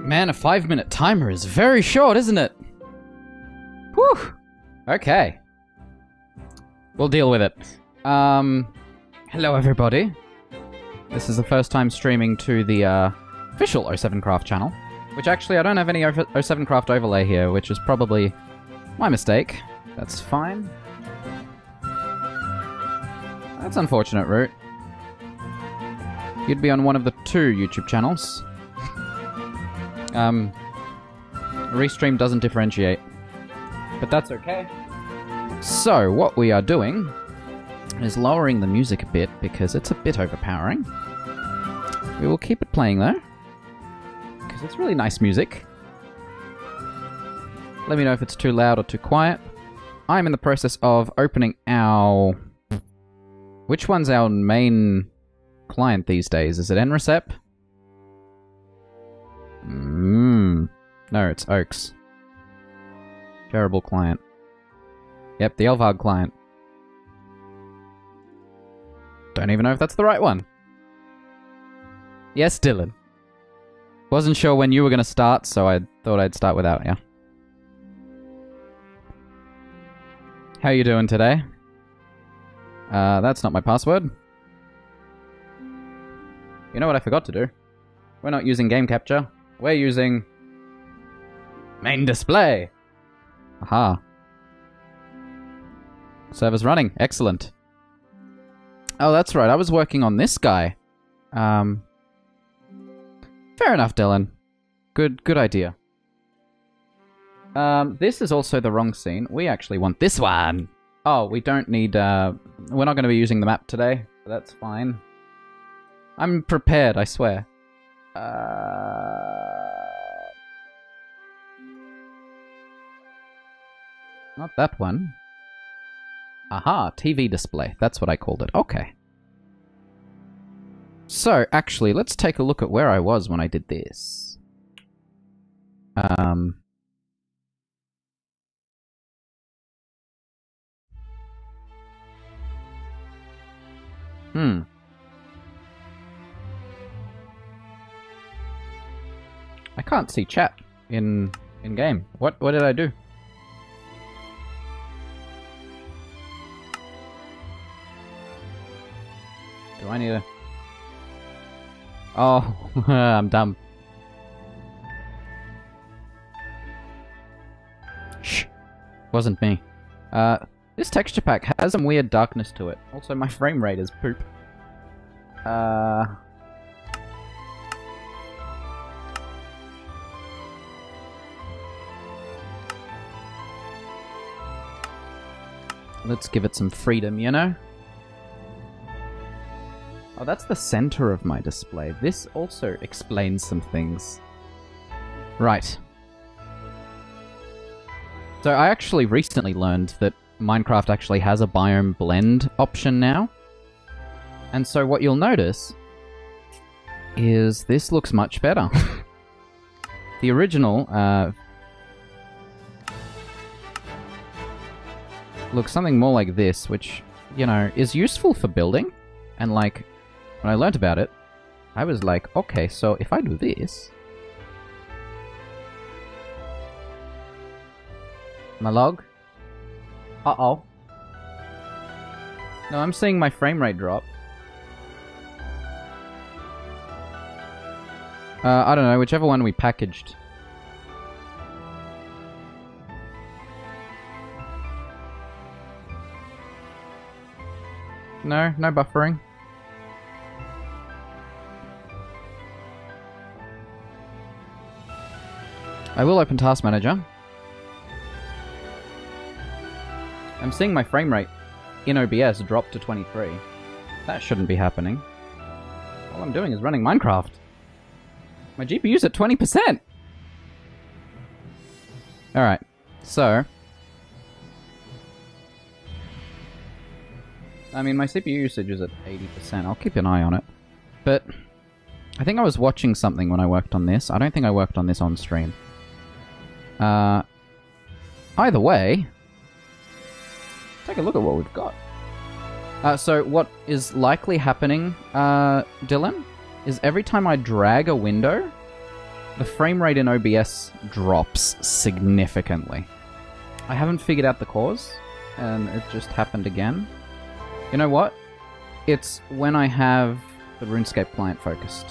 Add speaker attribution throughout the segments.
Speaker 1: Man, a 5-minute timer is very short, isn't it? Whew. Okay. We'll deal with it. Hello everybody. This is the first time streaming to the official 07craft channel. Which actually, I don't have any 07craft overlay here, which is probably my mistake. That's fine. That's unfortunate, Root. You'd be on one of the 2 YouTube channels. Restream doesn't differentiate. But that's okay. So, what we are doing is lowering the music a bit because it's a bit overpowering. We will keep it playing though, because it's really nice music. Let me know if it's too loud or too quiet. I'm in the process of opening our... Which one's our main client these days? Is it NRECEP? No, it's Oaks. Terrible client. Yep, the Elvard client. Don't even know if that's the right one. Yes, Dylan. Wasn't sure when you were going to start, so I thought I'd start without you. How you doing today? That's not my password. You know what I forgot to do? We're not using game capture. We're using... main display! Aha. Server's running. Excellent. Oh, that's right. I was working on this guy. Fair enough, Dylan. Good idea. This is also the wrong scene. We actually want this one. Oh, we don't need, we're not going to be using the map today. So that's fine. I'm prepared, I swear. Not that one. Aha, TV display. That's what I called it. Okay. So, actually, let's take a look at where I was when I did this. I can't see chat in game. What did I do? Do I need a... Oh, I'm dumb. Shh. Wasn't me. This texture pack has some weird darkness to it. Also, my frame rate is poop. Let's give it some freedom, you know? Oh, that's the center of my display. This also explains some things. Right. So I actually recently learned that Minecraft actually has a biome blend option now. And so what you'll notice is this looks much better. The original looks something more like this, which, you know, is useful for building. And like, when I learnt about it, I was like, okay, so if I do this... My log? Uh-oh. No, I'm seeing my frame rate drop. I don't know, whichever one we packaged. No, no buffering. I will open Task Manager. I'm seeing my frame rate in OBS drop to 23. That shouldn't be happening. All I'm doing is running Minecraft. My GPU's at 20%! Alright, so... I mean, my CPU usage is at 80%. I'll keep an eye on it. But I think I was watching something when I worked on this. I don't think I worked on this on stream. Either way, take a look at what we've got. So what is likely happening, Dylan, is every time I drag a window, the frame rate in OBS drops significantly. I haven't figured out the cause, and it just happened again. You know what? It's when I have the RuneScape client focused.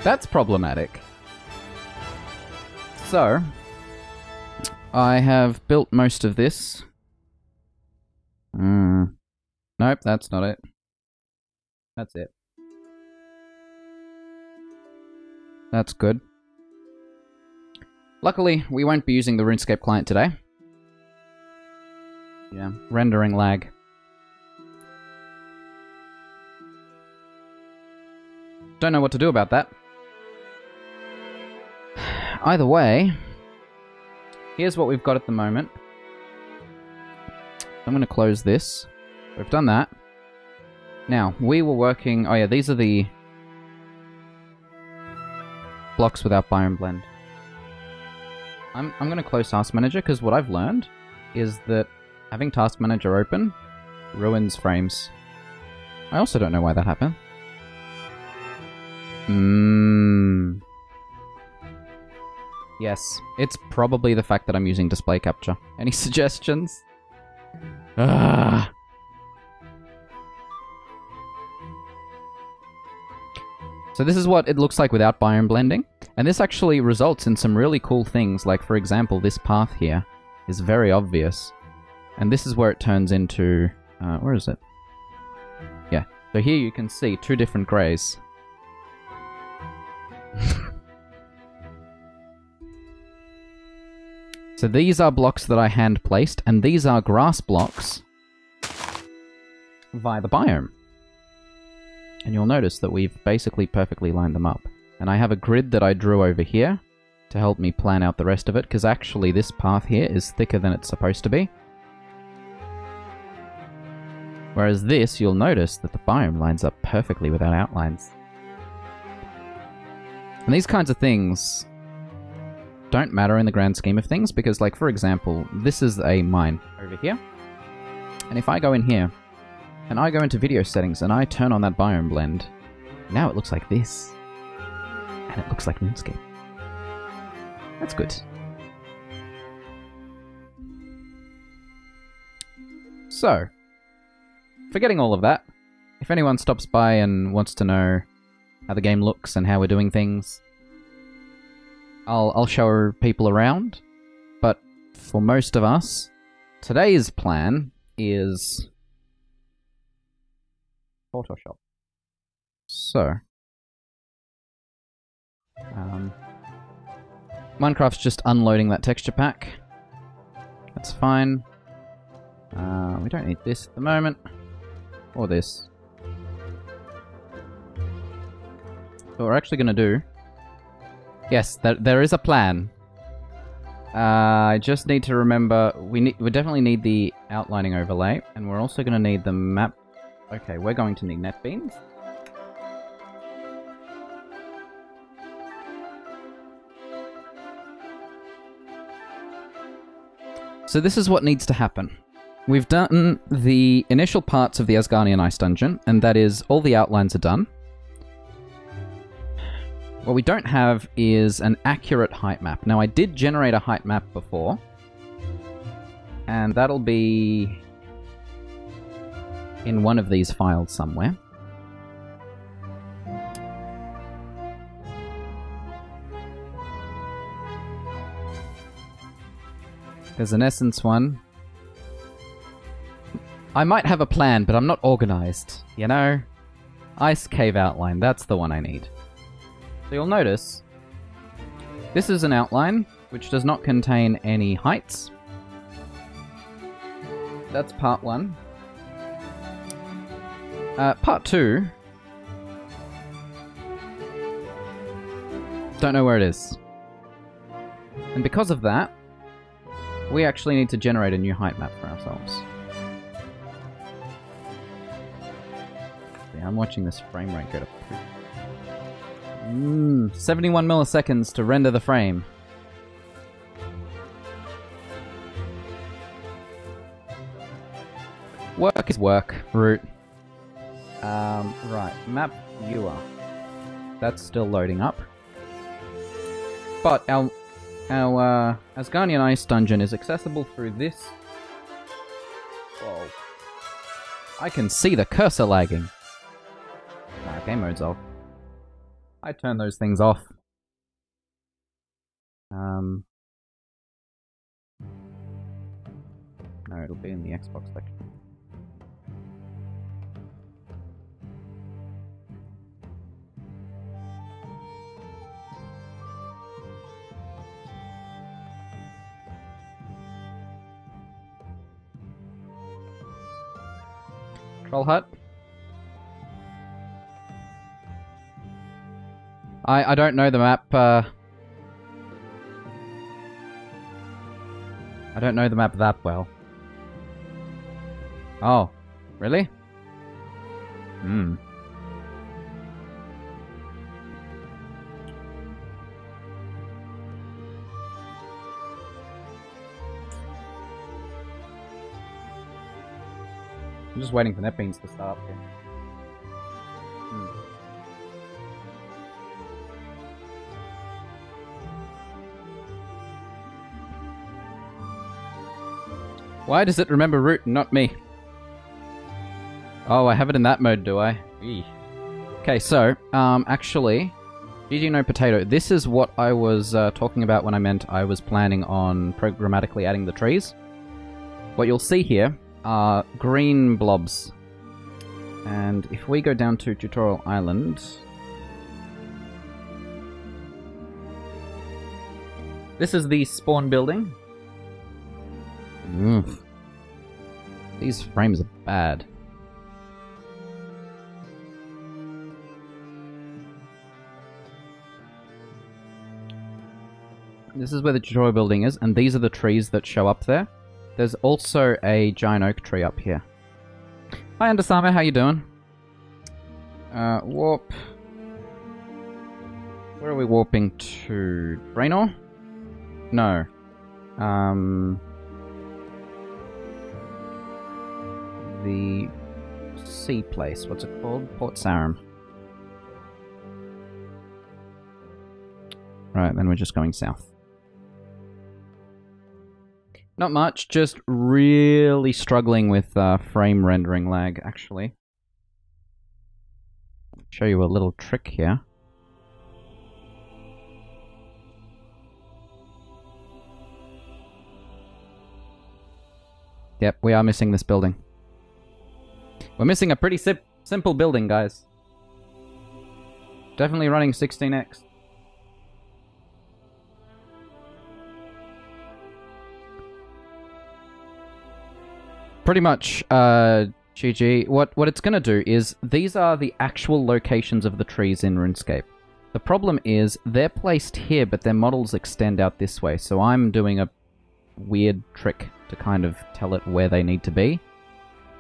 Speaker 1: That's problematic. So, I have built most of this. Nope, that's not it. That's it. That's good. Luckily, we won't be using the RuneScape client today. Yeah, rendering lag. Don't know what to do about that. Either way, here's what we've got at the moment. I'm going to close this. We've done that. Now, we were working... Oh yeah, these are the blocks without biome blend. I'm going to close Task Manager because what I've learned is that having Task Manager open ruins frames. I also don't know why that happened. Yes, it's probably the fact that I'm using display capture. Any suggestions? Ah. So this is what it looks like without biome blending. And this actually results in some really cool things, like for example, this path here is very obvious. And this is where it turns into... where is it? Yeah, so here you can see two different greys. So these are blocks that I hand-placed, and these are grass blocks via the biome. And you'll notice that we've basically perfectly lined them up. And I have a grid that I drew over here to help me plan out the rest of it, because actually this path here is thicker than it's supposed to be. Whereas this, you'll notice that the biome lines up perfectly without outlines. And these kinds of things don't matter in the grand scheme of things, because, like, for example, this is a mine over here. And if I go in here, and I go into video settings, and I turn on that biome blend, now it looks like this. And it looks like RuneScape. That's good. So, forgetting all of that, if anyone stops by and wants to know how the game looks and how we're doing things, I'll show people around. But for most of us, today's plan is Photoshop. So, Minecraft's just unloading that texture pack. That's fine. We don't need this at the moment. Or this. What we're actually going to do... Yes, there is a plan. I just need to remember... We definitely need the outlining overlay. And we're also going to need the map... Okay, we're going to need NetBeans. So this is what needs to happen. We've done the initial parts of the Asgarnian Ice Dungeon, and that is all the outlines are done. What we don't have is an accurate height map. Now, I did generate a height map before, and that'll be in one of these files somewhere. There's an essence one. I might have a plan, but I'm not organized, you know? Ice cave outline, that's the one I need. So you'll notice, this is an outline which does not contain any heights. That's part one. Part two, don't know where it is. And because of that, we actually need to generate a new height map for ourselves. Yeah, I'm watching this frame rate go to poop. 71 milliseconds to render the frame. Work is work, root. Right, map viewer. That's still loading up. But our Asgarnian Ice Dungeon is accessible through this. Whoa. I can see the cursor lagging. Game mode's off. I turn those things off. No, it'll be in the Xbox section. Troll Hut? I don't know the map, I don't know the map that well. Oh, really? Hmm. I'm just waiting for NetBeans to start up here. Why does it remember root and not me? Oh, I have it in that mode, do I? Eesh. Okay, so, actually, GG no potato. This is what I was talking about when I meant I was planning on programmatically adding the trees. What you'll see here are green blobs. And if we go down to Tutorial Island... This is the spawn building. These frames are bad. This is where the tutorial building is, and these are the trees that show up there. There's also a giant oak tree up here. Hi Undersama, how you doing? Warp. Where are we warping to? Brainor? No. The sea place. What's it called? Port Sarum. Right, then we're just going south. Not much, just really struggling with frame rendering lag, actually. I'll show you a little trick here. Yep, we are missing this building. We're missing a pretty simple building, guys. Definitely running 16x. Pretty much, GG. What it's gonna do is, these are the actual locations of the trees in RuneScape. The problem is, they're placed here, but their models extend out this way, so I'm doing a weird trick to kind of tell it where they need to be.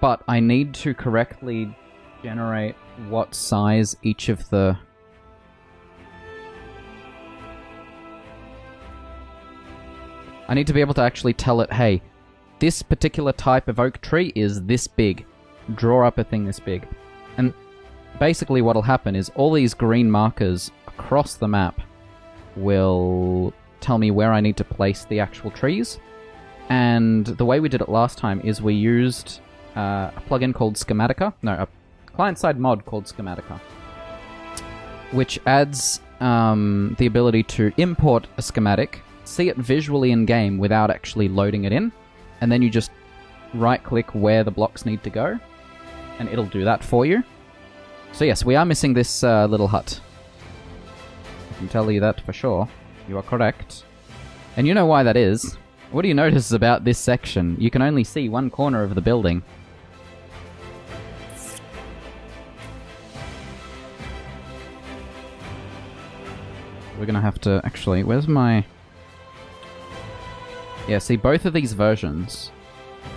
Speaker 1: But I need to correctly generate what size each of the... I need to be able to actually tell it, hey, this particular type of oak tree is this big. Draw up a thing this big. And basically what'll happen is all these green markers across the map will tell me where I need to place the actual trees. And the way we did it last time is we used a plugin called Schematica. No, a client-side mod called Schematica, which adds the ability to import a schematic, see it visually in-game without actually loading it in, and then you just right-click where the blocks need to go, and it'll do that for you. So yes, we are missing this little hut. I can tell you that for sure. You are correct. And you know why that is. What do you notice about this section? You can only see one corner of the building. We're gonna have to actually... Where's my... Yeah, see, both of these versions,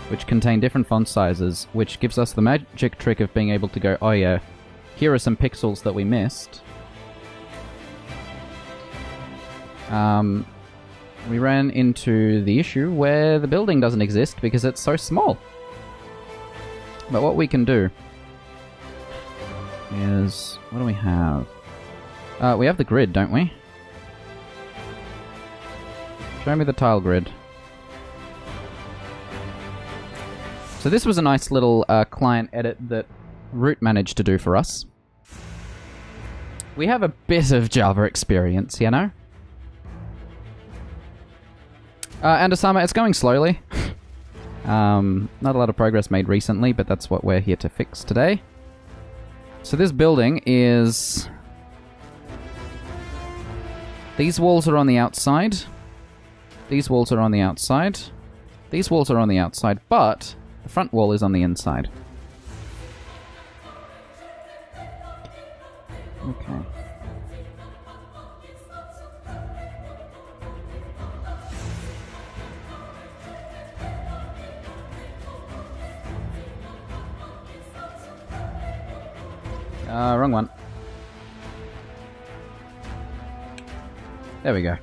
Speaker 1: which contain different font sizes, which gives us the magic trick of being able to go, oh yeah, here are some pixels that we missed. We ran into the issue where the building doesn't exist because it's so small. But what we can do is... What do we have? We have the grid, don't we? Show me the tile grid. So this was a nice little client edit that Root managed to do for us. We have a bit of Java experience, you know? And Osama, it's going slowly. Not a lot of progress made recently, but that's what we're here to fix today. So this building is... These walls are on the outside. These walls are on the outside. These walls are on the outside, but the front wall is on the inside. Okay. Wrong one. There we go.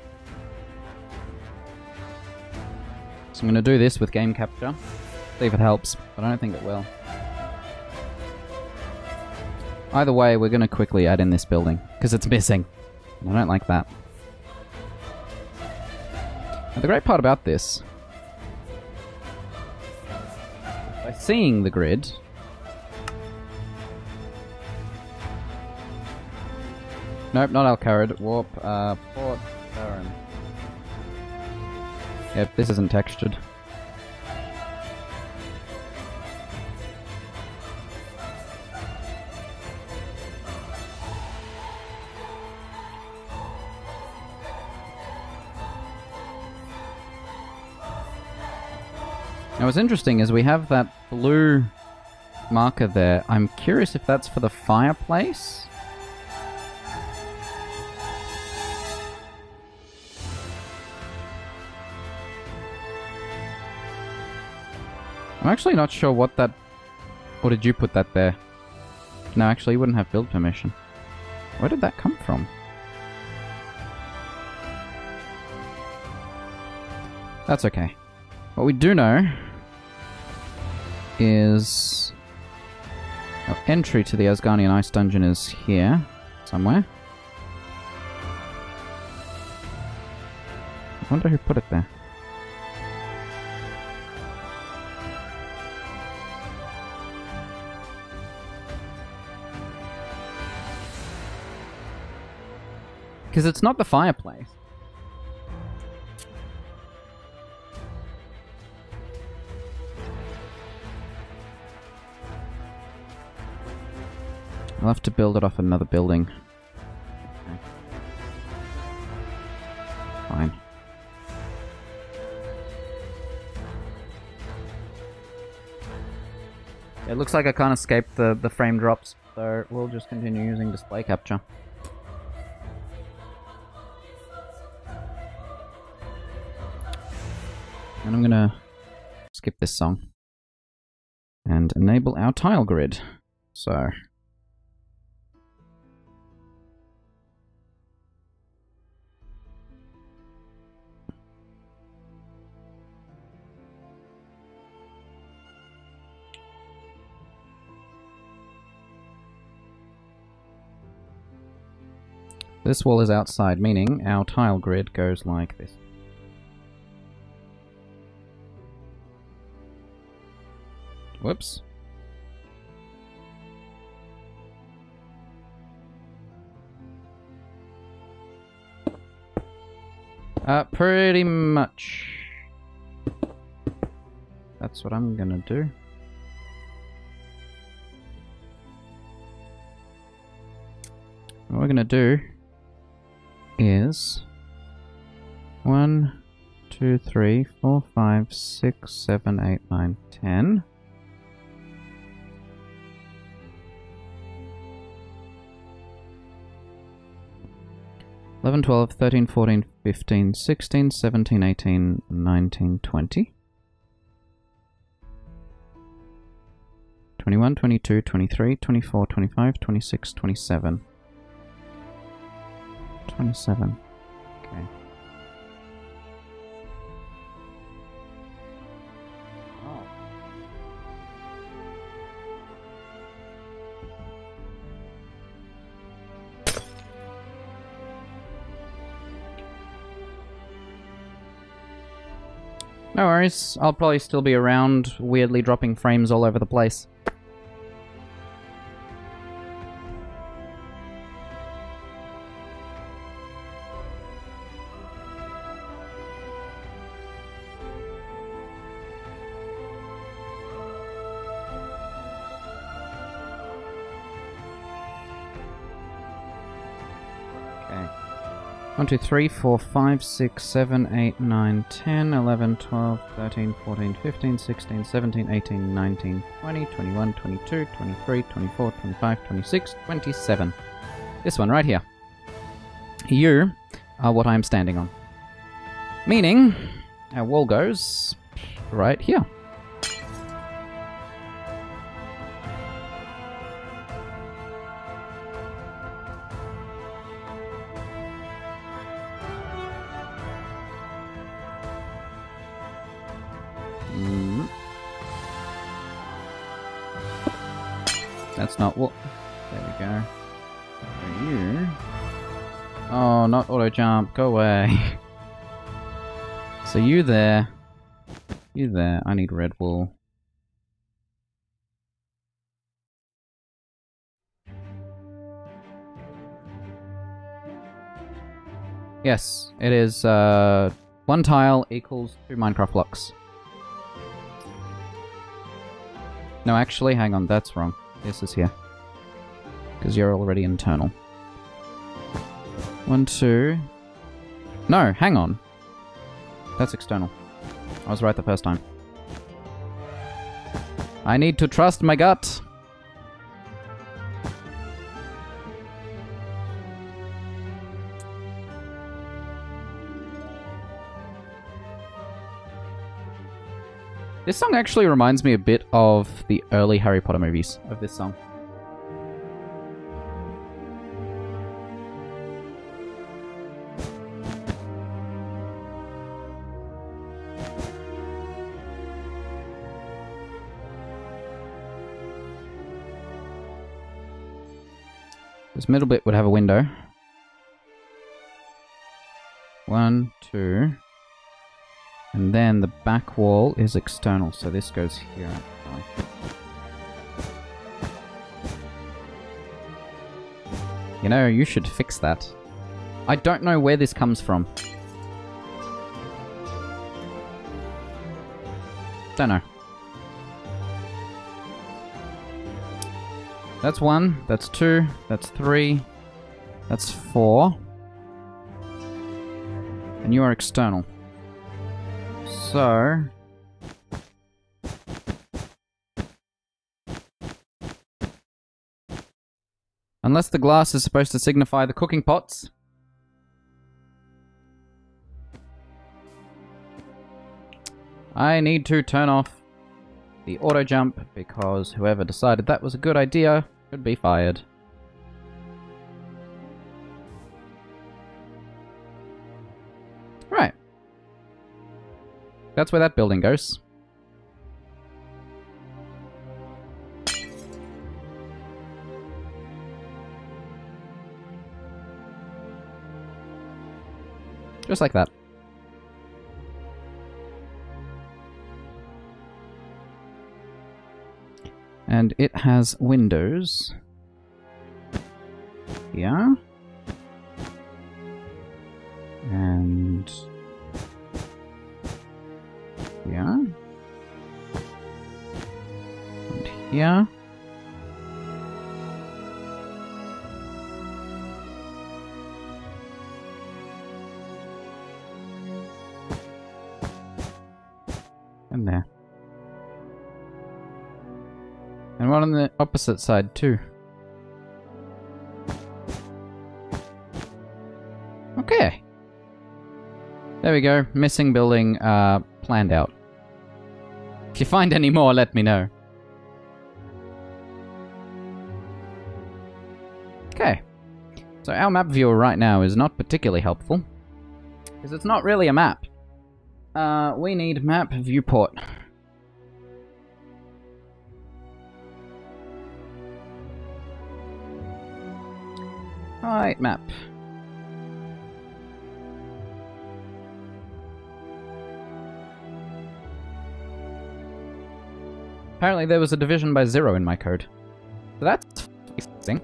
Speaker 1: So I'm going to do this with game capture. See if it helps, but I don't think it will. Either way, we're going to quickly add in this building, because it's missing. I don't like that. Now, the great part about this, by seeing the grid, nope, not Al-Kharid. Warp, Port, Baron. Yep, this isn't textured. Now what's interesting is we have that blue marker there. I'm curious if that's for the fireplace. I'm actually not sure what that... Or did you put that there? No, actually you wouldn't have build permission. Where did that come from? That's okay. What we do know is our entry to the Asgarnian Ice Dungeon is here somewhere. I wonder who put it there. Because it's not the fireplace. I'll have to build it off another building. Okay. Fine. It looks like I can't escape the frame drops, so we'll just continue using display capture. And I'm gonna skip this song and enable our tile grid. So this wall is outside, meaning our tile grid goes like this. Whoops. Pretty much. That's what I'm gonna do. What we're gonna do is 1, 2, 3, 4, 5, 6, 7, 8, 9, 10. 11, 12, 13, 14, 15, 16, 17, 18, 19, 20. 21, 22, 23, 24, 25, 26, 27. 27. Okay. Oh. No worries, I'll probably still be around, weirdly dropping frames all over the place. Okay. 1, 2, 3, 4, 5, 6, 7, 8, 9, 10, 11, 12, 13, 14, 15, 16, 17, 18, 19, 20, 21, 22, 23, 24, 25, 26, 27. This one right here. You are what I'm standing on. Meaning, our wall goes right here. That's not what... There we go. For you... Oh, not auto jump. Go away. So you there. You there. I need red wool. Yes, it is 1 tile equals 2 Minecraft blocks. No, actually, hang on, that's wrong. This is here. Because you're already internal. 1, 2... No, hang on. That's external. I was right the first time. I need to trust my gut. This song actually reminds me a bit of the early Harry Potter movies, of this song. This middle bit would have a window. 1, 2... And then the back wall is external, so this goes here. You know, you should fix that. I don't know where this comes from. Don't know. That's 1, that's 2, that's 3, that's 4. And you are external. So... Unless the glass is supposed to signify the cooking pots. I need to turn off the auto jump because whoever decided that was a good idea should be fired. Right. That's where that building goes. Just like that. And it has windows. Here. And... here. And here. And there. And one on the opposite side too. Okay. There we go. Missing building planned out. If you find any more, let me know. Okay. So our map viewer right now is not particularly helpful. Because it's not really a map. We need map viewport. Height map. Apparently there was a division by 0 in my code. So that's interesting.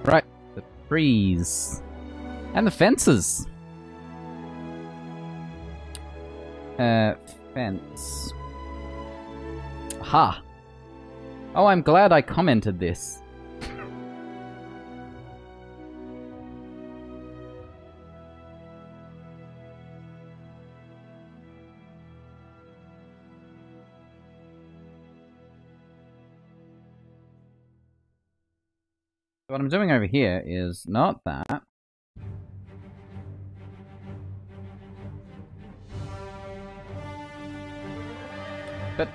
Speaker 1: Right, the trees. And the fences. Fence. Ha! Oh, I'm glad I commented this. What I'm doing over here is not that. But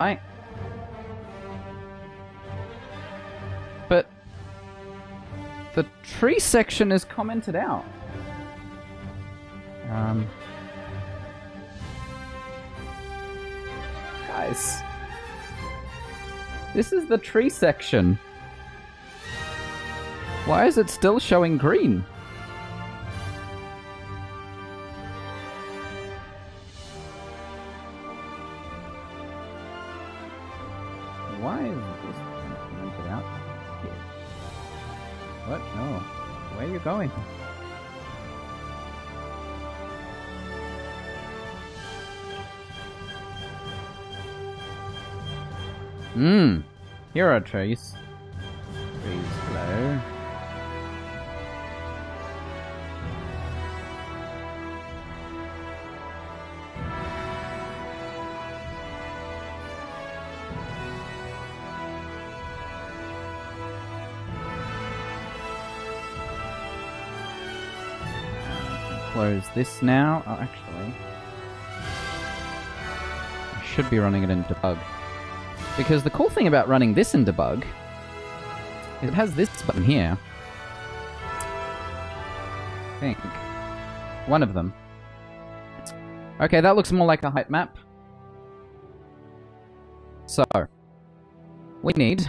Speaker 1: the tree section is commented out. Guys. This is the tree section. Why is it still showing green? Why is this commented out here? What? No. Where are you going? Here are trees. Trees below. Close this now. Oh, actually, I should be running it in debug. Because the cool thing about running this in debug is it has this button here. I think. One of them. Okay, that looks more like a height map. So, we need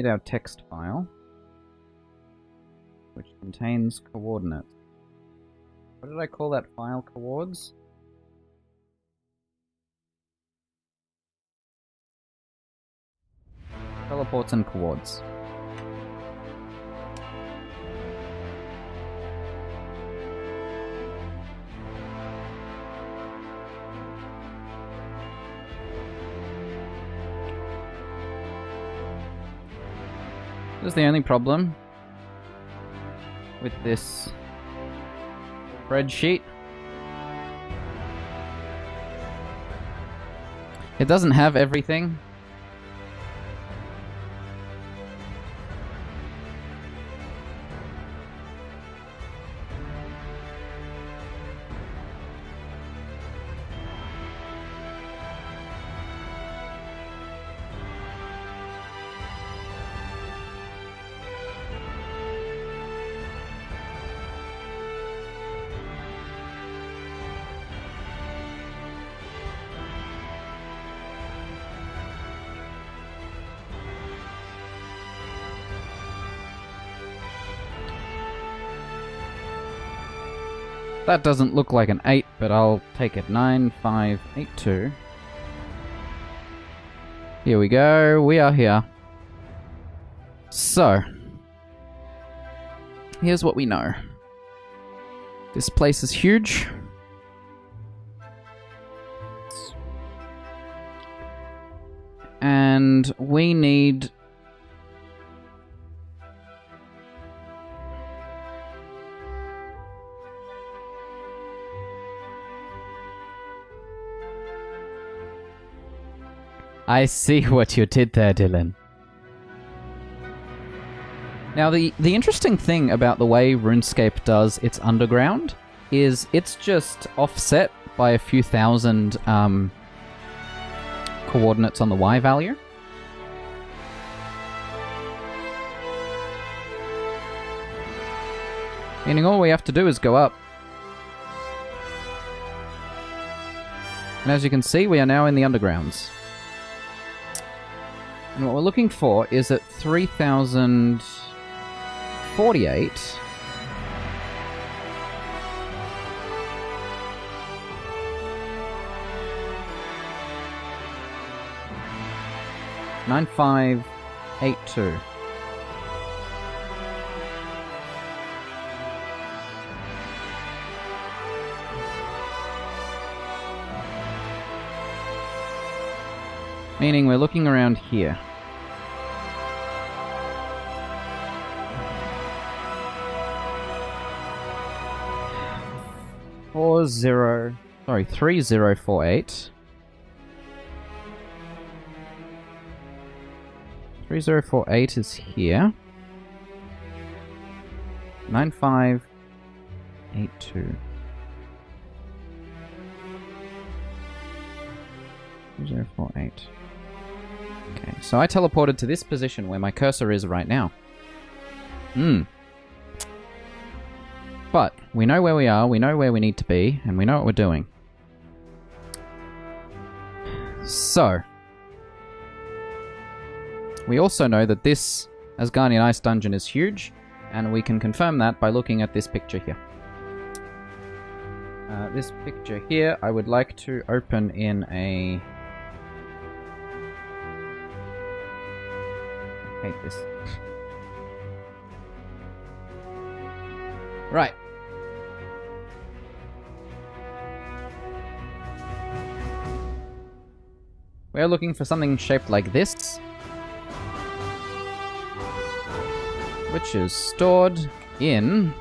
Speaker 1: our text file, which contains coordinates. What did I call that file? Coords? Teleports and coords. This is the only problem with this spreadsheet. It doesn't have everything. That doesn't look like an 8, but I'll take it. 9, 5, 8, 2. Here we go. We are here. So, here's what we know. This place is huge. And we need... I see what you did there, Dylan. Now, the interesting thing about the way RuneScape does its underground is it's just offset by a few thousand coordinates on the Y value. Meaning all we have to do is go up. And as you can see, we are now in the undergrounds. And what we're looking for is at 3,000 48. $9582. Meaning we're looking around here. Sorry, 3048. 3048 is here. 9582. 3048. Okay, so I teleported to this position where my cursor is right now. But we know where we are, we know where we need to be, and we know what we're doing. So, we also know that this Asgarnian Ice Dungeon is huge, and we can confirm that by looking at this picture here. This picture here, I would like to open in a... I hate this. Right. We're looking for something shaped like this, which is stored in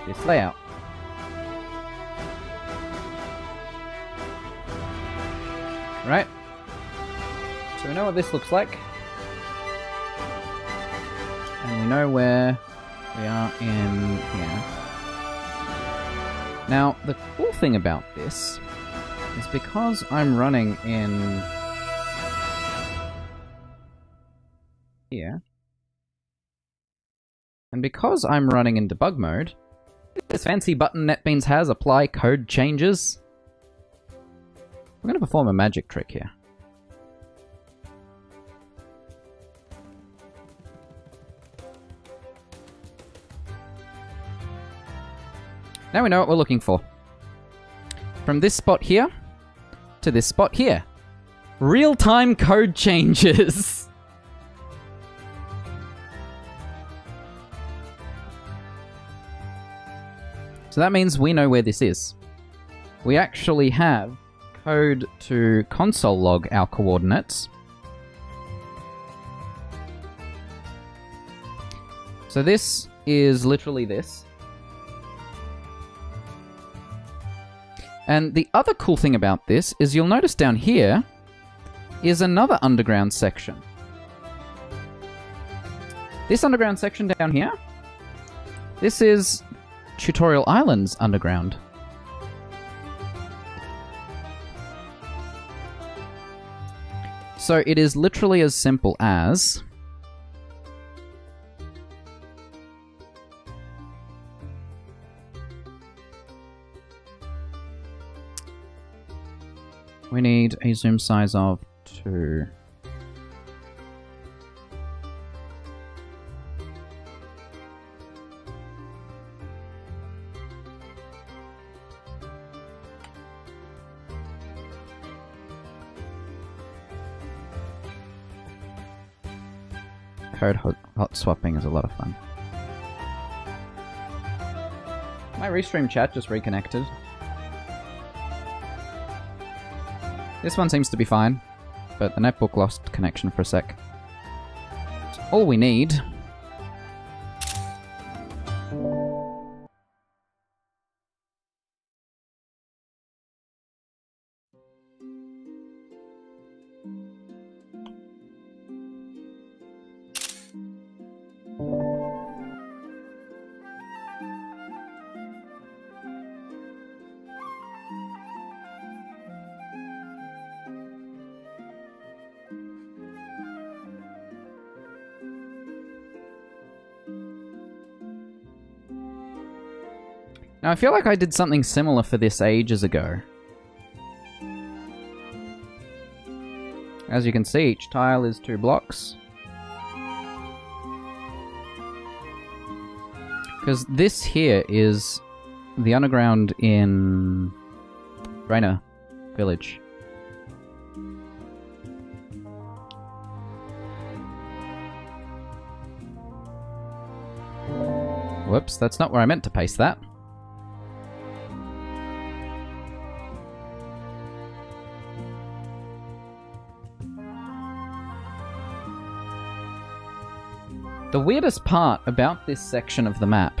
Speaker 1: this layout. Right? So we know what this looks like. And we know where we are in here. Now, the cool thing about this is because I'm running in here, and because I'm running in debug mode, this fancy button NetBeans has, apply code changes. I'm going to perform a magic trick here. Now we know what we're looking for. From this spot here to this spot here. Real-time code changes. So that means we know where this is. We actually have code to console log our coordinates. So this is literally this. And the other cool thing about this is you'll notice down here is another underground section. This underground section down here, this is Tutorial Islands underground. So it is literally as simple as we need a zoom size of 2. Code hot swapping is a lot of fun. My restream chat just reconnected. This one seems to be fine, but the netbook lost connection for a sec. So all we need Now, I feel like I did something similar for this ages ago. As you can see, each tile is 2 blocks. Because this here is the underground in Rainer Village. Whoops, that's not where I meant to paste that. The weirdest part about this section of the map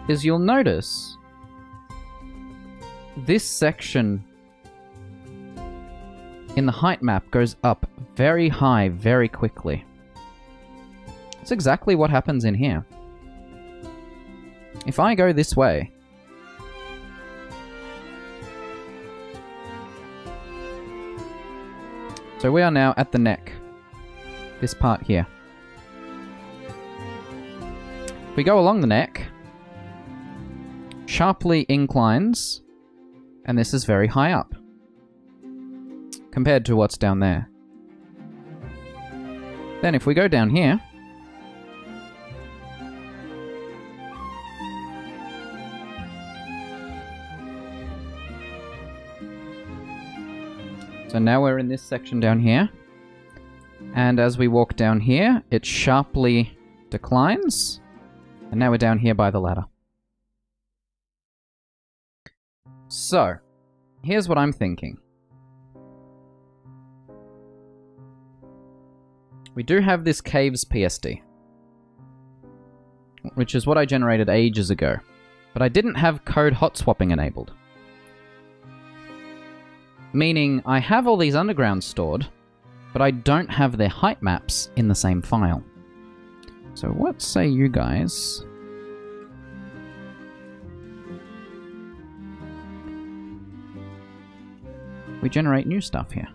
Speaker 1: is you'll notice this section in the height map goes up very high very quickly. That's exactly what happens in here. If I go this way, so we are now at the neck. This part here. If we go along the neck, sharply inclines, and this is very high up compared to what's down there. Then if we go down here, so now we're in this section down here, and as we walk down here, it sharply declines, and now we're down here by the ladder. So, here's what I'm thinking. We do have this caves PSD, which is what I generated ages ago, but I didn't have code hot swapping enabled. Meaning, I have all these undergrounds stored, but I don't have their height maps in the same file. So what say you guys? We generate new stuff here.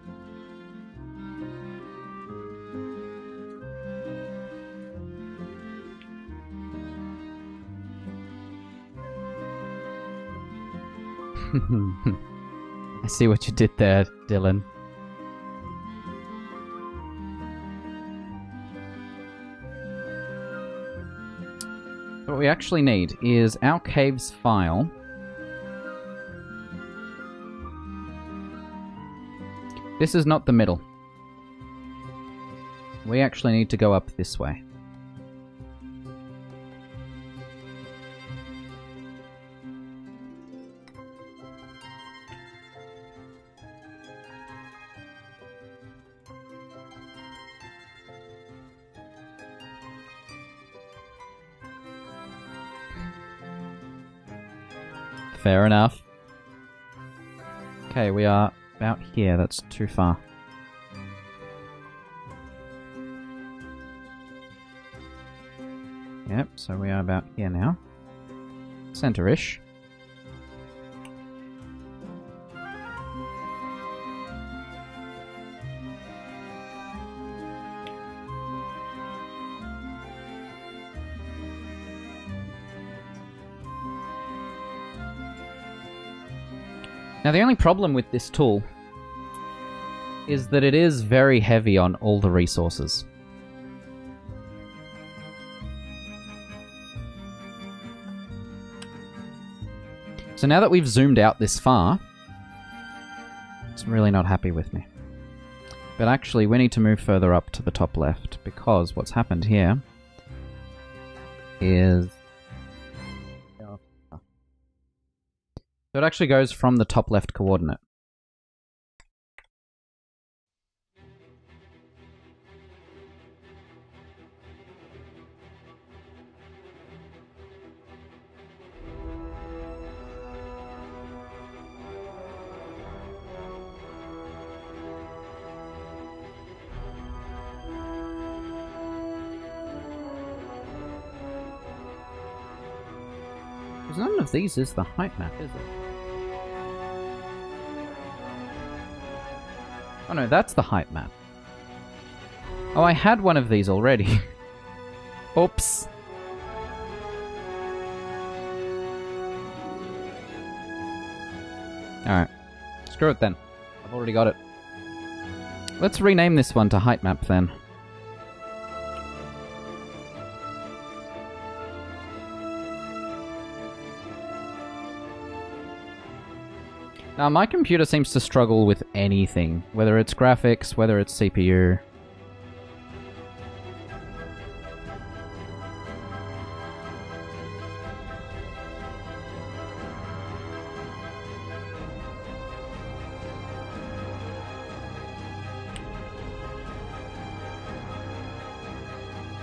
Speaker 1: I see what you did there, Dylan. What we actually need is our caves file. This is not the middle. We actually need to go up this way. Fair enough. Okay, we are about here. That's too far. Yep, so we are about here now. Center-ish. Now the only problem with this tool is that it is very heavy on all the resources. So now that we've zoomed out this far, it's really not happy with me. But actually we need to move further up to the top left, because what's happened here is... So it actually goes from the top left coordinate. Because none of these is the height map, is it? Oh no, that's the height map. Oh, I had one of these already. Oops. Alright. Screw it then. I've already got it. Let's rename this one to Heightmap then. Now, my computer seems to struggle with anything. Whether it's graphics, whether it's CPU.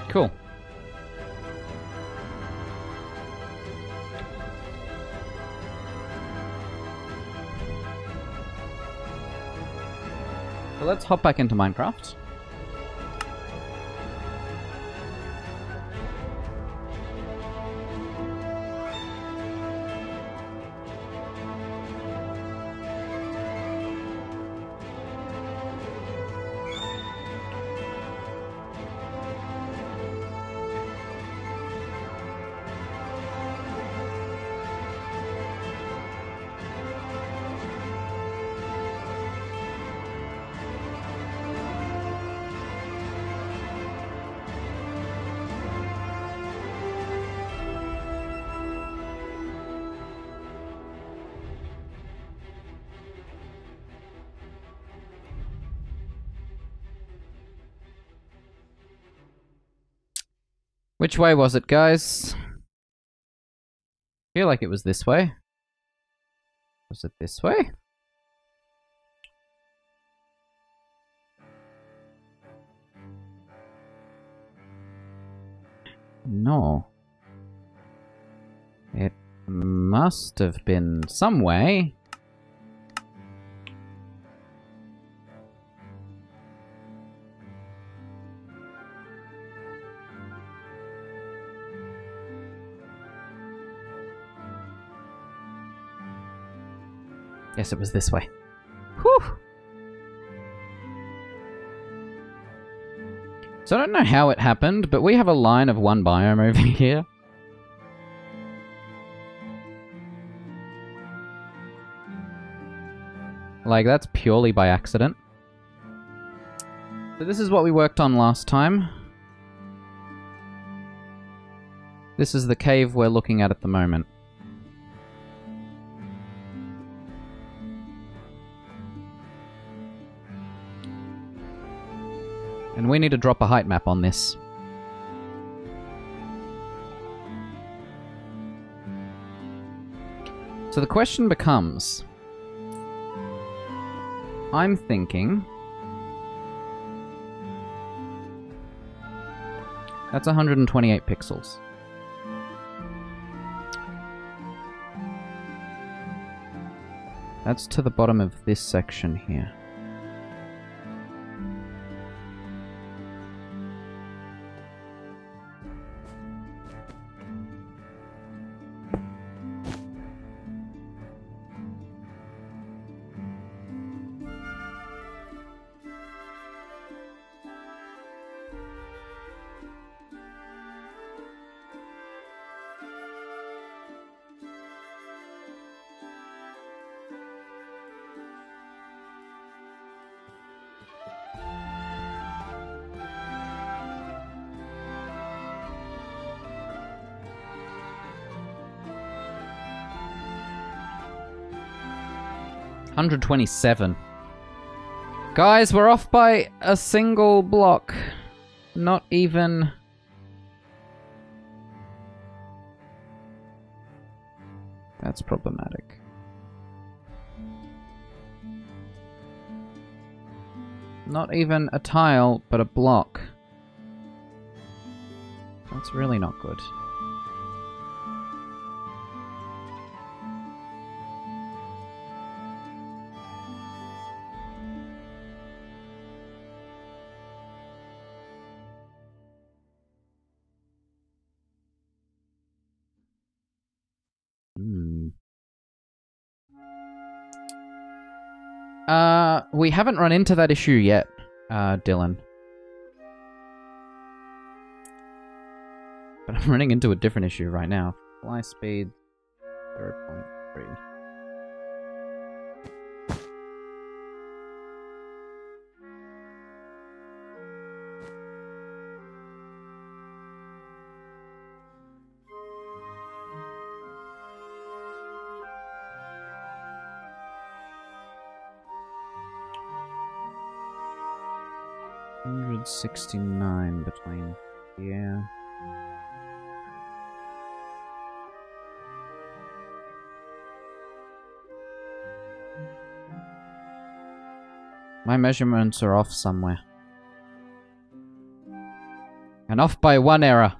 Speaker 1: Cool. So let's hop back into Minecraft. Which way was it, guys? I feel like it was this way. Was it this way? No. It must have been some way. Yes, it was this way. Whew! So I don't know how it happened, but we have a line of one biome over here. Like, that's purely by accident. So this is what we worked on last time. This is the cave we're looking at the moment. And we need to drop a height map on this. So the question becomes... I'm thinking... That's 128 pixels. That's to the bottom of this section here. $127. Guys, we're off by a single block. Not even... That's problematic. Not even a tile, but a block. That's really not good. We haven't run into that issue yet, Dylan. But I'm running into a different issue right now. Fly speed 0.3. 169 between here. My measurements are off somewhere. And off by one error.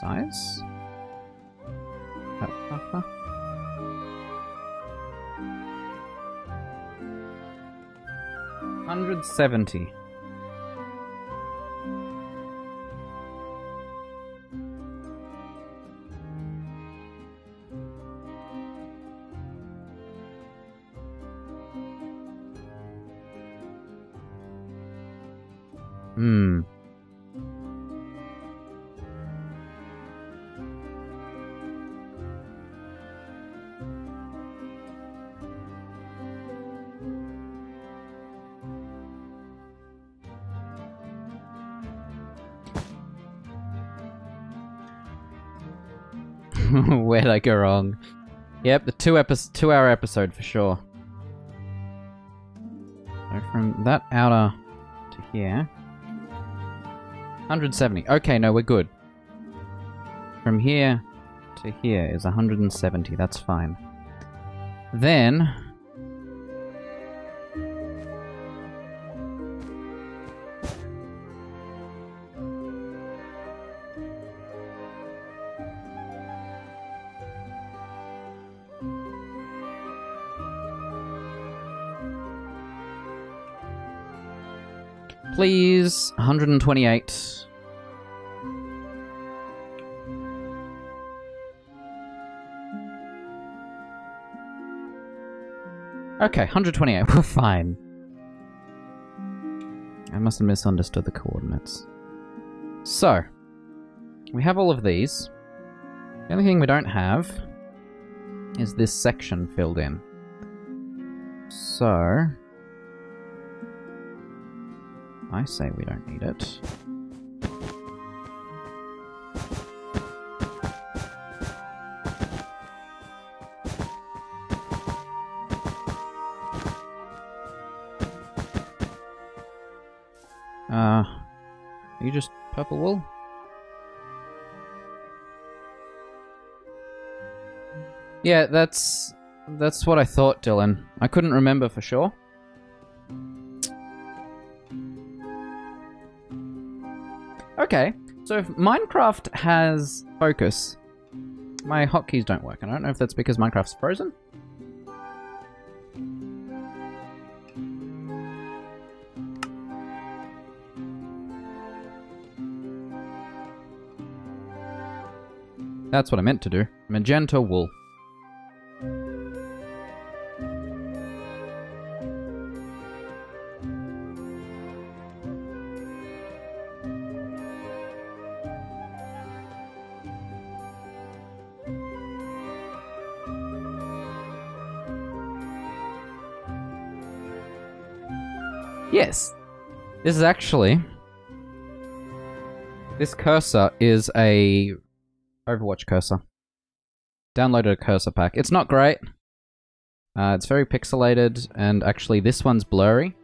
Speaker 1: Size? 170. Where'd I go wrong? Yep, the 2-hour episode for sure. So from that outer to here. 170. Okay, no, we're good. From here to here is 170. That's fine. Then... please, 128. Okay, 128, we're fine. I must have misunderstood the coordinates. So, we have all of these. The only thing we don't have is this section filled in. So... I say we don't need it. Are you just purple wool? Yeah, that's what I thought, Dylan. I couldn't remember for sure. Okay, so if Minecraft has focus, my hotkeys don't work. I don't know if that's because Minecraft's frozen. That's what I meant to do. Magenta wool. Yes, this is actually... this cursor is a Overwatch cursor. Downloaded a cursor pack. It's not great. It's very pixelated, and actually this one's blurry.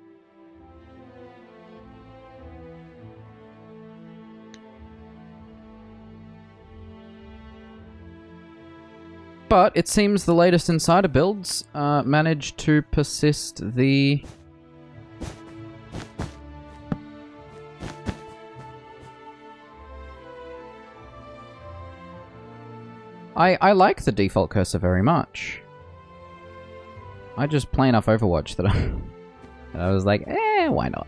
Speaker 1: But it seems the latest Insider builds managed to persist the... I like the default cursor very much. I just play enough Overwatch that I was like, why not?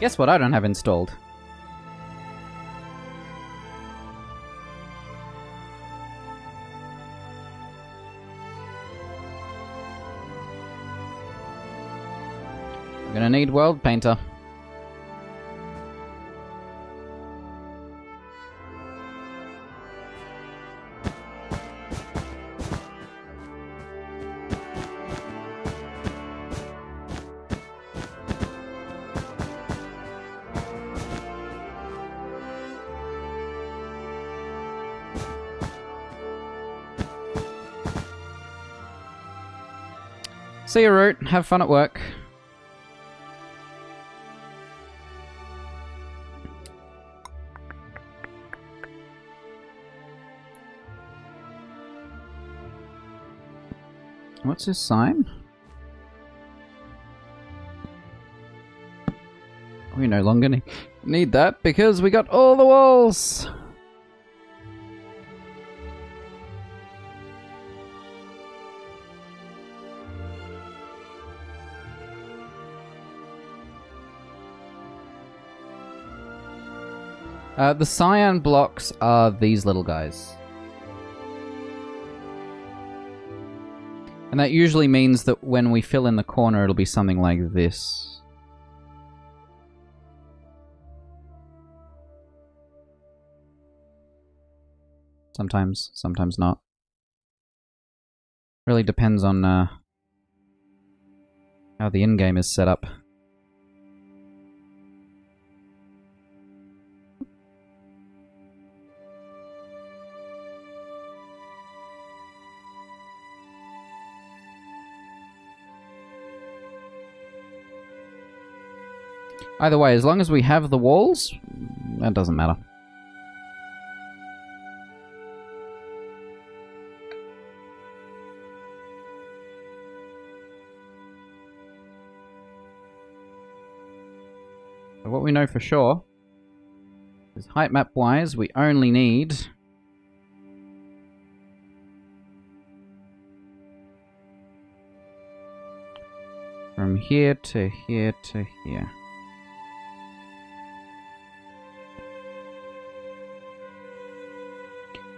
Speaker 1: Guess what I don't have installed? I'm gonna need World Painter. See you, Root. Have fun at work. What's his sign? We no longer need that because we got all the walls. The cyan blocks are these little guys. And that usually means that when we fill in the corner, it'll be something like this. Sometimes, sometimes not. Really depends on how the in-game is set up. Either way, as long as we have the walls, that doesn't matter. But what we know for sure is height map wise, we only need from here to here to here.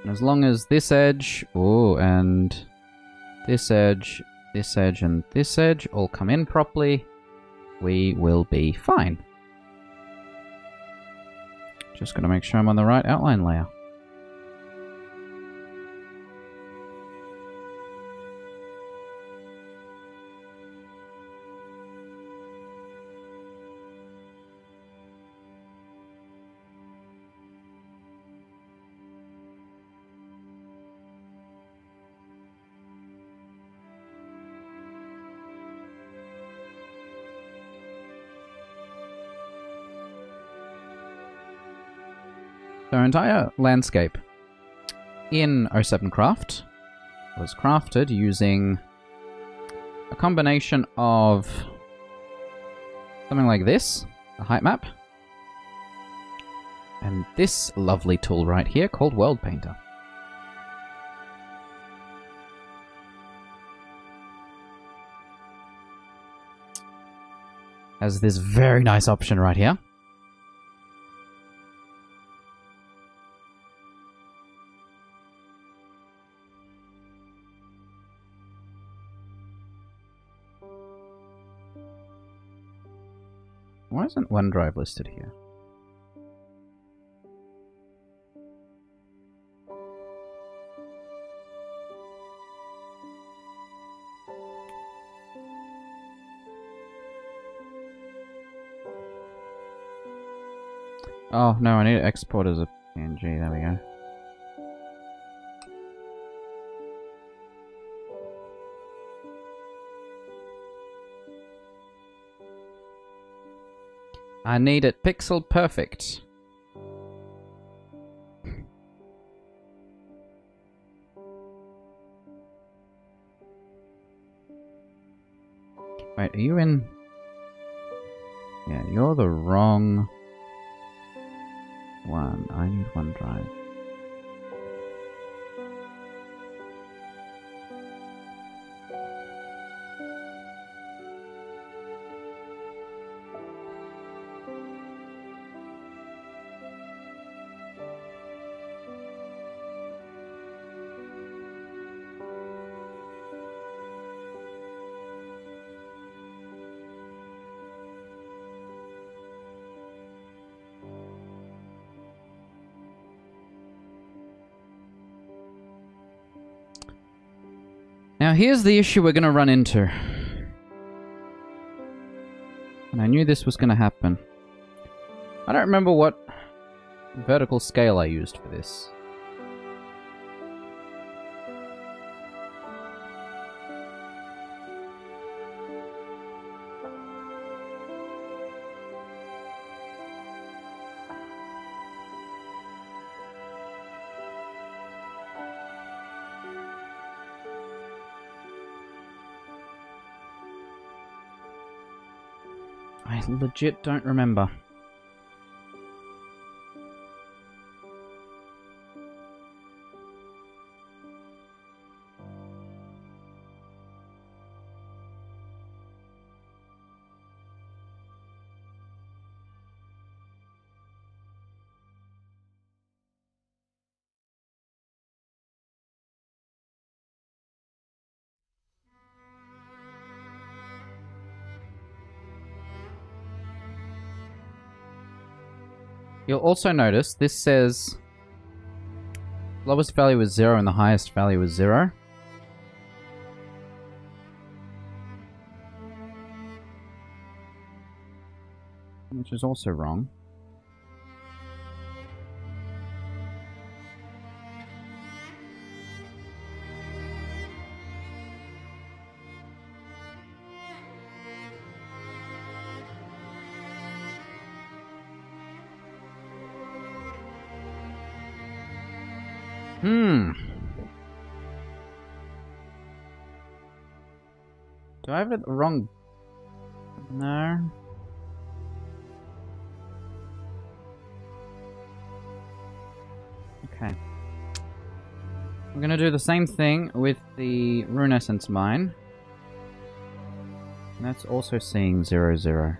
Speaker 1: As long as this edge, and this edge, and this edge all come in properly, we will be fine. Just gotta make sure I'm on the right outline layer. Our entire landscape in 07 Craft was crafted using a combination of something like this, a height map, and this lovely tool right here called World Painter. Has this very nice option right here. Why isn't OneDrive listed here? Oh, no, I need to export as a PNG. There we go. I need it pixel perfect. Wait, are you in? Yeah, you're the wrong one. I need OneDrive. here's the issue we're gonna run into. And I knew this was gonna happen. I don't remember what vertical scale I used for this. I legit don't remember. You'll also notice this says lowest value is 0 and the highest value is 0. Which is also wrong. Do I have it wrong? No. Okay. I'm gonna do the same thing with the Rune Essence Mine. And that's also seeing 0, 0.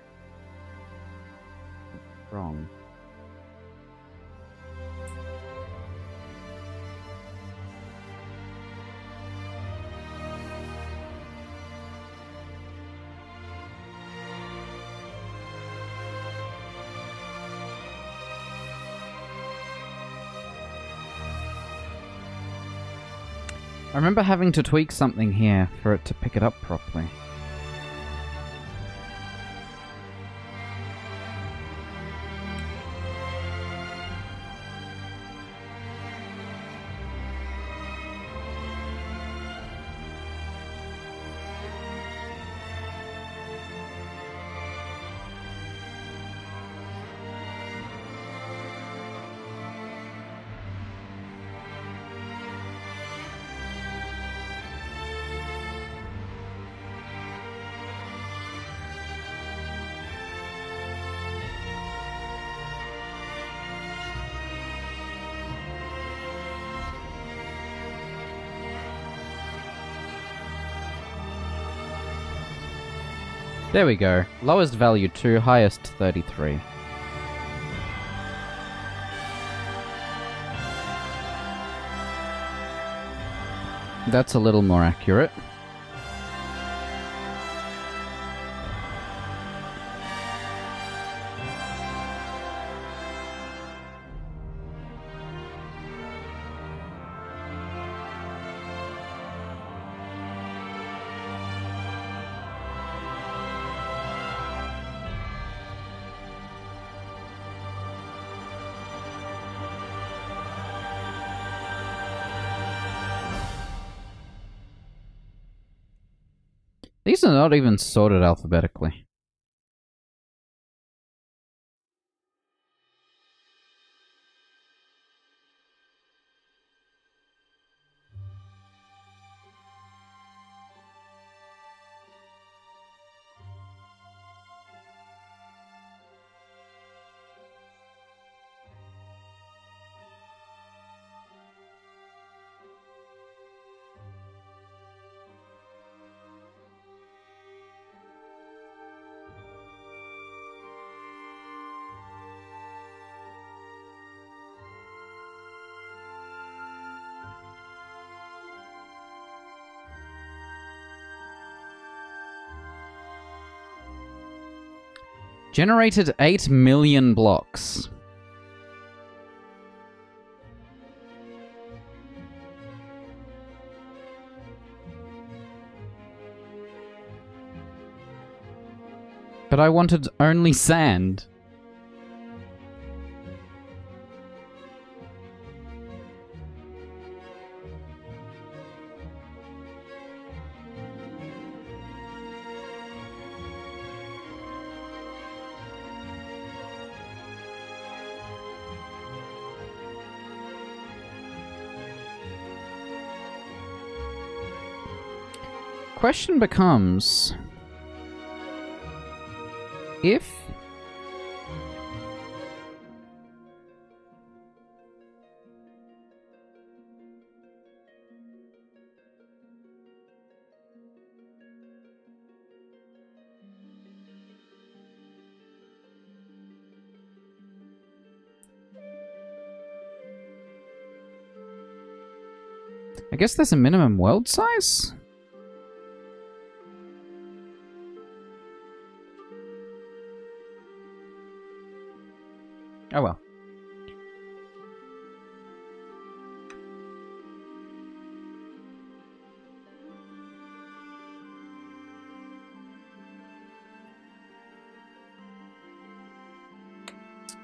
Speaker 1: Wrong. I remember having to tweak something here for it to pick it up properly. There we go. Lowest value 2, highest 33. That's a little more accurate. These are not even sorted alphabetically. Generated 8 million blocks. But I wanted only sand. Question becomes, if I guess there's a minimum world size? Oh well.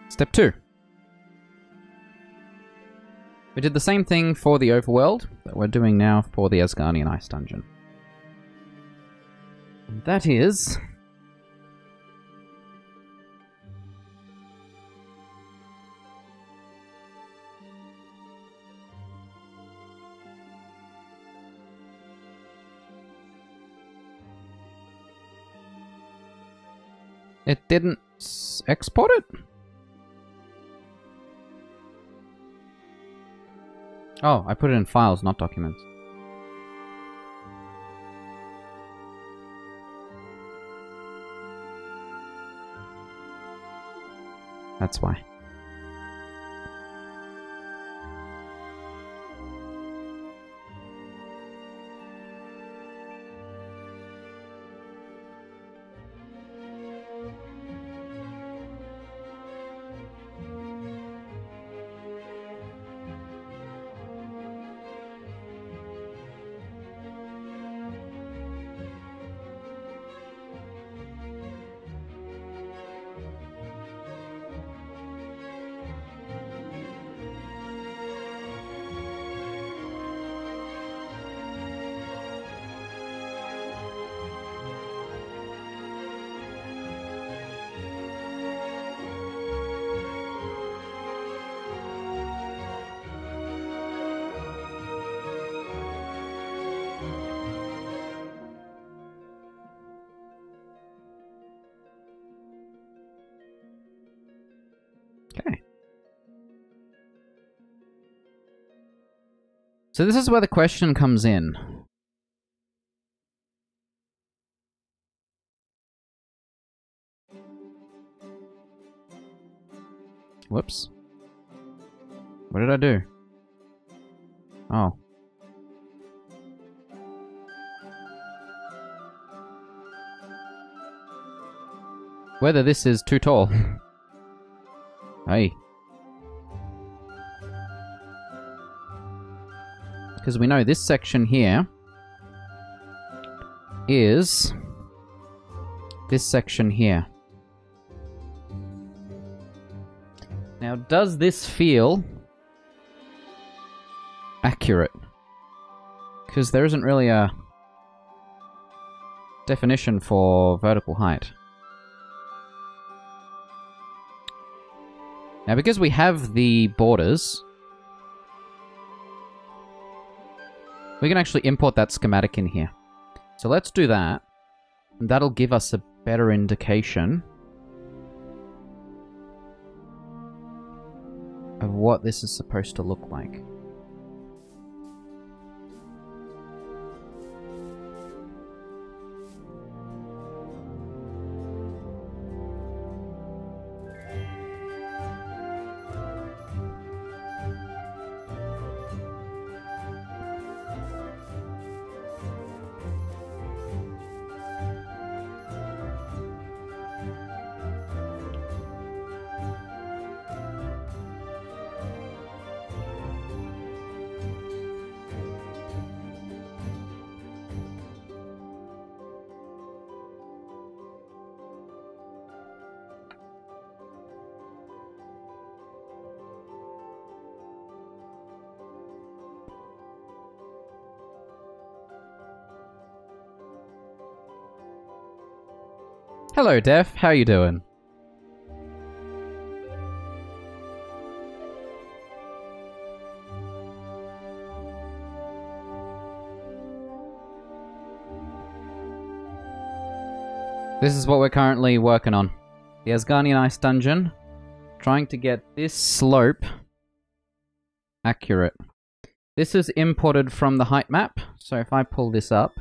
Speaker 1: Step 2. We did the same thing for the overworld that we're doing now for the Asgarnian Ice Dungeon. And that is... It didn't export it? Oh, I put it in files, not documents. That's why. Okay. So this is where the question comes in. Whoops. What did I do? Oh. Whether this is too tall. Hey. Because we know this section here is this section here. Now, does this feel accurate? Because there isn't really a definition for vertical height. Now, because we have the borders, we can actually import that schematic in here. So let's do that. And that'll give us a better indication of what this is supposed to look like. Hello, Def. How you doing? This is what we're currently working on. The Asgarnian Ice Dungeon. Trying to get this slope accurate. This is imported from the height map. So if I pull this up,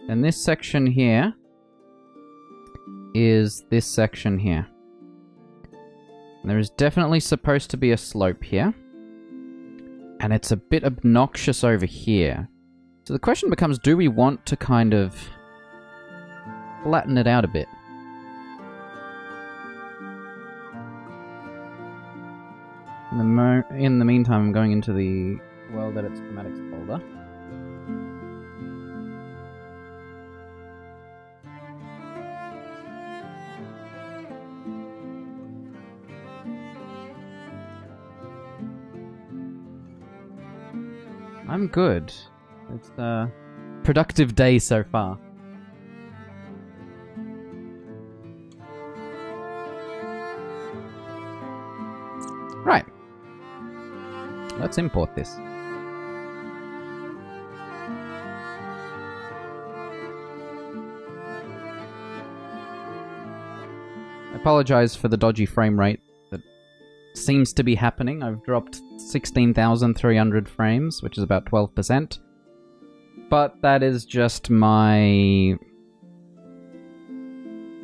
Speaker 1: then this section here is this section here. And there is definitely supposed to be a slope here. And it's a bit obnoxious over here. So the question becomes, do we want to kind of flatten it out a bit? In the meantime, I'm going into the World Edit Schematics folder. I'm good. It's a productive day so far. Right. Let's import this. I apologize for the dodgy frame rate that seems to be happening. I've dropped 16,300 frames, which is about 12%. But that is just my...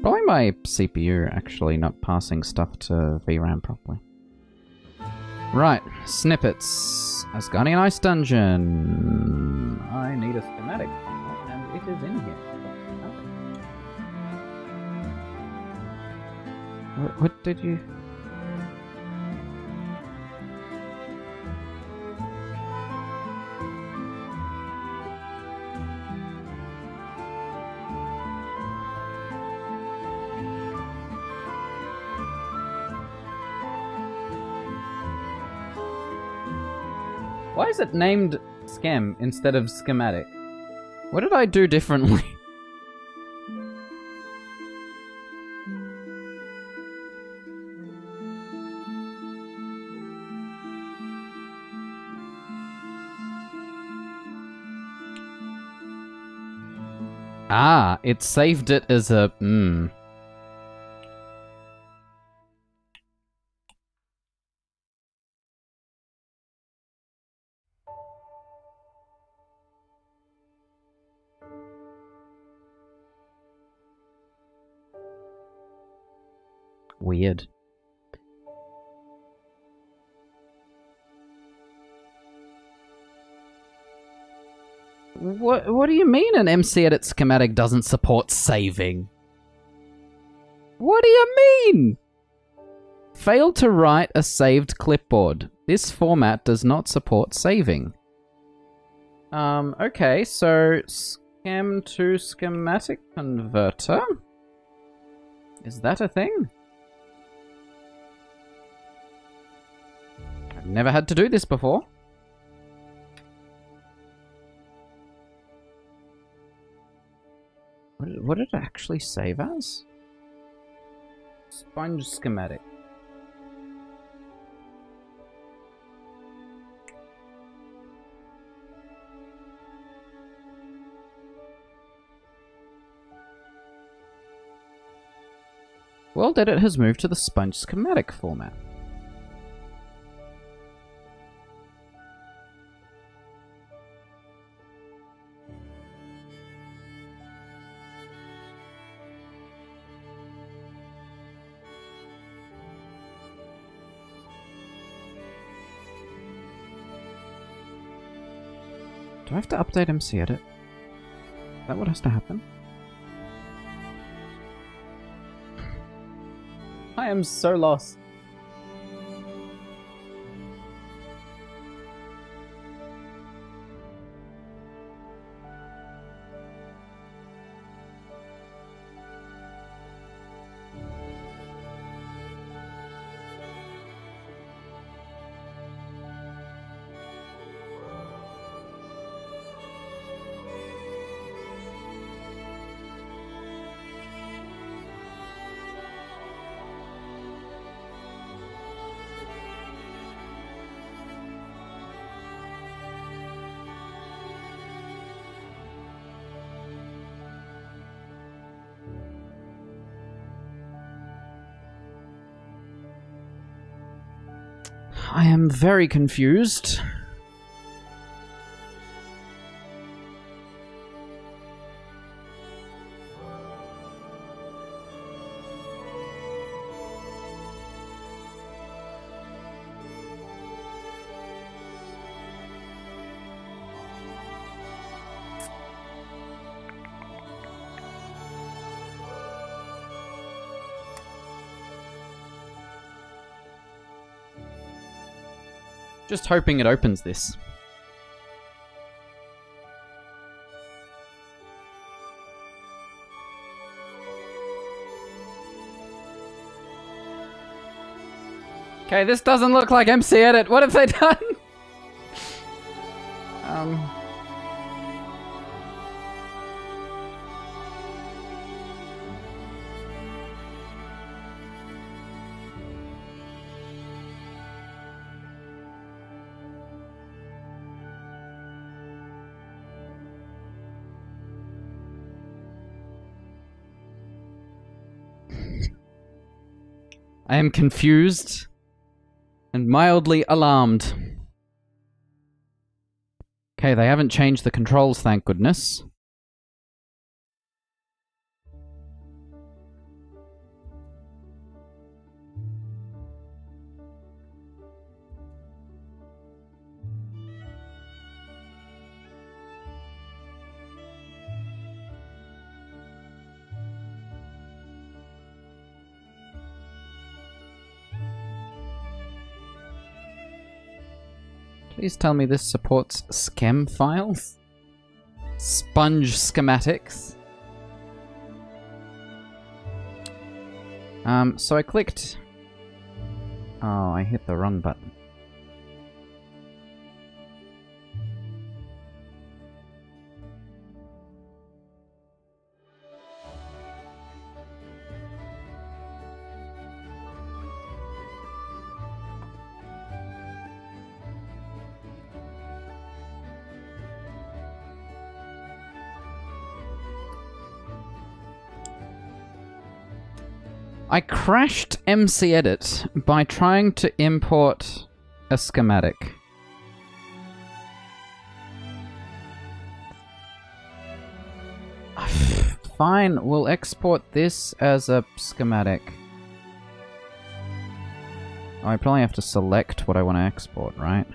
Speaker 1: probably my CPU actually not passing stuff to VRAM properly. Right, snippets. Asgarnian Ice Dungeon. I need a schematic, and it is in here. What did you... Why is it named Schem instead of schematic? What did I do differently? Ah, it saved it as a... Weird. What do you mean an MC Edit schematic doesn't support saving? What do you mean? Failed to write a saved clipboard. This format does not support saving. Okay, so Schem to schematic converter? Is that a thing? I've never had to do this before. What did it actually save as? Sponge schematic. World Edit has moved to the sponge schematic format. Do I have to update MC Edit? Is that what has to happen? I am so lost. I am very confused. Just hoping it opens this. Okay, this doesn't look like MC Edit. What have they done? I am confused and mildly alarmed. Okay, they haven't changed the controls, thank goodness. Please tell me this supports schem files? Sponge schematics? So I clicked... Oh, I hit the wrong button. I crashed MC Edit by trying to import a schematic. Fine, we'll export this as a schematic. Oh, I probably have to select what I want to export, right?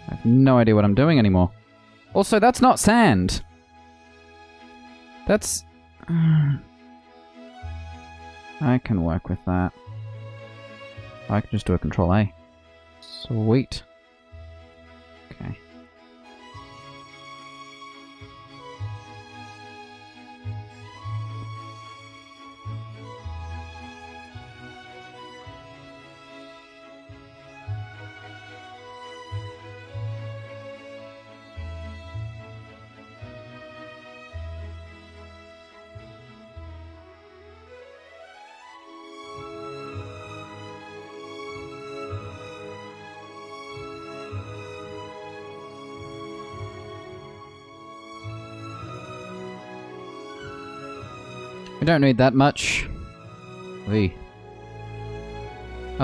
Speaker 1: I have no idea what I'm doing anymore. Also, that's not sand. That's... I can work with that. I can just do a Control A. Sweet. Okay. We don't need that much. I'm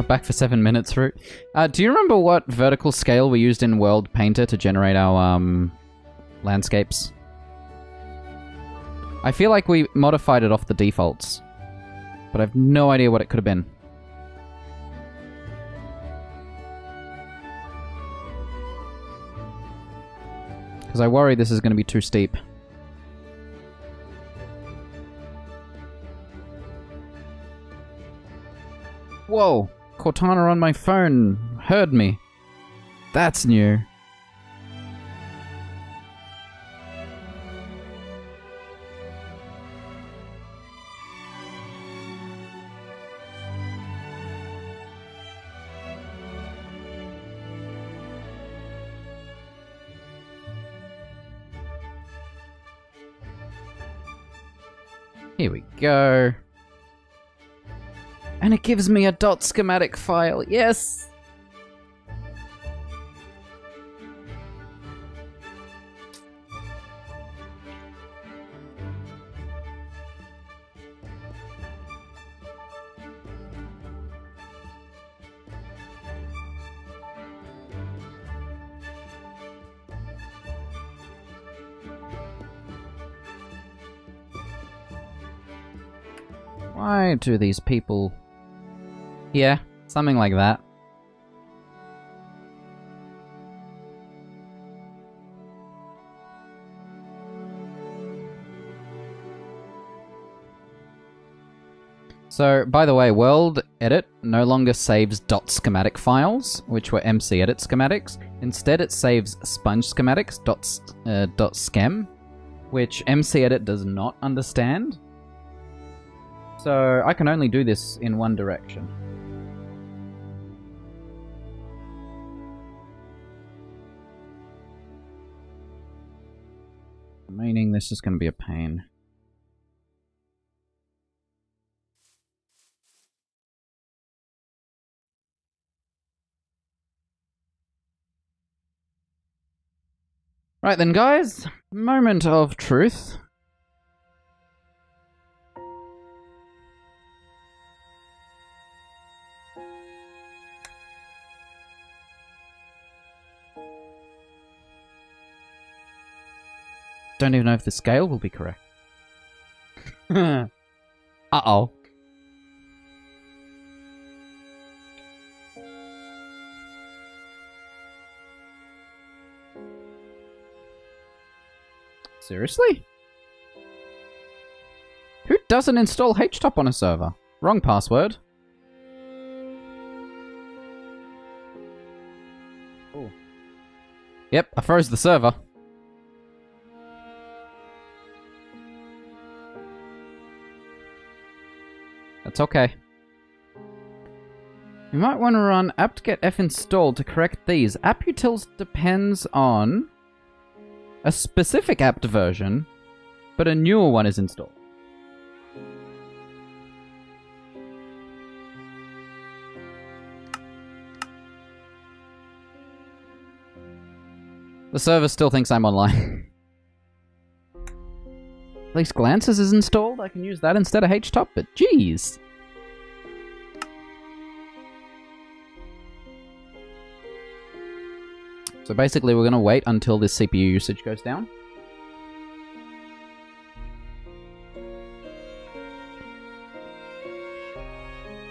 Speaker 1: back for 7 minutes, Root. Do you remember what vertical scale we used in World Painter to generate our, landscapes? I feel like we modified it off the defaults, but I have no idea what it could have been. Because I worry this is going to be too steep. Whoa! Cortana on my phone heard me. That's new. Here we go. And it gives me a .schematic file. Yes! Why do these people... Yeah, something like that. So, by the way, World Edit no longer saves .schematic files, which were MC Edit schematics. Instead, it saves sponge schematics .schem, which MC Edit does not understand. So, I can only do this in one direction. Meaning this is going to be a pain. Right then, guys. Moment of truth. Don't even know if the scale will be correct. Uh-oh. Seriously? Who doesn't install HTOP on a server? Wrong password. Ooh. Yep, I froze the server. That's okay. You might want to run apt-get f installed to correct these. Apt-utils depends on a specific apt version, but a newer one is installed. The server still thinks I'm online. At least Glances is installed. I can use that instead of HTOP, but geez. So basically we're going to wait until this CPU usage goes down.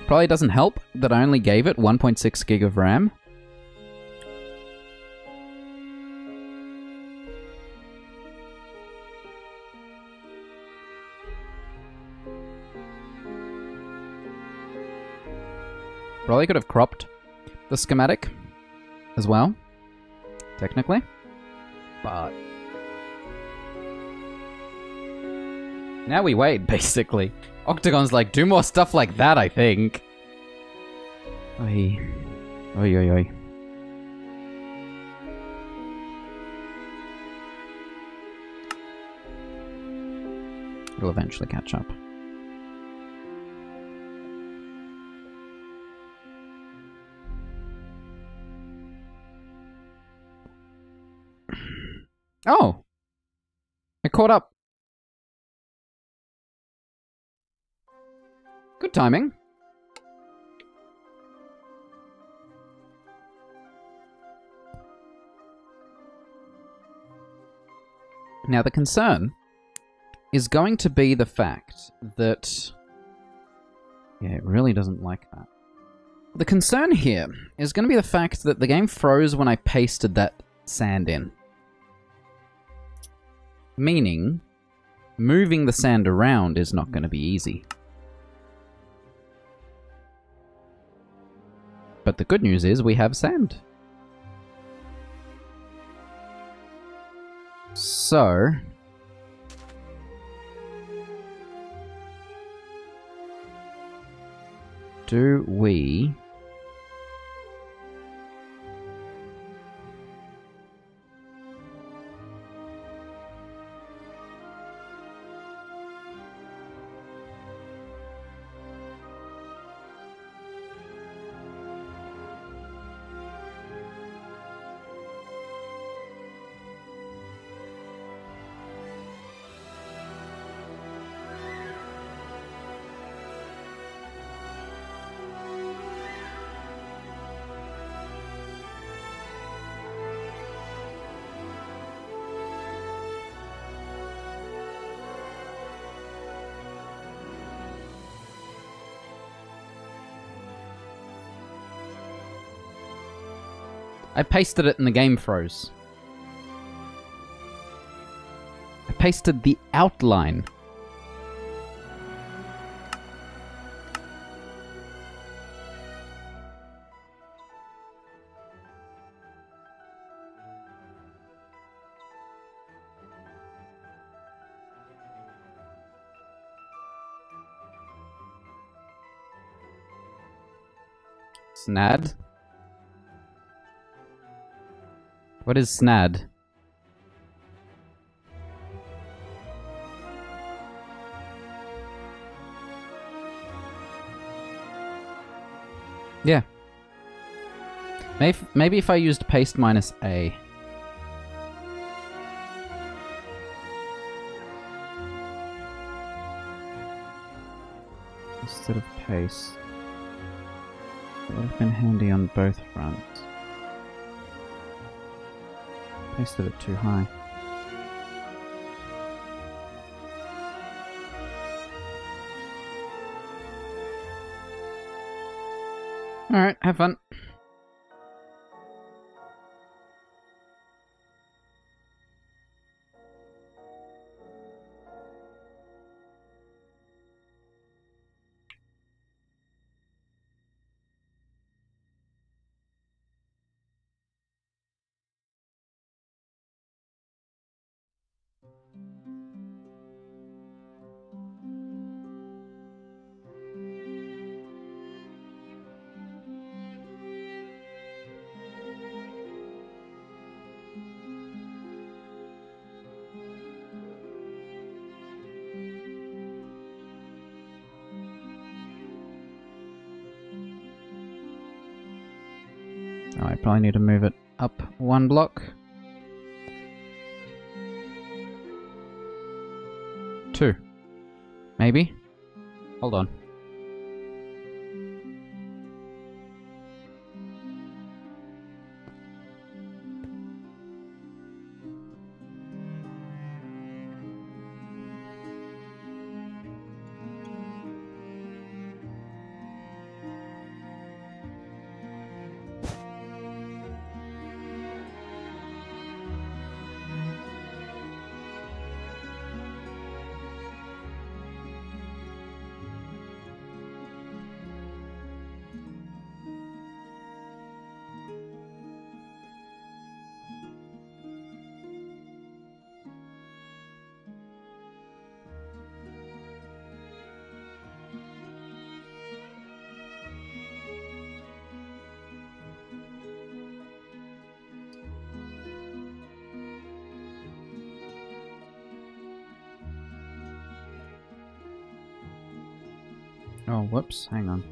Speaker 1: Probably doesn't help that I only gave it 1.6 gig of RAM. Probably could have cropped the schematic as well, technically, but now we wait, basically. Octagon's like, do more stuff like that, I think. Oi. Oi, oi, oi. It'll eventually catch up. Oh! I caught up. Good timing. Now the concern is going to be the fact that... Yeah, it really doesn't like that. The concern here is going to be the fact that the game froze when I pasted that sand in. Meaning, moving the sand around is not going to be easy. But the good news is we have sand. So... do we... I pasted it and the game froze. I pasted the outline. Snad? What is snad? Yeah. Maybe if I used paste minus A. Instead of paste. It would have been handy on both fronts. Pasted it too high. Alright, have fun. Oh, I probably need to move it up one block. 2. Maybe? Hold on. Oh, whoops, hang on.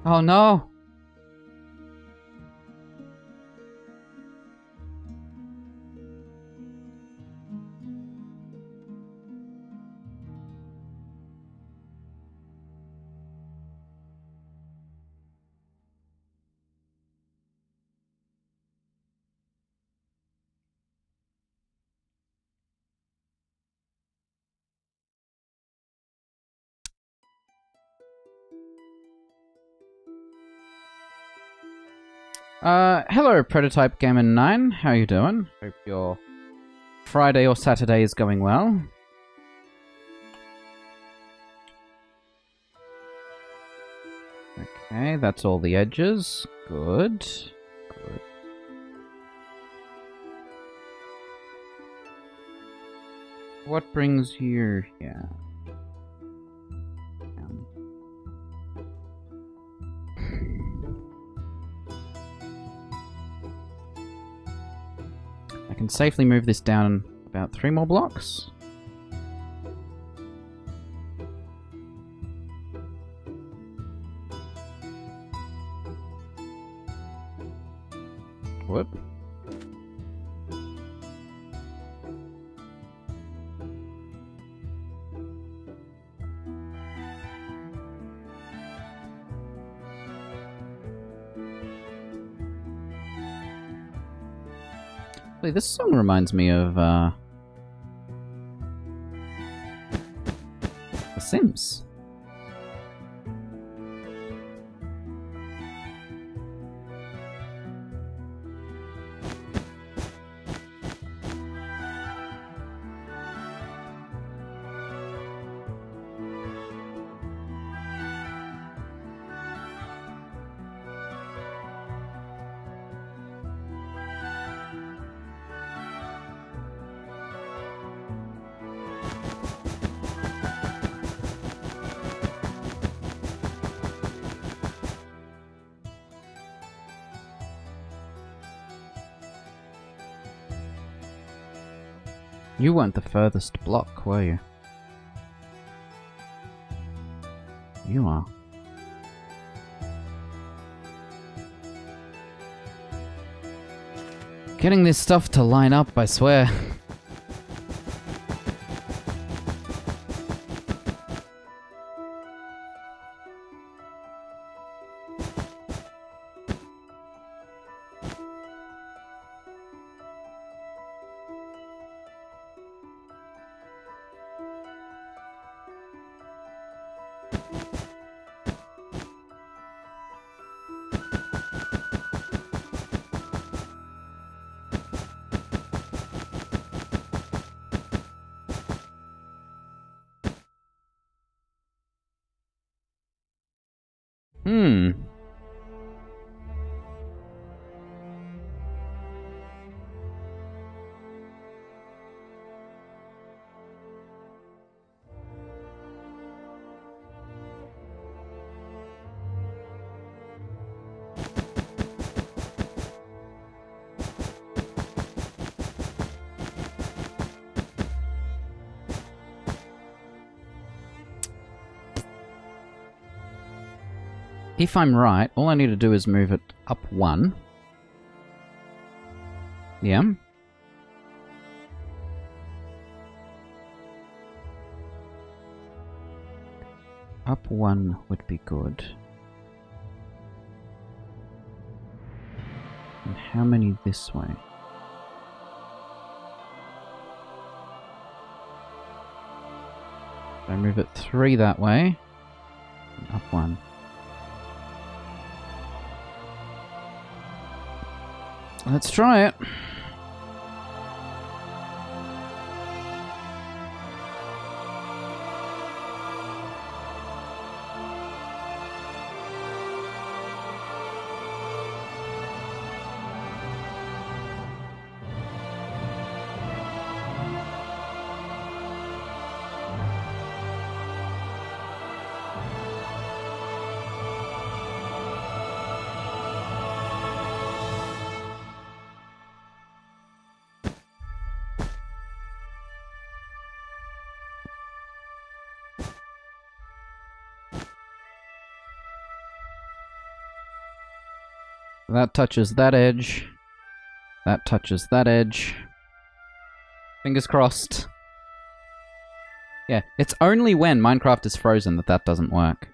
Speaker 1: Oh no! Hello, Prototype Gamer 9. How you doing? Hope your Friday or Saturday is going well. Okay, that's all the edges. Good. Good. What brings you here? I can safely move this down about 3 more blocks. Whoop. This song reminds me of, The Sims. You weren't the furthest block, were you? You are. Getting this stuff to line up, I swear. If I'm right, all I need to do is move it up 1. Yeah. Up 1 would be good. And how many this way? I move it 3 that way. And up 1. Let's try it. That touches that edge. That touches that edge. Fingers crossed. Yeah, it's only when Minecraft is frozen that that doesn't work.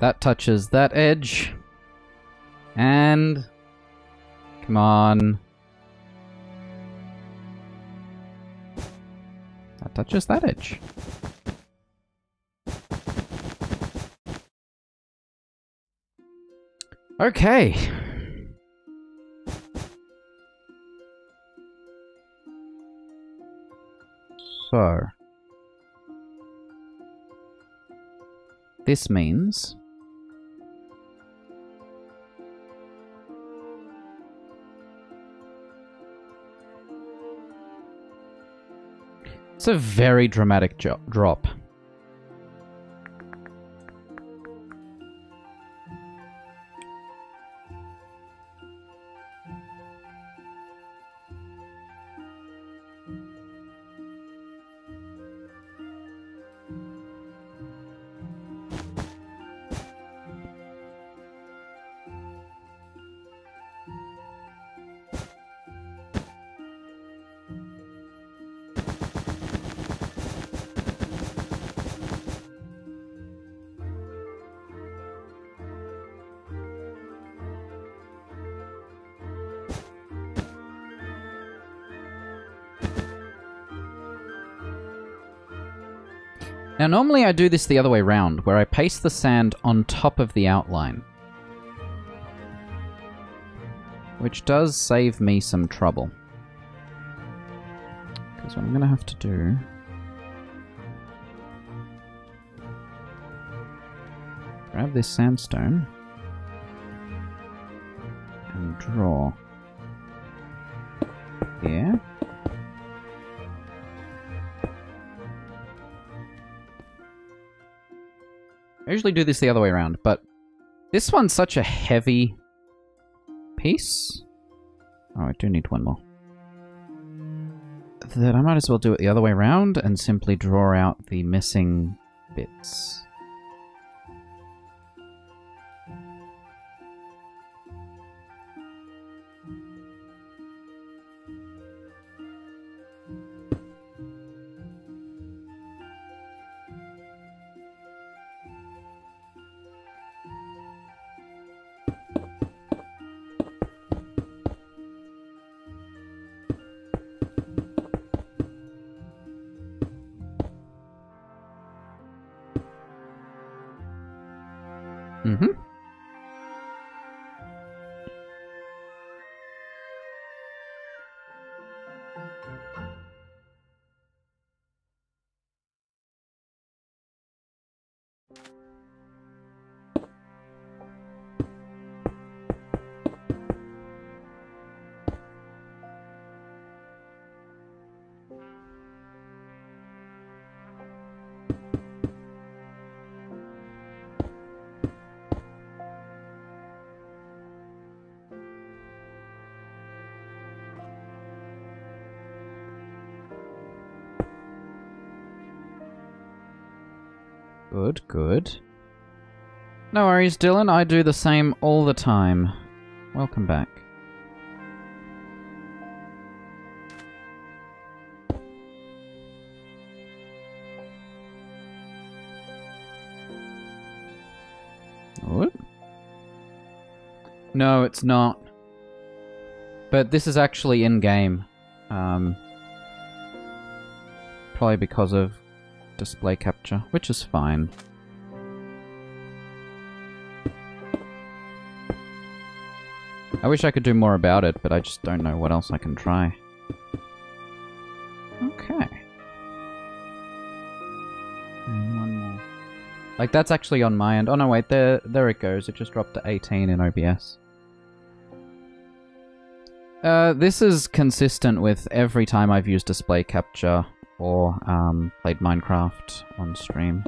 Speaker 1: That touches that edge. And... come on. That touches that edge. Okay. So. This means... it's a very dramatic drop. Now, normally I do this the other way round, where I paste the sand on top of the outline. Which does save me some trouble. Because what I'm going to have to do... grab this sandstone. And draw. Here. I usually do this the other way around, but this one's such a heavy piece. Oh, I do need one more. That I might as well do it the other way around and simply draw out the missing bits. Mm-hmm. Good, good. No worries, Dylan. I do the same all the time. Welcome back. What? No, it's not. But this is actually in-game. Probably because of display capture, which is fine. I wish I could do more about it, but I just don't know what else I can try. Okay. And one more. Like, that's actually on my end. Oh no, wait, there it goes. It just dropped to 18 in OBS. This is consistent with every time I've used display capture or played Minecraft on stream.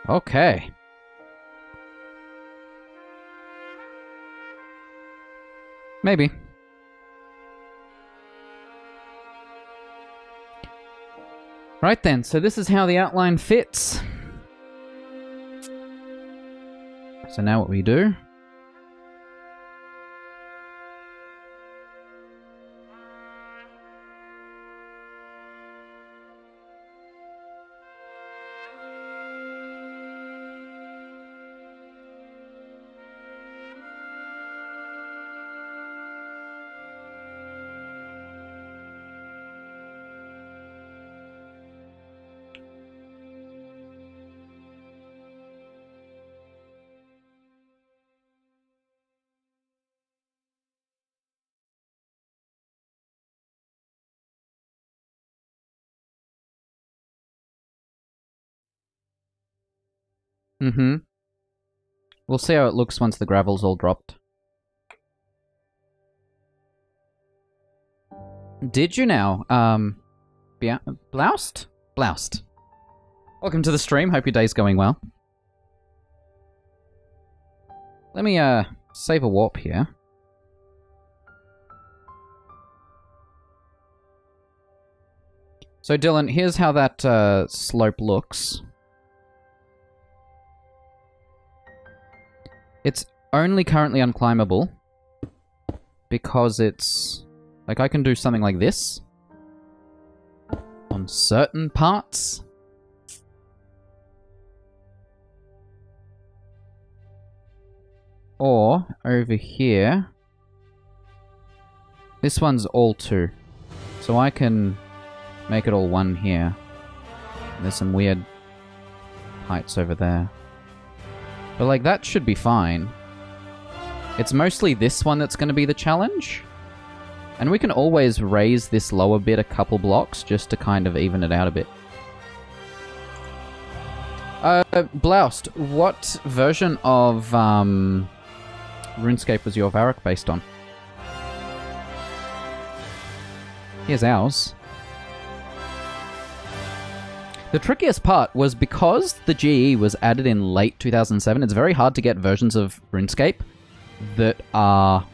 Speaker 1: Okay. Maybe. Right then, so this is how the outline fits. So now what we do... Mm-hmm. We'll see how it looks once the gravel's all dropped. Did you now? Bloused? Bloused. Welcome to the stream. Hope your day's going well. Let me, save a warp here. So, Dylan, here's how that, slope looks. It's only currently unclimbable because it's... like, I can do something like this on certain parts. Or, over here... This one's all 2. So I can make it all 1 here. There's some weird heights over there. But, like, that should be fine. It's mostly this one that's going to be the challenge. And we can always raise this lower bit a couple blocks just to kind of even it out a bit. Bloust, what version of RuneScape was your Varrock based on? Here's ours. The trickiest part was because the GE was added in late 2007, it's very hard to get versions of RuneScape that are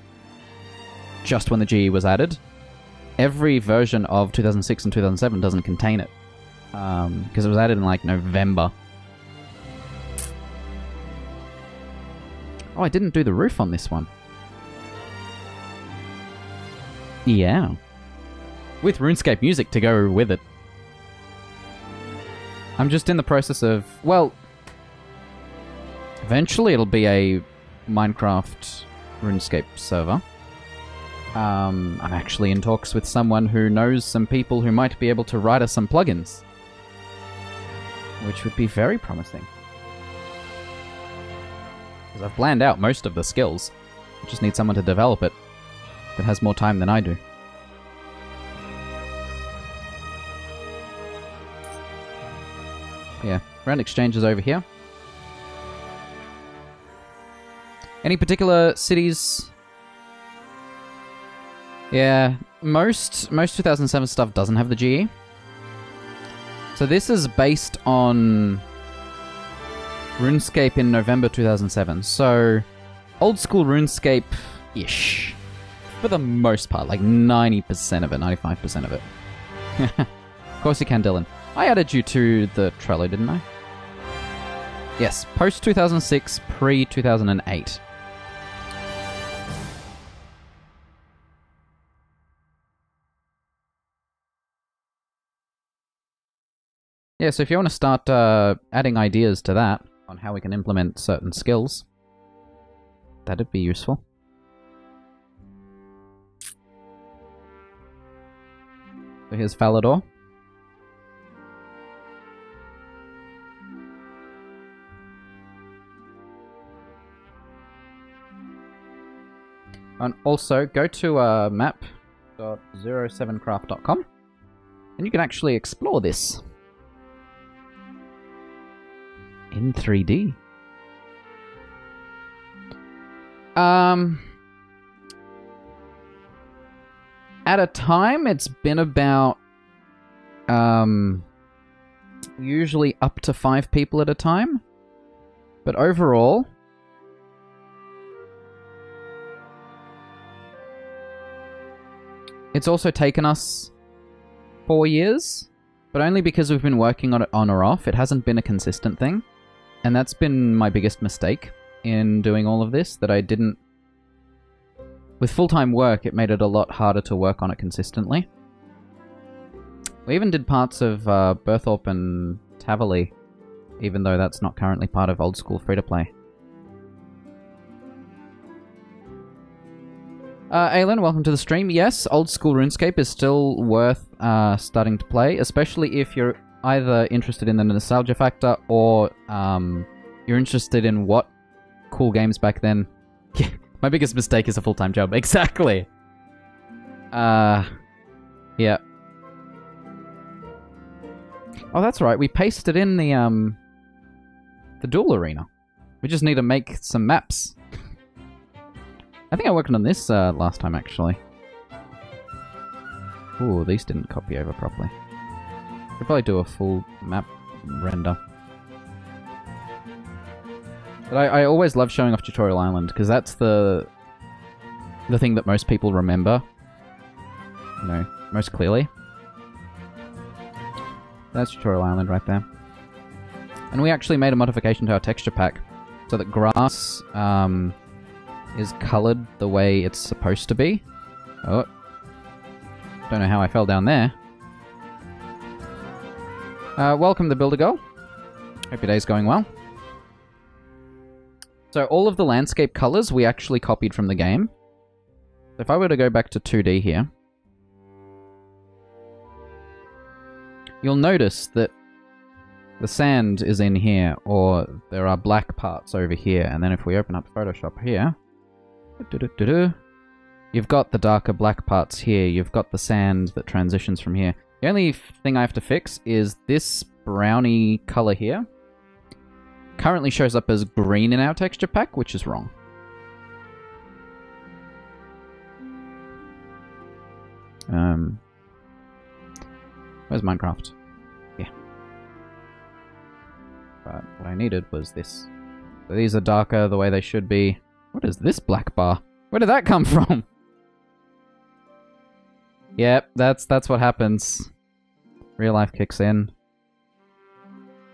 Speaker 1: just when the GE was added. Every version of 2006 and 2007 doesn't contain it. Because it was added in like November. Oh, I didn't do the roof on this one. Yeah. With RuneScape music to go with it. I'm just in the process of... Well... Eventually it'll be a Minecraft RuneScape server. I'm actually in talks with someone who knows some people who might be able to write us some plugins. Which would be very promising. Because I've planned out most of the skills. I just need someone to develop it that has more time than I do. Yeah, round exchanges over here. Any particular cities? Yeah, most 2007 stuff doesn't have the GE. So this is based on RuneScape in November 2007. So old school RuneScape-ish. For the most part, like 90% of it, 95% of it. Of course you can, Dylan. I added you to the Trello, didn't I? Yes, post-2006, pre-2008. Yeah, so if you want to start adding ideas to that, on how we can implement certain skills, that'd be useful. So here's Falador. And also, go to map.07craft.com and you can actually explore this in 3D. At a time, it's been about usually up to 5 people at a time, but overall, it's also taken us 4 years, but only because we've been working on it on or off. It hasn't been a consistent thing, and that's been my biggest mistake in doing all of this, that I didn't... With full-time work, it made it a lot harder to work on it consistently. We even did parts of Berthorpe and Tavali, even though that's not currently part of old school free-to-play. Aylin, welcome to the stream. Yes, old school RuneScape is still worth starting to play, especially if you're either interested in the nostalgia factor or you're interested in what cool games back then. My biggest mistake is a full-time job. Exactly. Yeah. Oh, that's right. We pasted in the duel arena. We just need to make some maps. I think I worked on this last time, actually. Ooh, these didn't copy over properly. Could probably do a full map render. But I always love showing off Tutorial Island, because that's the thing that most people remember. You know, most clearly. That's Tutorial Island right there. And we actually made a modification to our texture pack, so that grass is coloured the way it's supposed to be. Oh. Don't know how I fell down there. Welcome, the Builder Girl. Hope your day's going well. So all of the landscape colors we actually copied from the game. If I were to go back to 2D here, you'll notice that the sand is in here, or there are black parts over here. And then if we open up Photoshop here, you've got the darker black parts here. You've got the sand that transitions from here. The only thing I have to fix is this browny color here. Currently shows up as green in our texture pack, which is wrong. Where's Minecraft? Yeah. But what I needed was this. So these are darker the way they should be. What is this black bar? Where did that come from? Yep, that's what happens. Real life kicks in.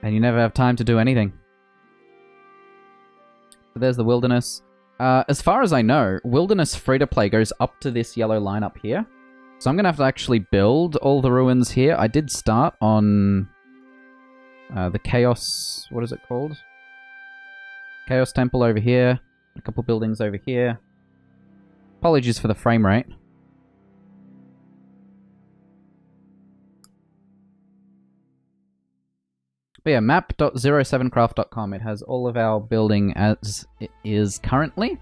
Speaker 1: And you never have time to do anything. So there's the wilderness. As far as I know, wilderness free-to-play goes up to this yellow line up here. So I'm going to have to actually build all the ruins here. I did start on the Chaos... What is it called? Chaos Temple over here. A couple buildings over here. Apologies for the frame rate. But yeah, map.07craft.com. It has all of our building as it is currently.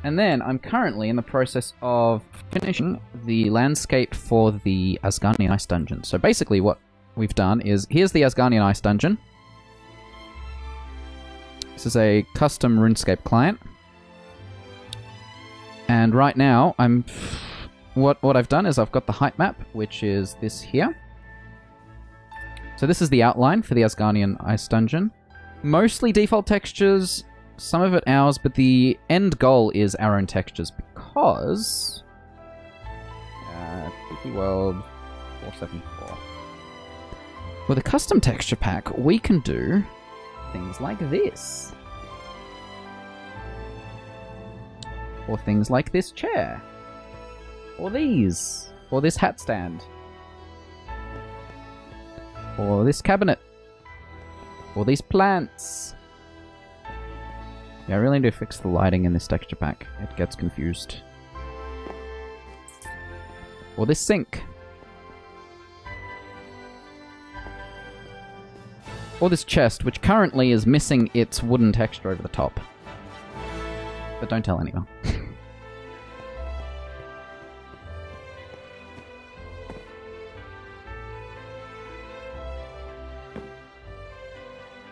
Speaker 1: And then I'm currently in the process of finishing the landscape for the Asgarnian Ice Dungeon. So basically what we've done is, here's the Asgarnian Ice Dungeon. This is a custom RuneScape client. And right now, what I've done is I've got the height map, which is this here. So this is the outline for the Asgarnian Ice Dungeon. Mostly default textures, some of it ours, but the end goal is our own textures because... PP World 474. With a custom texture pack, we can do things like this. Or things like this chair. Or these. Or this hat stand. Or this cabinet. Or these plants. Yeah, I really need to fix the lighting in this texture pack. It gets confused. Or this sink. Or this chest, which currently is missing its wooden texture over the top. But don't tell anyone.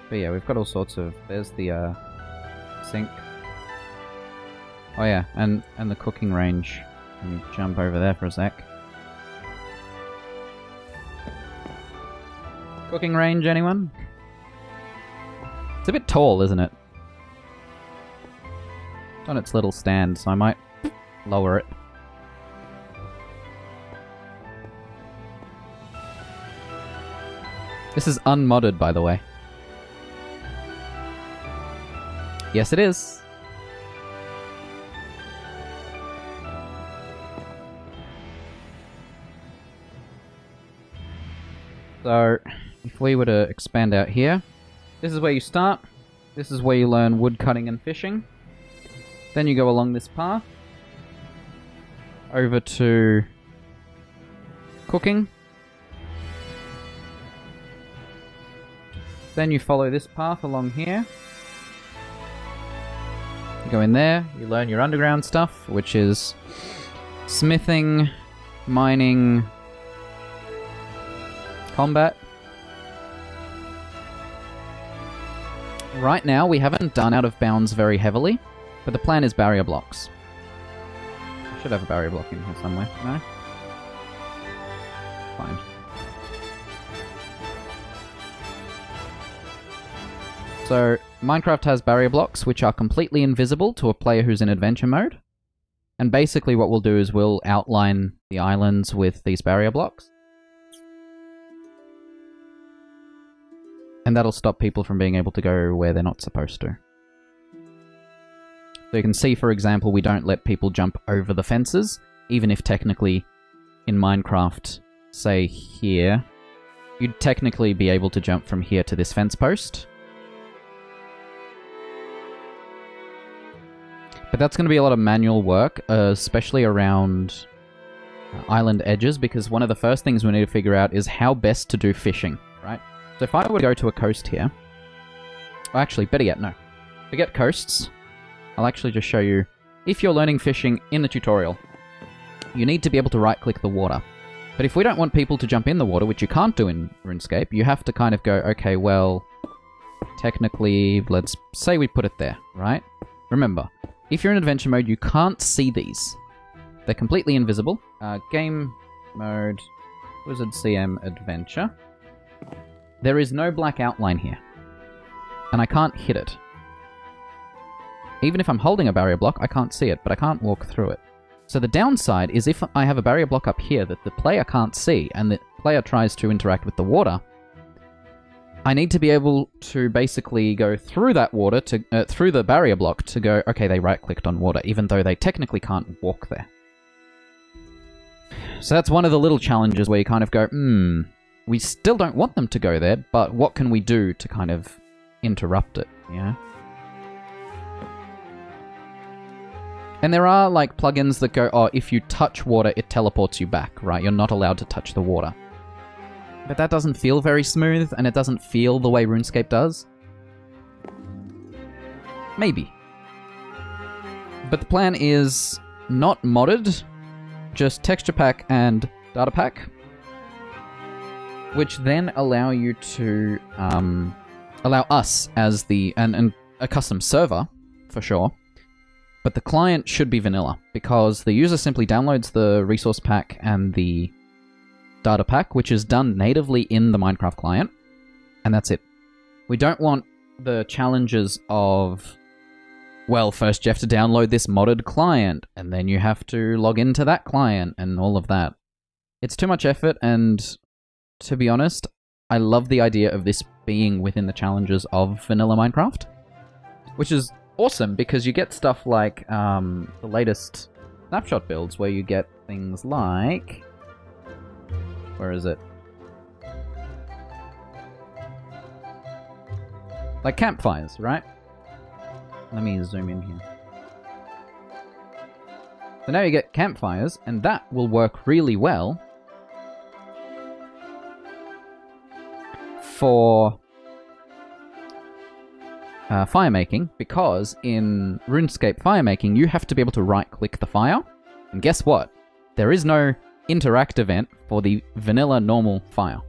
Speaker 1: But yeah, we've got all sorts of... There's the sink. Oh yeah, and the cooking range. Let me jump over there for a sec. Cooking range, anyone? It's a bit tall, isn't it? It's on its little stand, so I might lower it. This is unmodded, by the way. Yes, it is. So, if we were to expand out here, this is where you start. This is where you learn wood cutting and fishing. Then you go along this path over to cooking. Then you follow this path along here. You go in there, you learn your underground stuff, which is smithing, mining, combat. Right now, we haven't done out of bounds very heavily, but the plan is barrier blocks. I should have a barrier block in here somewhere. No? Fine. So, Minecraft has barrier blocks, which are completely invisible to a player who's in adventure mode. And basically what we'll do is we'll outline the islands with these barrier blocks. And that'll stop people from being able to go where they're not supposed to. So you can see, for example, we don't let people jump over the fences, even if technically in Minecraft, say here, you'd technically be able to jump from here to this fence post. that's going to be a lot of manual work, especially around island edges, because one of the first things we need to figure out is how best to do fishing, right? So if I were to go to a coast here... Well, actually, better yet, no. Forget coasts. I'll actually just show you. If you're learning fishing in the tutorial, you need to be able to right-click the water. But if we don't want people to jump in the water, which you can't do in RuneScape, you have to kind of go, okay, well, technically, let's say we put it there, right? Remember, if you're in adventure mode, you can't see these. They're completely invisible. Game mode, Wizard CM Adventure. There is no black outline here. And I can't hit it. Even if I'm holding a barrier block, I can't see it, but I can't walk through it. So the downside is if I have a barrier block up here that the player can't see, and the player tries to interact with the water, I need to be able to basically go through that water, to through the barrier block, to go, okay, they right-clicked on water, even though they technically can't walk there. So that's one of the little challenges where you kind of go, we still don't want them to go there, but what can we do to kind of interrupt it, yeah? And there are, like, plugins that go, oh, if you touch water, it teleports you back, right? You're not allowed to touch the water. But that doesn't feel very smooth, and it doesn't feel the way RuneScape does. Maybe. But the plan is not modded, just texture pack and data pack, which then allow you to, allow us as the, and a custom server, for sure, but the client should be vanilla, because the user simply downloads the resource pack and the data pack, which is done natively in the Minecraft client, and that's it. We don't want the challenges of, well, first you have to download this modded client, and then you have to log into that client, and all of that. It's too much effort, and to be honest, I love the idea of this being within the challenges of vanilla Minecraft, which is awesome, because you get stuff like the latest snapshot builds, where you get things like... Where is it? Like campfires, right? Let me zoom in here. So now you get campfires, and that will work really well for fire making, because in RuneScape fire making, you have to be able to right-click the fire, and guess what? There is no interact event for the vanilla normal fire.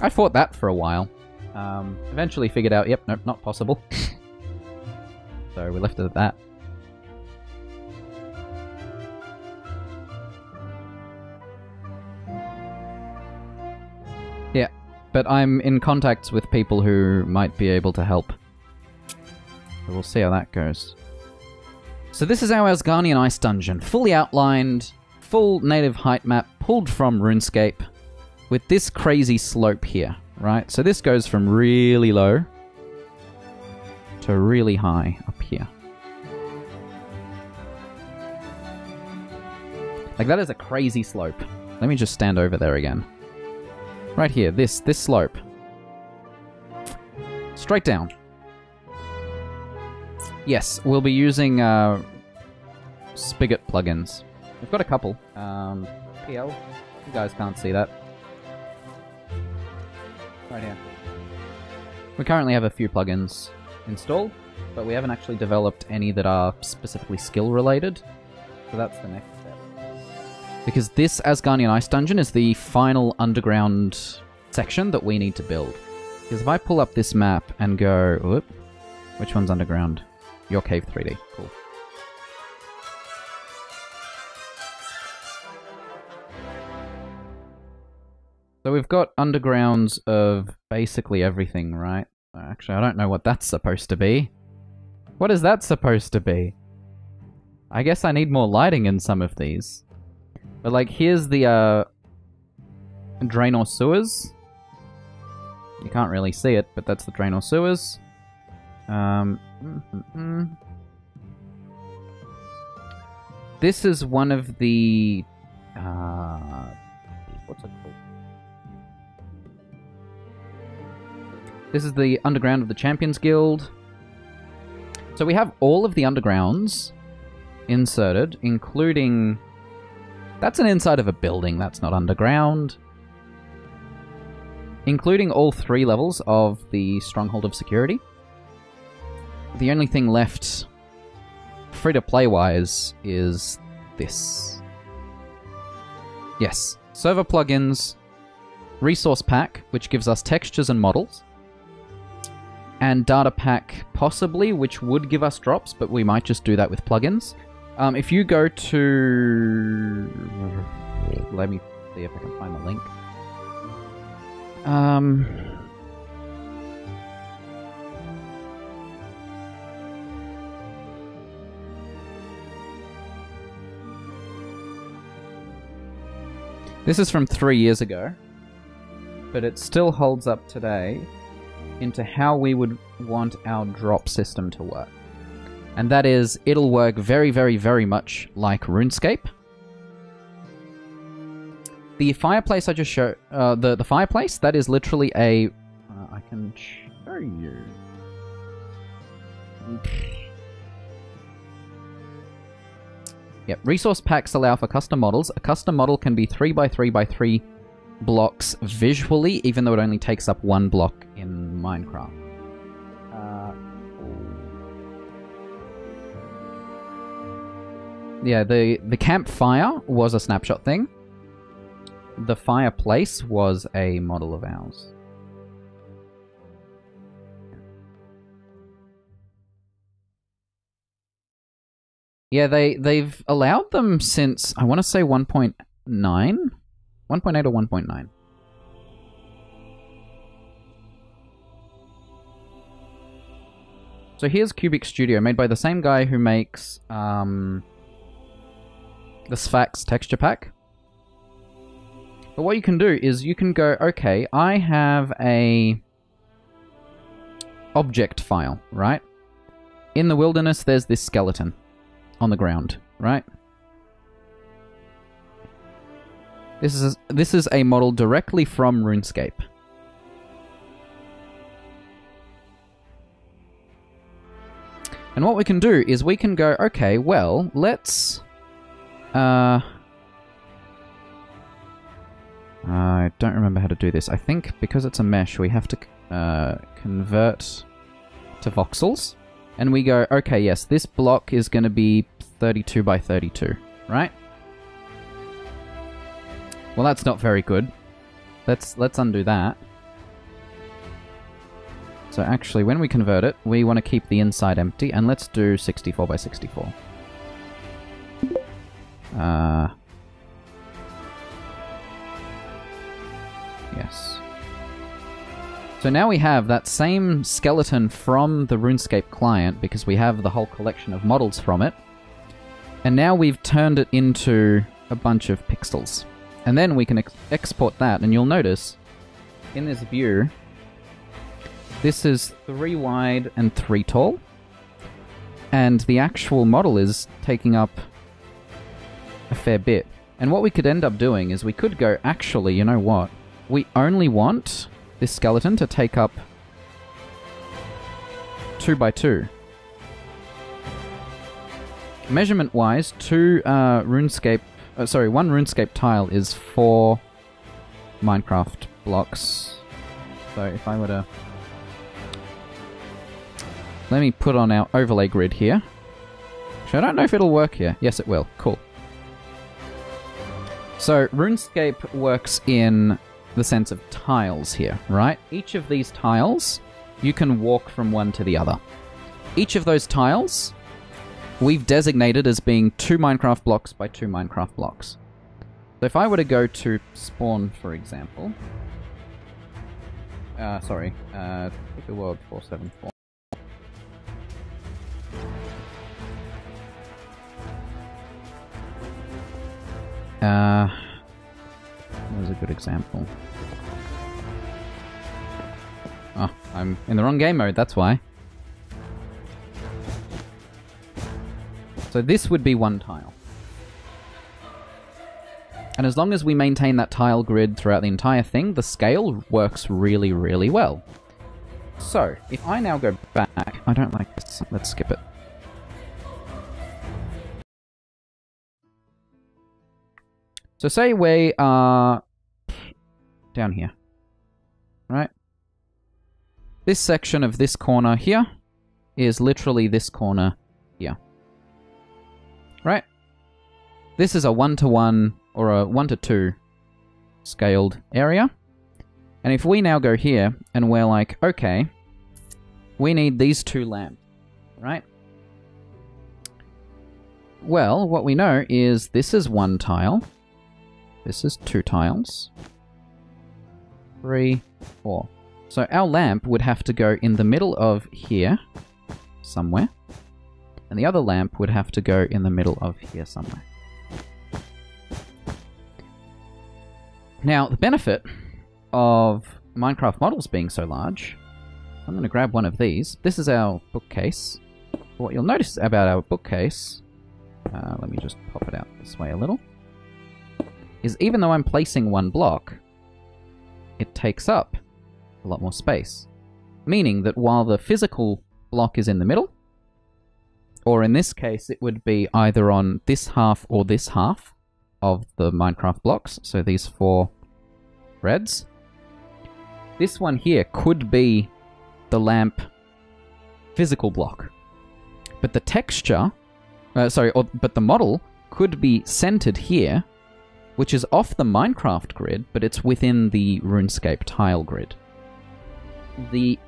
Speaker 1: I fought that for a while. Eventually figured out, yep, nope, not possible. So we left it at that. Yeah, but I'm in contacts with people who might be able to help. So we'll see how that goes. So this is our Asgarnian ice dungeon, fully outlined, full native height map, pulled from RuneScape, with this crazy slope here, right? So this goes from really low to really high up here. Like, that is a crazy slope. Let me just stand over there again. Right here, this slope. Straight down. Yes, we'll be using Spigot plugins. We've got a couple. PL. You guys can't see that. Right here. We currently have a few plugins installed, but we haven't actually developed any that are specifically skill related. So that's the next step. Because this Asgarnian Ice Dungeon is the final underground section that we need to build. Because if I pull up this map and go... Whoop, which one's underground? Your Cave 3D. Cool. So we've got undergrounds of basically everything, right? Actually, I don't know what that's supposed to be. What is that supposed to be? I guess I need more lighting in some of these. But like, here's the Draenor sewers. You can't really see it, but that's the Draenor sewers. This is one of the... what's it called? This is the underground of the Champions Guild. So we have all of the undergrounds inserted, including... That's an inside of a building, that's not underground. Including all 3 levels of the Stronghold of Security. The only thing left, free-to-play-wise, is this. Yes, server plugins, resource pack, which gives us textures and models, and data pack, possibly, which would give us drops, but we might just do that with plugins. If you go to... Let me see if I can find the link. This is from 3 years ago, but it still holds up today into how we would want our drop system to work. And that is, it'll work very, very, very much like RuneScape. The fireplace I just showed, the fireplace, that is literally a... I can show you. Yep, resource packs allow for custom models. A custom model can be 3x3x3 blocks visually, even though it only takes up 1 block in Minecraft. Yeah, the campfire was a snapshot thing. The fireplace was a model of ours. Yeah, they've allowed them since, I want to say 1.9? 1.8 or 1.9. So here's Cubic Studio, made by the same guy who makes the Sphax texture pack. But what you can do is you can go, okay, I have a object file, right? In the wilderness, there's this skeleton on the ground, right? This is a model directly from RuneScape. And what we can do is we can go, okay, well, let's... I don't remember how to do this. I think because it's a mesh, we have to convert to voxels. And we go, okay, yes, this block is going to be 32 by 32, right? Well, that's not very good. Let's undo that. So actually, when we convert it, we want to keep the inside empty, and let's do 64 by 64. Yes. So now we have that same skeleton from the RuneScape client, because we have the whole collection of models from it. And now we've turned it into a bunch of pixels. And then we can export that, and you'll notice, in this view, this is 3 wide and 3 tall. And the actual model is taking up a fair bit. And what we could end up doing is we could go, actually, you know what? We only want this skeleton to take up 2 by 2. Measurement-wise, one RuneScape tile is 4 Minecraft blocks. So if I were to... Let me put on our overlay grid here. Actually, I don't know if it'll work here. Yes, it will. Cool. So, RuneScape works in the sense of tiles here, right? Each of these tiles, you can walk from one to the other. Each of those tiles, we've designated as being 2 Minecraft blocks by 2 Minecraft blocks. So if I were to go to spawn, for example... the world 474. That was a good example. Oh, I'm in the wrong game mode, that's why. So this would be 1 tile. And as long as we maintain that tile grid throughout the entire thing, the scale works really, really well. So, if I now go back... I don't like this. Let's skip it. So say we are down here, right? This section of this corner here is literally this corner here, right? This is a 1-to-1 or a 1-to-2 scaled area. And if we now go here and we're like, okay, we need these 2 lamps, right? Well, what we know is this is 1 tile. This is 2 tiles. 3, 4. So our lamp would have to go in the middle of here, somewhere. And the other lamp would have to go in the middle of here somewhere. Now, the benefit of Minecraft models being so large, I'm going to grab one of these. This is our bookcase. What you'll notice about our bookcase, let me just pop it out this way a little, is even though I'm placing 1 block, it takes up a lot more space. Meaning that while the physical block is in the middle, or in this case it would be either on this half or this half of the Minecraft blocks, so these 4 reds, this one here could be the lamp physical block. But the texture, but the model could be centered here, which is off the Minecraft grid, but it's within the RuneScape tile grid. The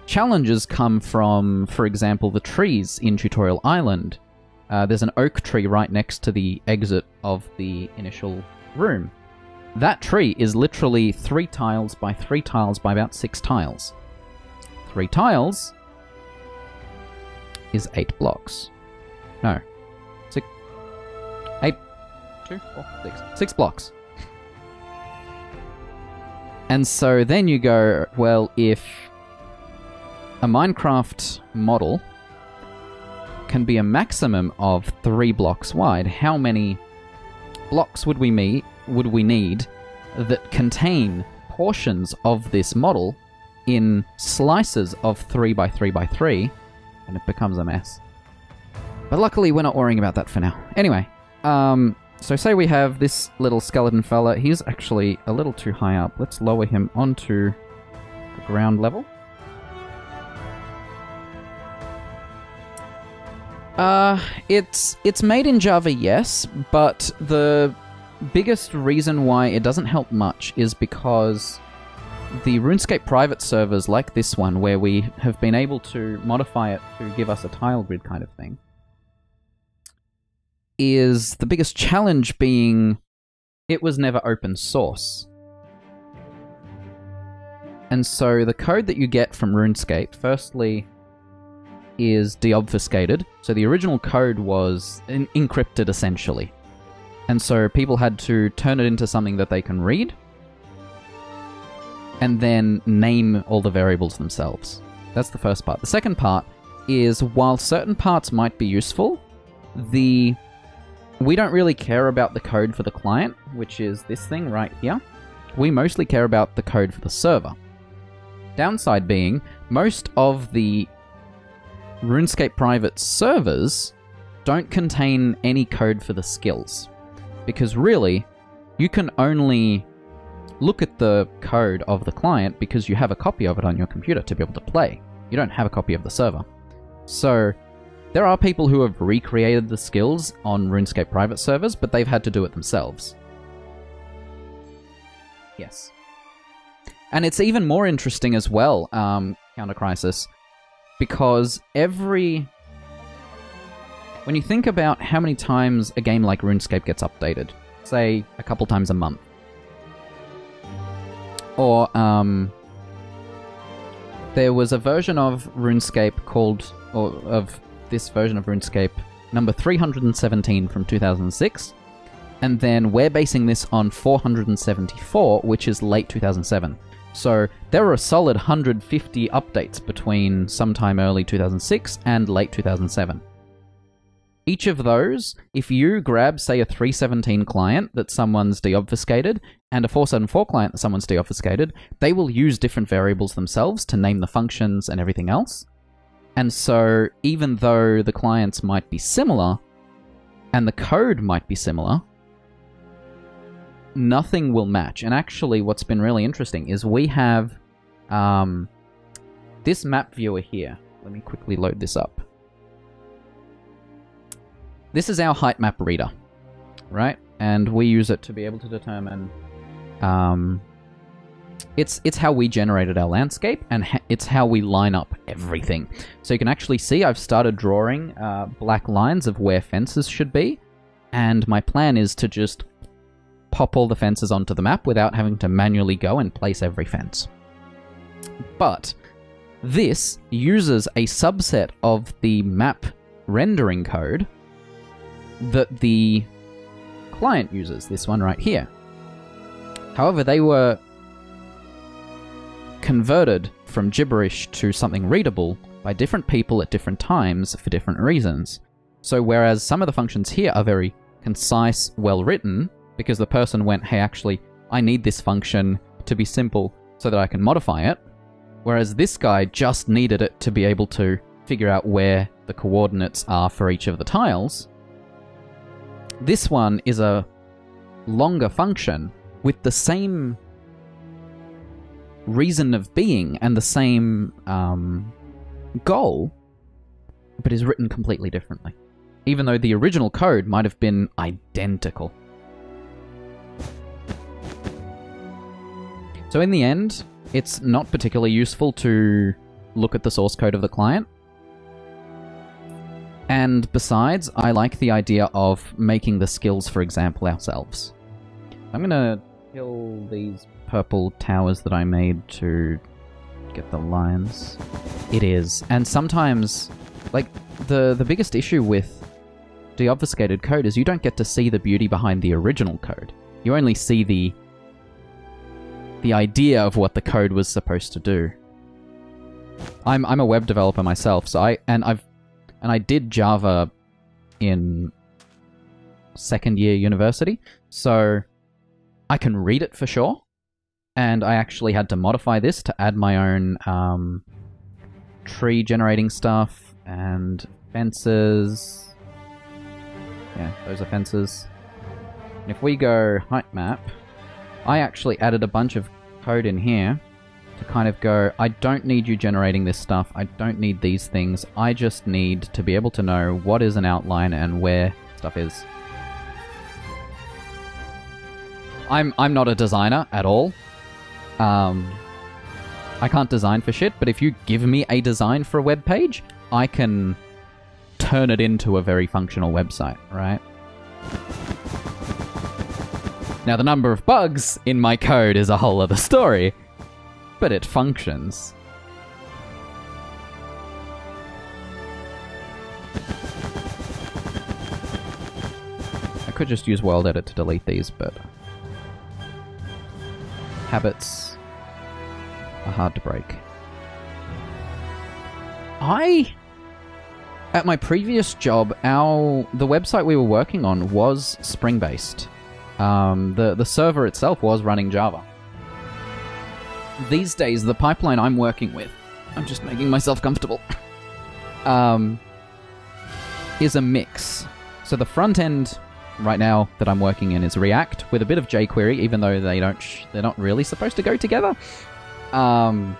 Speaker 1: challenges come from, for example, the trees in Tutorial Island. There's an oak tree right next to the exit of the initial room. That tree is literally 3 tiles by 3 tiles by about 6 tiles. 3 tiles is 8 blocks. No. 6... 8... 2, 4, 6. 6 blocks. And so then you go, well, if a Minecraft model can be a maximum of 3 blocks wide, how many blocks would we need that contain portions of this model in slices of 3 by 3 by 3, and it becomes a mess. But luckily we're not worrying about that for now. Anyway, so say we have this little skeleton fella. He's actually a little too high up. Let's lower him onto the ground level. It's made in Java, yes, but the biggest reason why it doesn't help much is because the RuneScape private servers like this one, where we have been able to modify it to give us a tile grid kind of thing, is the biggest challenge being it was never open source. And so the code that you get from RuneScape, firstly, is deobfuscated. So the original code was encrypted, essentially. And so people had to turn it into something that they can read, and then name all the variables themselves. That's the first part. The second part is, while certain parts might be useful, we don't really care about the code for the client, which is this thing right here. We mostly care about the code for the server. Downside being, most of the RuneScape private servers don't contain any code for the skills. Because really, you can only look at the code of the client because you have a copy of it on your computer to be able to play. You don't have a copy of the server. So there are people who have recreated the skills on RuneScape private servers, but they've had to do it themselves. Yes. And it's even more interesting as well, Counter Crisis, because when you think about how many times a game like RuneScape gets updated, say a couple times a month, or there was a version of RuneScape of this version of RuneScape number 317 from 2006, and then we're basing this on 474, which is late 2007. So there were a solid 150 updates between sometime early 2006 and late 2007. each of those, if you grab, say, a 317 client that someone's deobfuscated and a 474 client that someone's deobfuscated, they will use different variables themselves to name the functions and everything else. And so even though the clients might be similar and the code might be similar, nothing will match. And actually what's been really interesting is we have this map viewer here. Let me quickly load this up. This is our Heightmap reader, right? And we use it to be able to determine... It's how we generated our landscape, and it's how we line up everything. So you can actually see I've started drawing black lines of where fences should be, and my plan is to just pop all the fences onto the map without having to manually go and place every fence. But this uses a subset of the map rendering code that the client uses, this one right here. However, they were converted from gibberish to something readable by different people at different times for different reasons. So whereas some of the functions here are very concise, well written, because the person went, hey, actually, I need this function to be simple so that I can modify it, whereas this guy just needed it to be able to figure out where the coordinates are for each of the tiles. This one is a longer function with the same reason of being and the same goal, but is written completely differently, even though the original code might have been identical. So in the end, it's not particularly useful to look at the source code of the client. And besides, I like the idea of making the skills, for example, ourselves. I'm gonna kill these purple towers that I made to get the lines. It is. And sometimes, like, the biggest issue with deobfuscated code is you don't get to see the beauty behind the original code. You only see the idea of what the code was supposed to do. I'm a web developer myself, so I did Java in second year university, so I can read it for sure. And I actually had to modify this to add my own tree generating stuff and fences. Yeah, those are fences. And if we go height map, I actually added a bunch of code in here to kind of go, I don't need you generating this stuff, I don't need these things, I just need to be able to know what is an outline and where stuff is. I'm not a designer at all. I can't design for shit, but if you give me a design for a web page, I can turn it into a very functional website, right? Now, the number of bugs in my code is a whole other story, but it functions. I could just use world edit to delete these, but habits are hard to break. At my previous job, the website we were working on was Spring-based. The server itself was running Java. These days, the pipeline I'm working with, I'm just making myself comfortable, is a mix. So the front end right now that I'm working in is React with a bit of jQuery, even though they're not really supposed to go together. So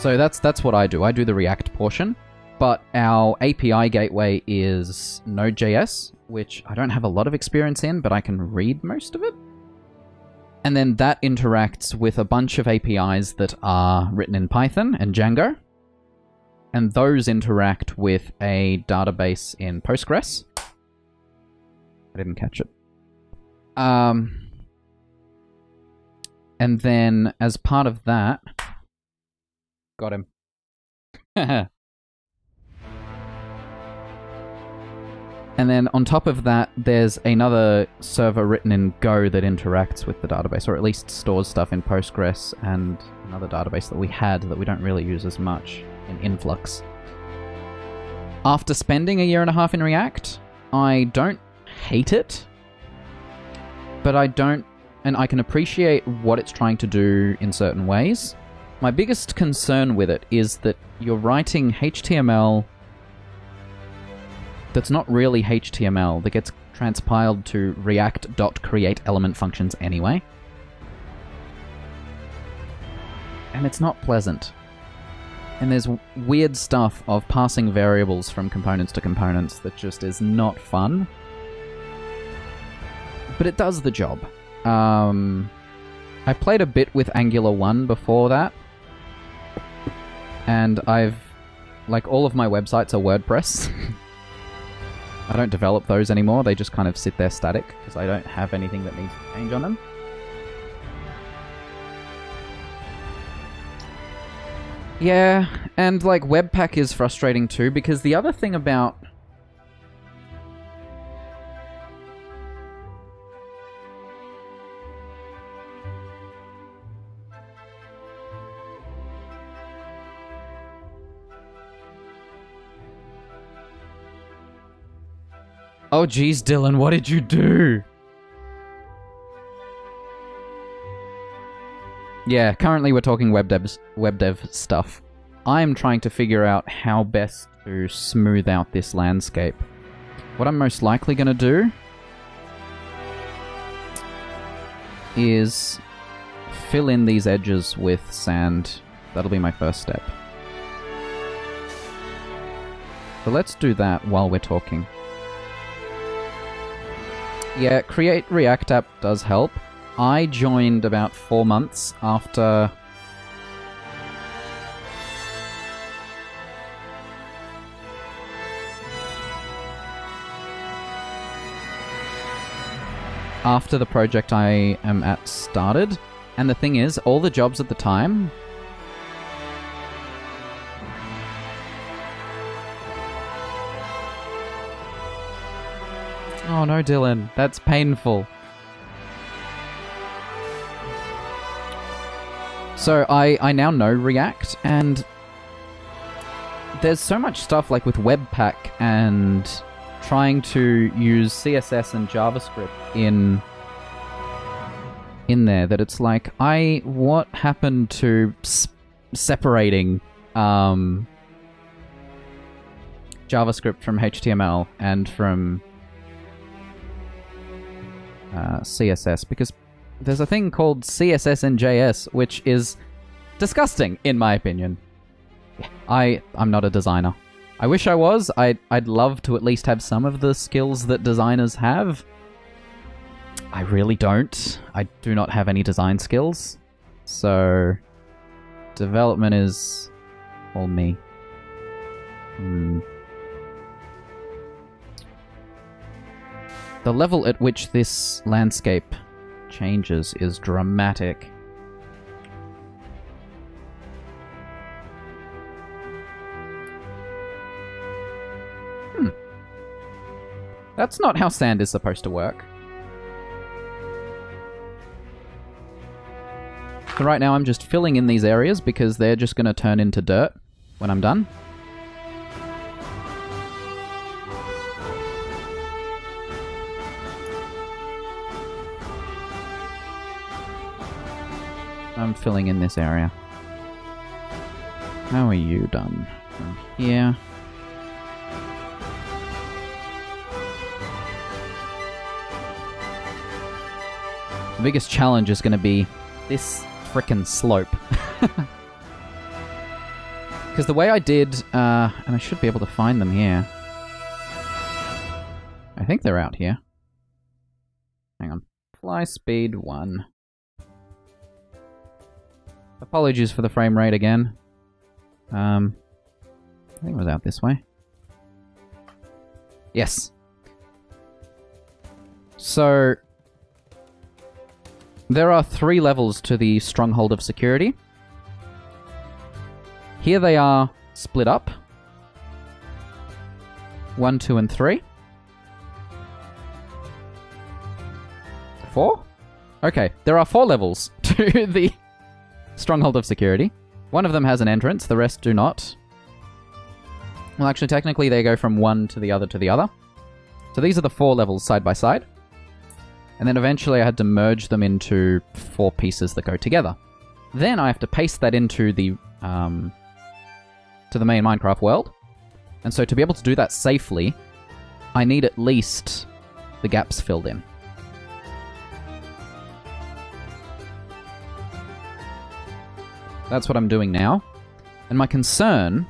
Speaker 1: that's what I do. I do the React portion, but our API gateway is Node.js, which I don't have a lot of experience in, but I can read most of it. And then that interacts with a bunch of APIs that are written in Python and Django. And those interact with a database in Postgres. I didn't catch it. And then as part of that... Got him. And then on top of that, there's another server written in Go that interacts with the database, or at least stores stuff in Postgres, and another database that we had that we don't really use as much in Influx. After spending a year and a half in React, I don't hate it, but I don't, and I can appreciate what it's trying to do in certain ways. My biggest concern with it is that you're writing HTML that's not really HTML, that gets transpiled to react.createElement functions anyway. And it's not pleasant. And there's weird stuff of passing variables from components to components that just is not fun. But it does the job. I played a bit with Angular 1 before that. And like, all of my websites are WordPress. I don't develop those anymore, they just kind of sit there static, because I don't have anything that needs to change on them. Yeah, and like Webpack is frustrating too, because the other thing about... Oh geez, Dylan, what did you do? Yeah, currently we're talking web dev stuff. I'm trying to figure out how best to smooth out this landscape. What I'm most likely going to do is fill in these edges with sand. That'll be my first step. So let's do that while we're talking. Yeah, Create React App does help. I joined about 4 months after... after the project I am at started. And the thing is, all the jobs at the time... Oh no, Dylan, that's painful. So I now know React, and there's so much stuff like with Webpack and trying to use CSS and JavaScript in there that it's like, what happened to separating JavaScript from HTML and from CSS, because there's a thing called CSS and JS, which is disgusting, in my opinion. I'm not a designer. I wish I was. I'd love to at least have some of the skills that designers have. I really don't. I do not have any design skills. So, development is all me. The level at which this landscape changes is dramatic. That's not how sand is supposed to work. So right now I'm just filling in these areas because they're just going to turn into dirt when I'm done. I'm filling in this area. How are you done? From here. The biggest challenge is going to be this frickin' slope. Because the way I did, and I should be able to find them here. I think they're out here. Hang on. Fly speed 1. Apologies for the frame rate again. I think it was out this way. Yes. So, there are 3 levels to the Stronghold of Security. Here they are split up. 1, 2, and 3. 4? Okay, there are 4 levels to the Stronghold of Security. One of them has an entrance, the rest do not. Well, actually, technically, they go from one to the other to the other. So these are the 4 levels side by side. And then eventually I had to merge them into 4 pieces that go together. Then I have to paste that into the main Minecraft world. And so to be able to do that safely, I need at least the gaps filled in. That's what I'm doing now. And my concern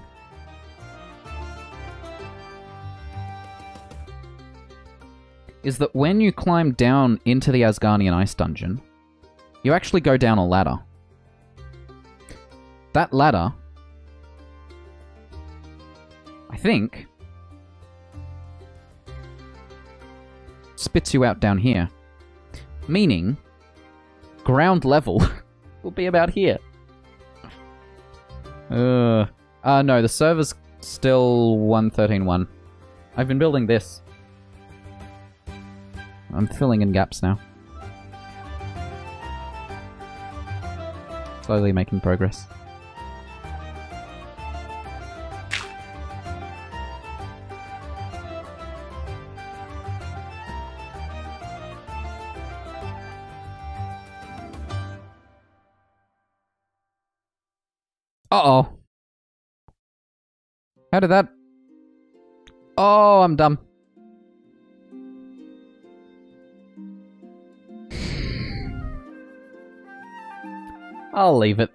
Speaker 1: is that when you climb down into the Asgarnian ice dungeon, you actually go down a ladder. That ladder, I think, spits you out down here. Meaning, ground level will be about here. No, the server's still 1.13.1. I've been building this. I'm filling in gaps now. Slowly making progress. Uh-oh. How did that... Oh, I'm dumb. I'll leave it.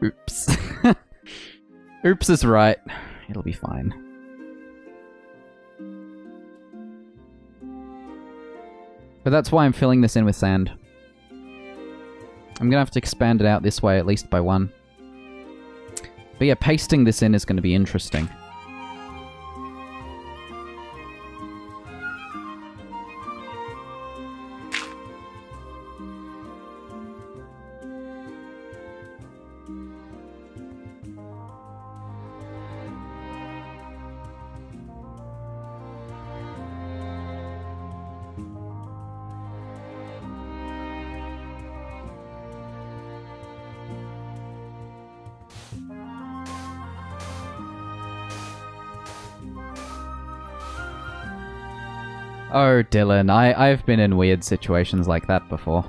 Speaker 1: Oops. Oops is right. It'll be fine. But that's why I'm filling this in with sand. I'm gonna have to expand it out this way at least by 1. But yeah, pasting this in is gonna be interesting. Oh, Dylan, I've been in weird situations like that before.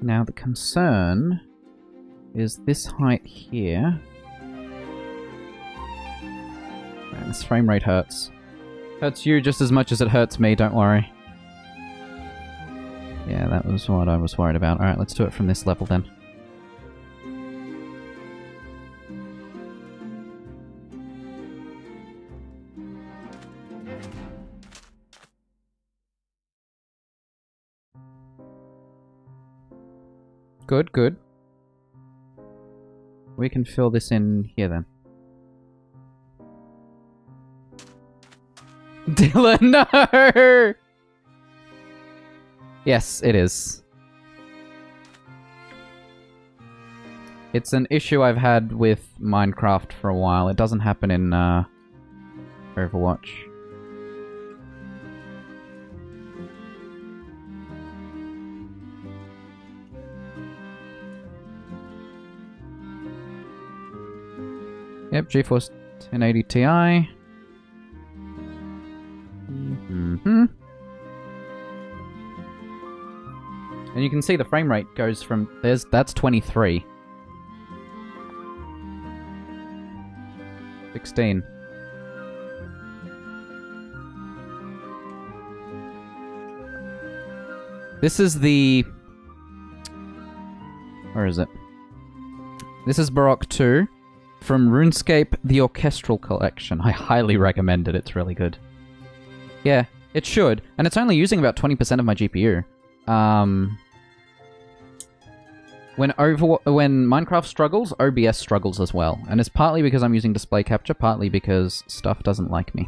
Speaker 1: Now the concern is this height here. Man, this frame rate hurts. Hurts you just as much as it hurts me, don't worry. Yeah, that was what I was worried about. Alright, let's do it from this level then. Good, good. We can fill this in here then. Dylan, no! Yes, it is. It's an issue I've had with Minecraft for a while. It doesn't happen in Overwatch. Yep, GeForce 1080 Ti. And you can see the frame rate goes from... that's 23. 16. This is the... Where is it? This is Baroque 2. From RuneScape, the Orchestral Collection. I highly recommend it, it's really good. Yeah, It should, and it's only using about 20% of my GPU. When Minecraft struggles, OBS struggles as well. And it's partly because I'm using display capture, partly because stuff doesn't like me.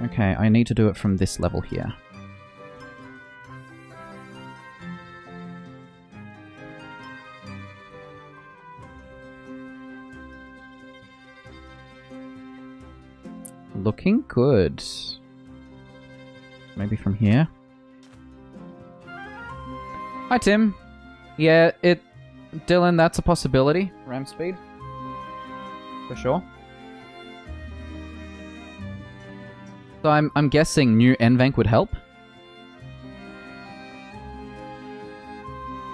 Speaker 1: Okay, I need to do it from this level here. Looking good. Maybe from here. Hi, Tim. Yeah, Dylan, that's a possibility. RAM speed. For sure. So I'm guessing new NVENC would help.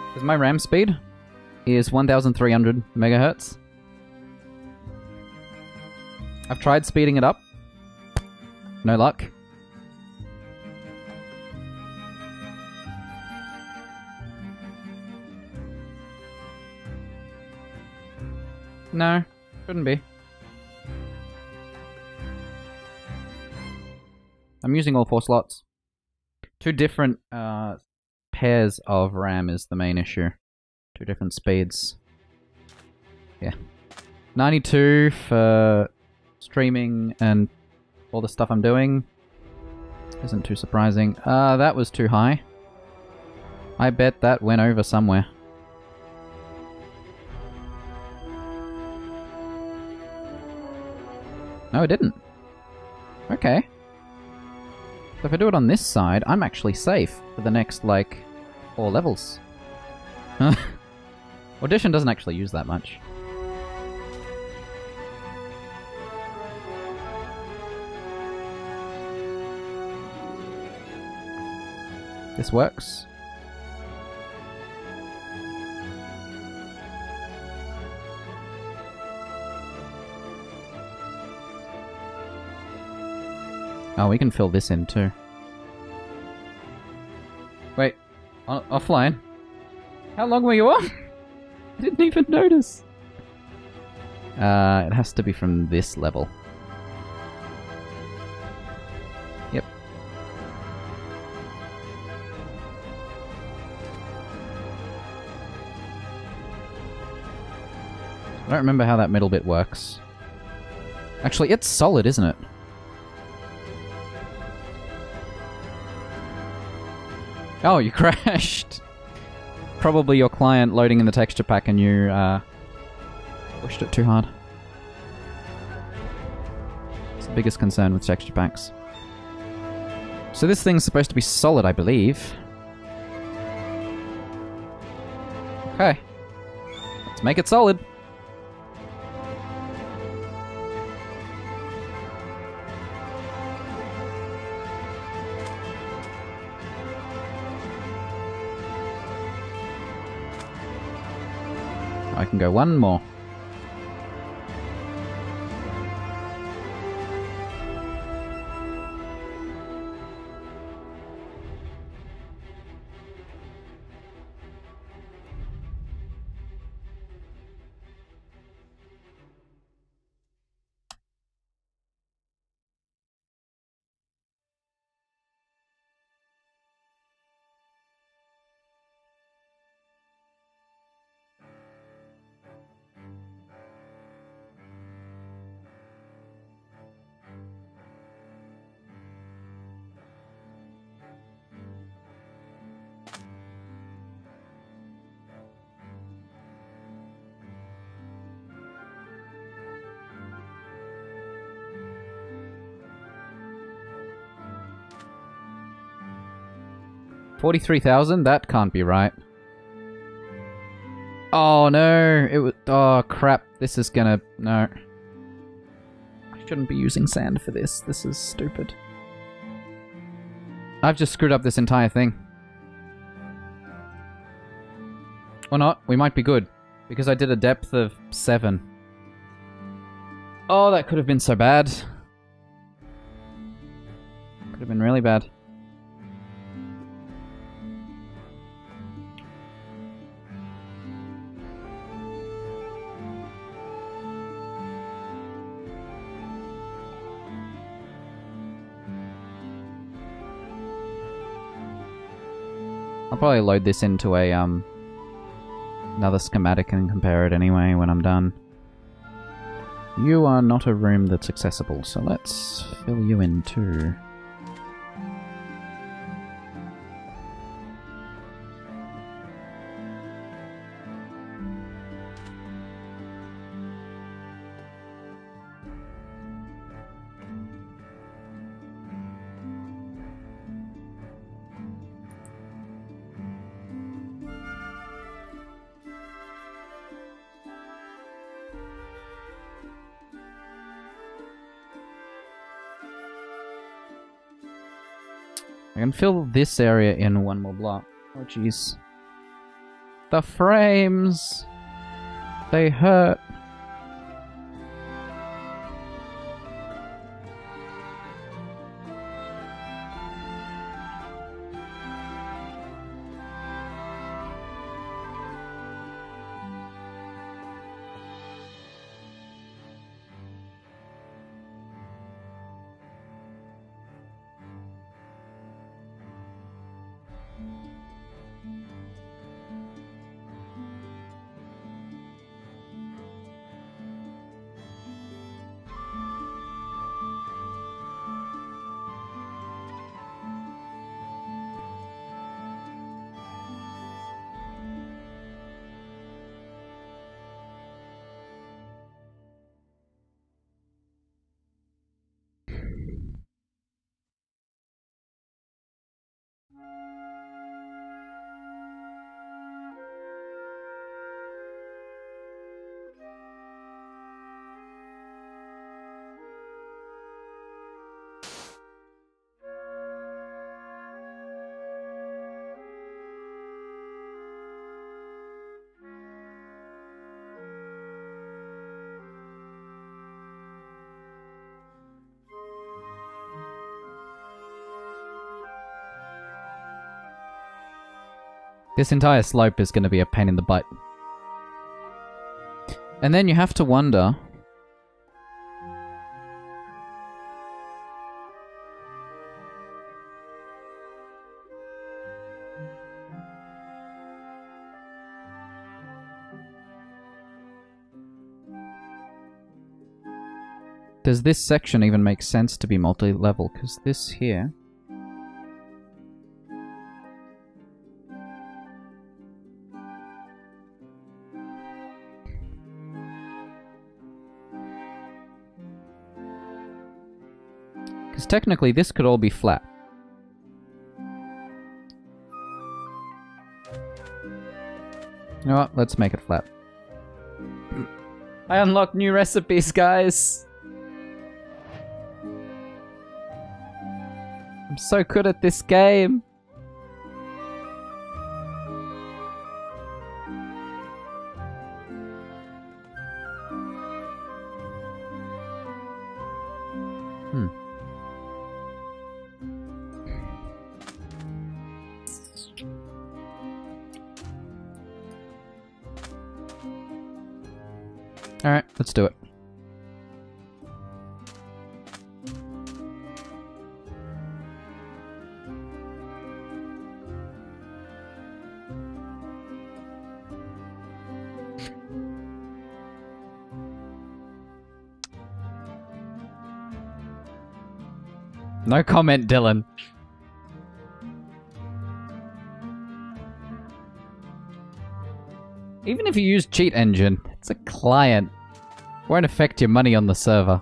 Speaker 1: Because my RAM speed is 1300 megahertz. I've tried speeding it up. No luck. No, shouldn't be. I'm using all 4 slots. 2 different pairs of RAM is the main issue. 2 different speeds. Yeah. 92 for streaming and all the stuff I'm doing. Isn't too surprising. That was too high. I bet that went over somewhere. No, it didn't. Okay. So if I do it on this side, I'm actually safe for the next, like, 4 levels. Audition doesn't actually use that much. This works. Oh, we can fill this in too. Wait, offline? How long were you on? I didn't even notice. It has to be from this level. Yep. I don't remember how that middle bit works. Actually, it's solid, isn't it? Oh, you crashed! Probably your client loading in the texture pack and you pushed it too hard. It's the biggest concern with texture packs. So this thing's supposed to be solid, I believe. Okay. Let's make it solid. I can go one more. $43,000? That can't be right. Oh no, it was. Oh crap, this is gonna. No. I shouldn't be using sand for this. This is stupid. I've just screwed up this entire thing. Or not, we might be good. Because I did a depth of 7. Oh, that could have been so bad. Could have been really bad. I'll probably load this into a, another schematic and compare it anyway when I'm done. You are not a room that's accessible, so let's fill you in too. I can fill this area in one more block. Oh jeez. The frames! They hurt. This entire slope is going to be a pain in the butt. And then you have to wonder... does this section even make sense to be multi-level? Because this here... because technically this could all be flat. You know what? Let's make it flat. I unlocked new recipes, guys! I'm so good at this game! Alright, let's do it. No comment, Dylan. Even if you use cheat engine, it's a client. Won't affect your money on the server.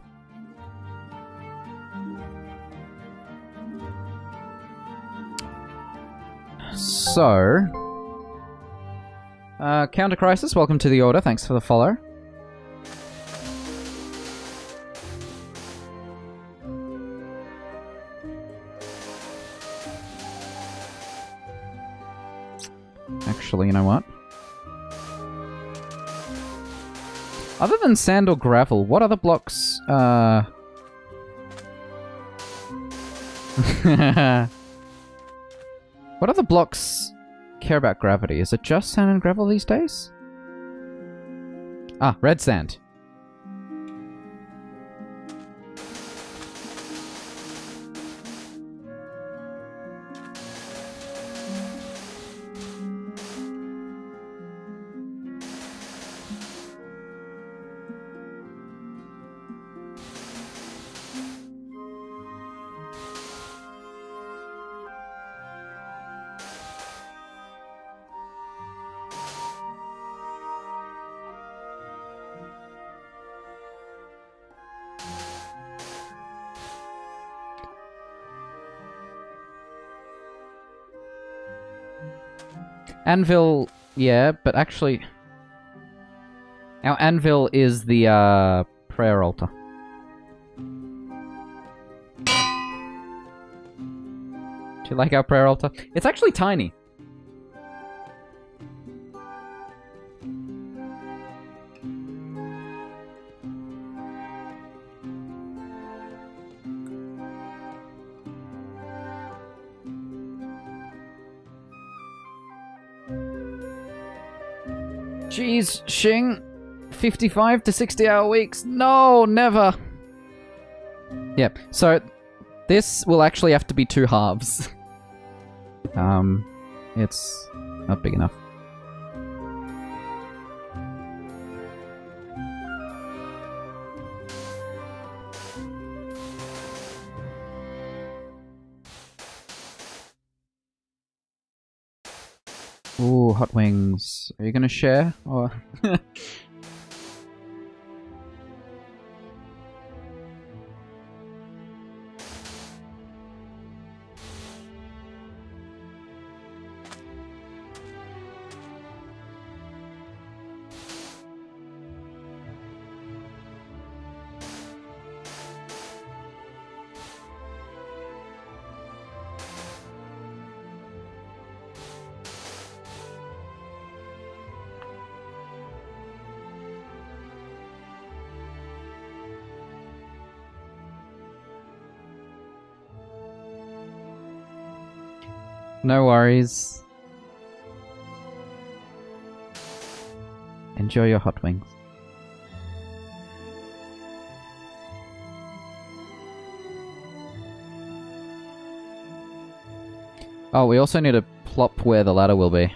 Speaker 1: So... Counter Crisis, welcome to the order. Thanks for the follow. Actually, you know what? Other than sand or gravel, what other blocks, what other blocks care about gravity? Is it just sand and gravel these days? Ah, red sand. Anvil, yeah, but actually... Our anvil is the, prayer altar. Do you like our prayer altar? It's actually tiny. Jeez, Xing. 55 to 60 hour weeks. No, never. Yeah, so this will actually have to be 2 halves. It's not big enough. Ooh, hot wings. Are you gonna share? Or no worries. Enjoy your hot wings. Oh, we also need to plop where the ladder will be.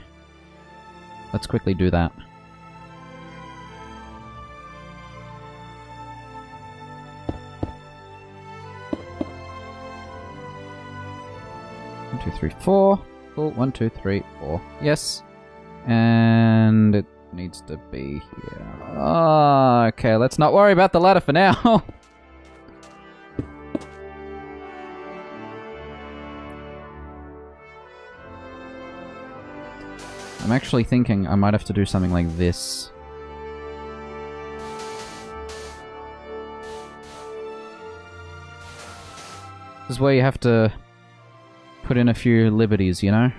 Speaker 1: Let's quickly do that. One, two, three, four. Cool. 1, 2, 3, 4. Yes. And it needs to be here. Oh, okay, let's not worry about the ladder for now. I'm actually thinking I might have to do something like this. This is where you have to put in a few liberties, you know?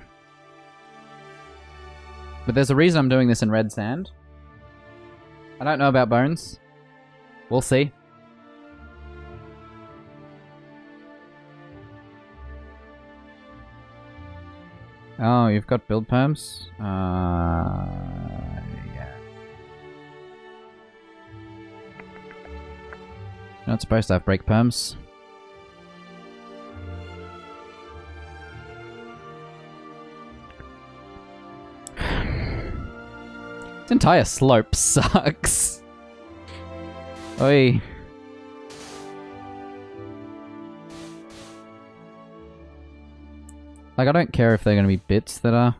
Speaker 1: But there's a reason I'm doing this in red sand. I don't know about bones. We'll see. Oh, you've got build perms? Yeah. You're not supposed to have break perms. This entire slope sucks. Oi. Like, I don't care if they're gonna be bits that are...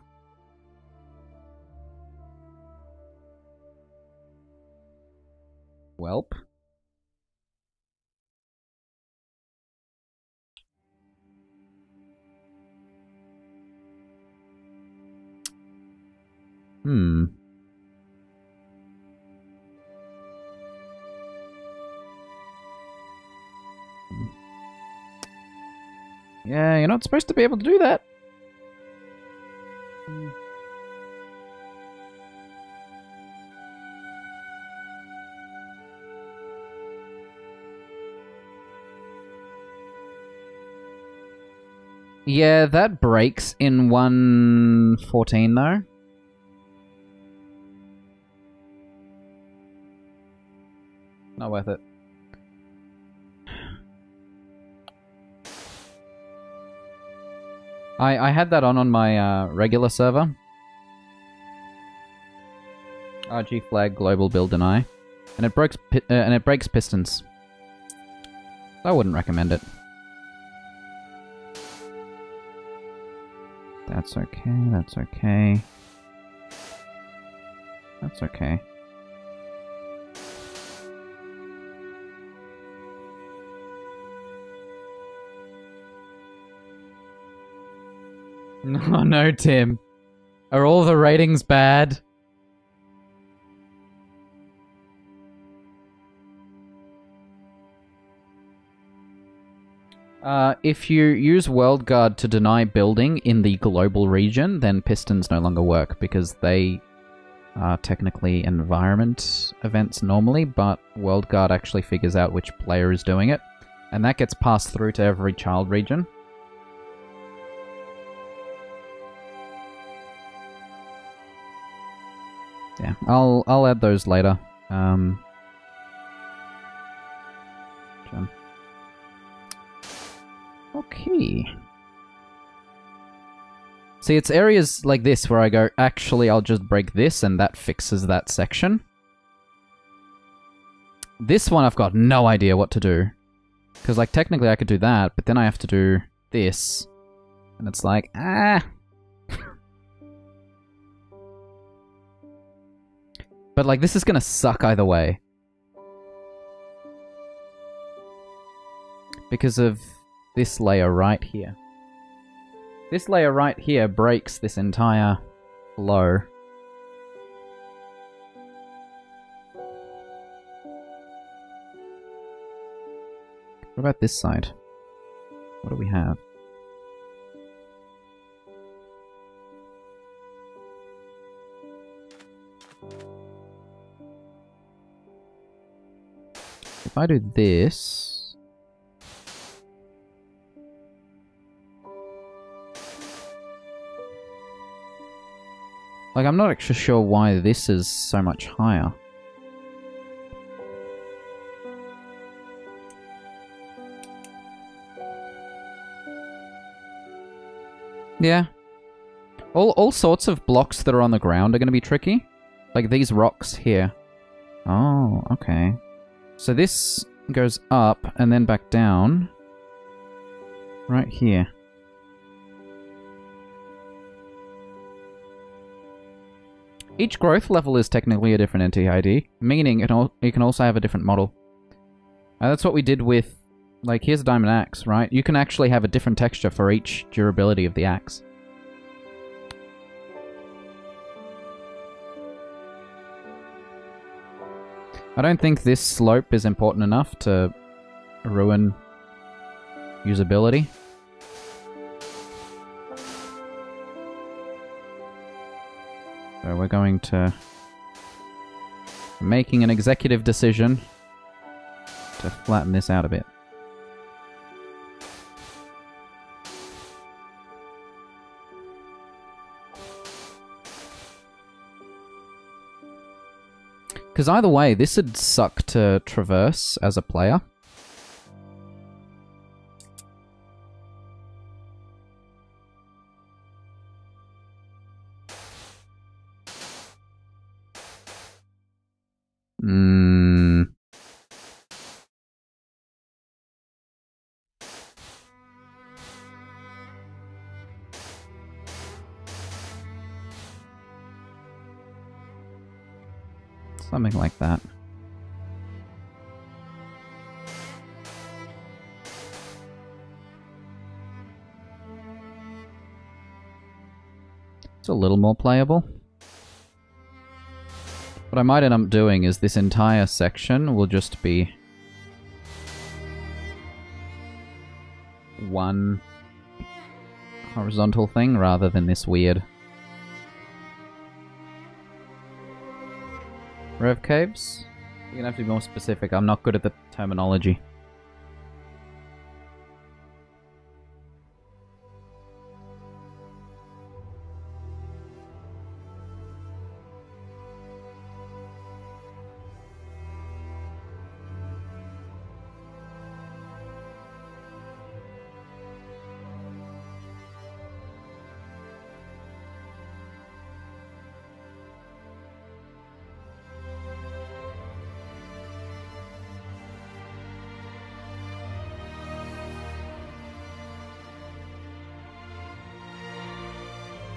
Speaker 1: Welp. Yeah, you're not supposed to be able to do that. Yeah, that breaks in 1.14 though. Not worth it. I had that on my regular server. RG flag global build deny, and it breaks pistons. I wouldn't recommend it. That's okay. That's okay. That's okay. Oh no, Tim. Are all the ratings bad? If you use World Guard to deny building in the global region, then pistons no longer work, because they are technically environment events normally, but World Guard actually figures out which player is doing it, and that gets passed through to every child region. Yeah, I'll add those later. Okay. See, it's areas like this where I go, actually, I'll just break this and that fixes that section. This one I've got no idea what to do. Because, like, technically I could do that, but then I have to do this. And it's like, ah. But, like, this is gonna suck either way. Because of this layer right here. This layer right here breaks this entire flow. What about this side? What do we have? If I do this... Like, I'm not actually sure why this is so much higher. Yeah. All sorts of blocks that are on the ground are going to be tricky. Like these rocks here. Oh, okay. So this goes up and then back down. Right here. Each growth level is technically a different NTID, meaning it can also have a different model. That's what we did with, like, here's a diamond axe, right? You can actually have a different texture for each durability of the axe. I don't think this slope is important enough to ruin usability. So we're going to... making an executive decision to flatten this out a bit. Because either way, this would suck to traverse as a player. Something like that. It's a little more playable. What I might end up doing is this entire section will just be one horizontal thing rather than this weird Rev caves? You're gonna have to be more specific. I'm not good at the terminology.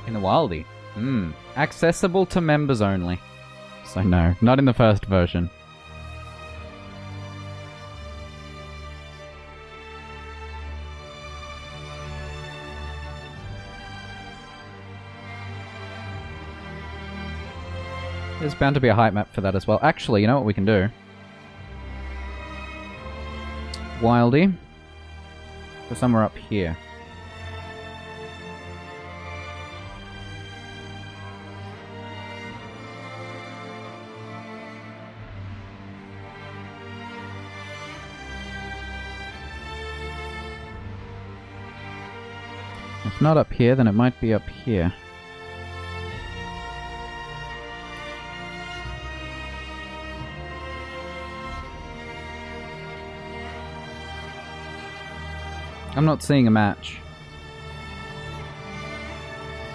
Speaker 1: In the Wildy. Accessible to members only. So no, not in the first version. There's bound to be a height map for that as well. Actually, you know what we can do? Wildy. So somewhere up here. If not up here, then it might be up here. I'm not seeing a match.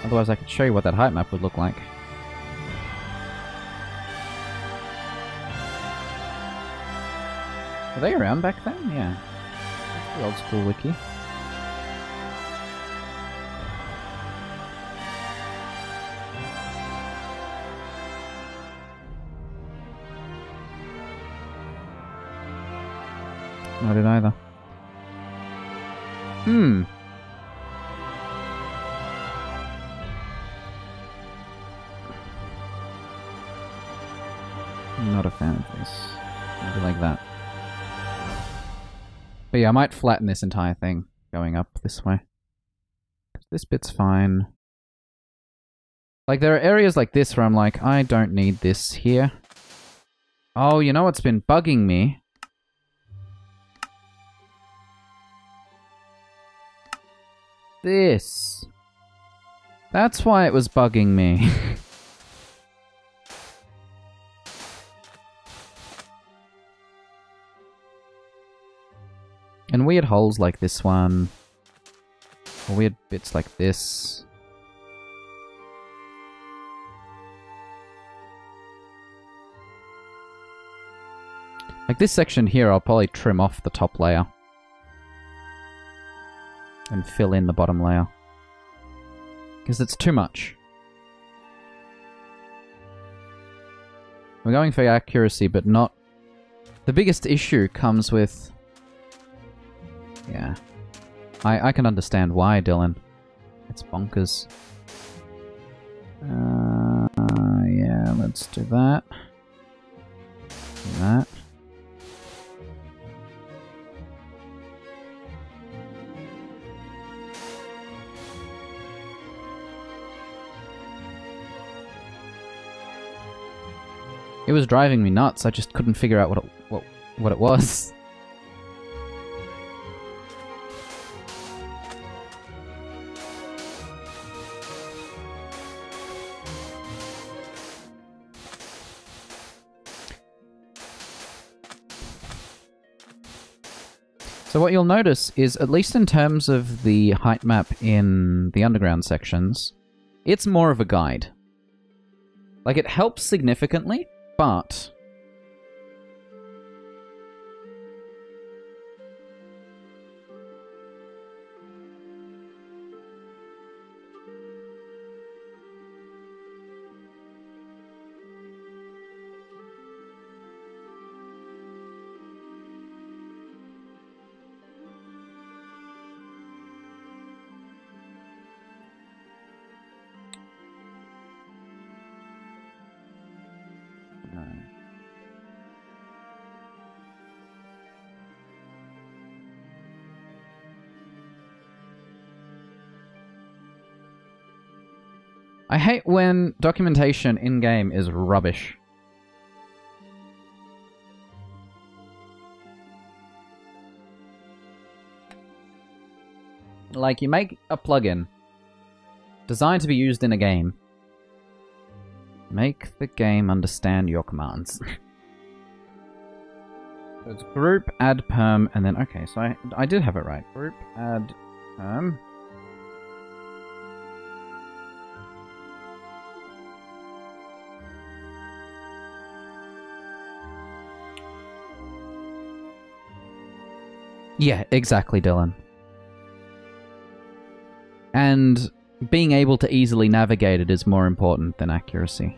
Speaker 1: Otherwise I could show you what that height map would look like. Were they around back then? Yeah. That's the old school wiki. I didn't either. I'm not a fan of this. Maybe like that. But yeah, I might flatten this entire thing going up this way. This bit's fine. Like, there are areas like this where I'm like, I don't need this here. Oh, you know what's been bugging me? This. That's why it was bugging me. And weird holes like this one. Or weird bits like this. Like this section here, I'll probably trim off the top layer. And fill in the bottom layer. Because it's too much. We're going for accuracy, but not... The biggest issue comes with... Yeah. I can understand why, Dylan. It's bonkers. Yeah, let's do that. Do that. It was driving me nuts. I just couldn't figure out what it was. So what you'll notice is, at least in terms of the height map in the underground sections, it's more of a guide. Like, it helps significantly, but... I hate when documentation in-game is rubbish. Like, you make a plugin designed to be used in a game. Make the game understand your commands. So it's group, add perm, and then... Okay, so I did have it right. Group, add perm. Yeah, exactly, Dylan. And being able to easily navigate it is more important than accuracy.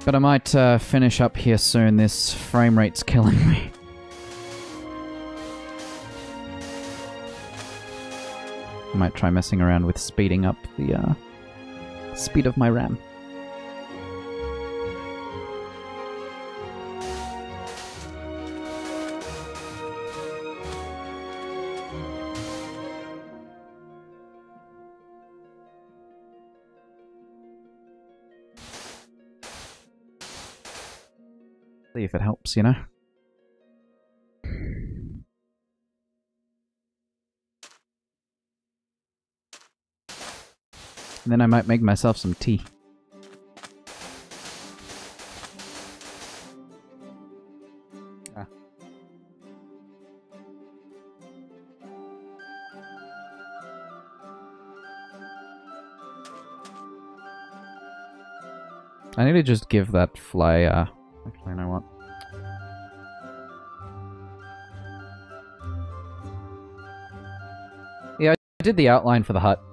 Speaker 1: But I might finish up here soon. This frame rate's killing me. I might try messing around with speeding up the speed of my RAM. See if it helps, you know? And then I might make myself some tea. Ah. I need to just give that fly, actually, you know what? Yeah, I did the outline for the hut.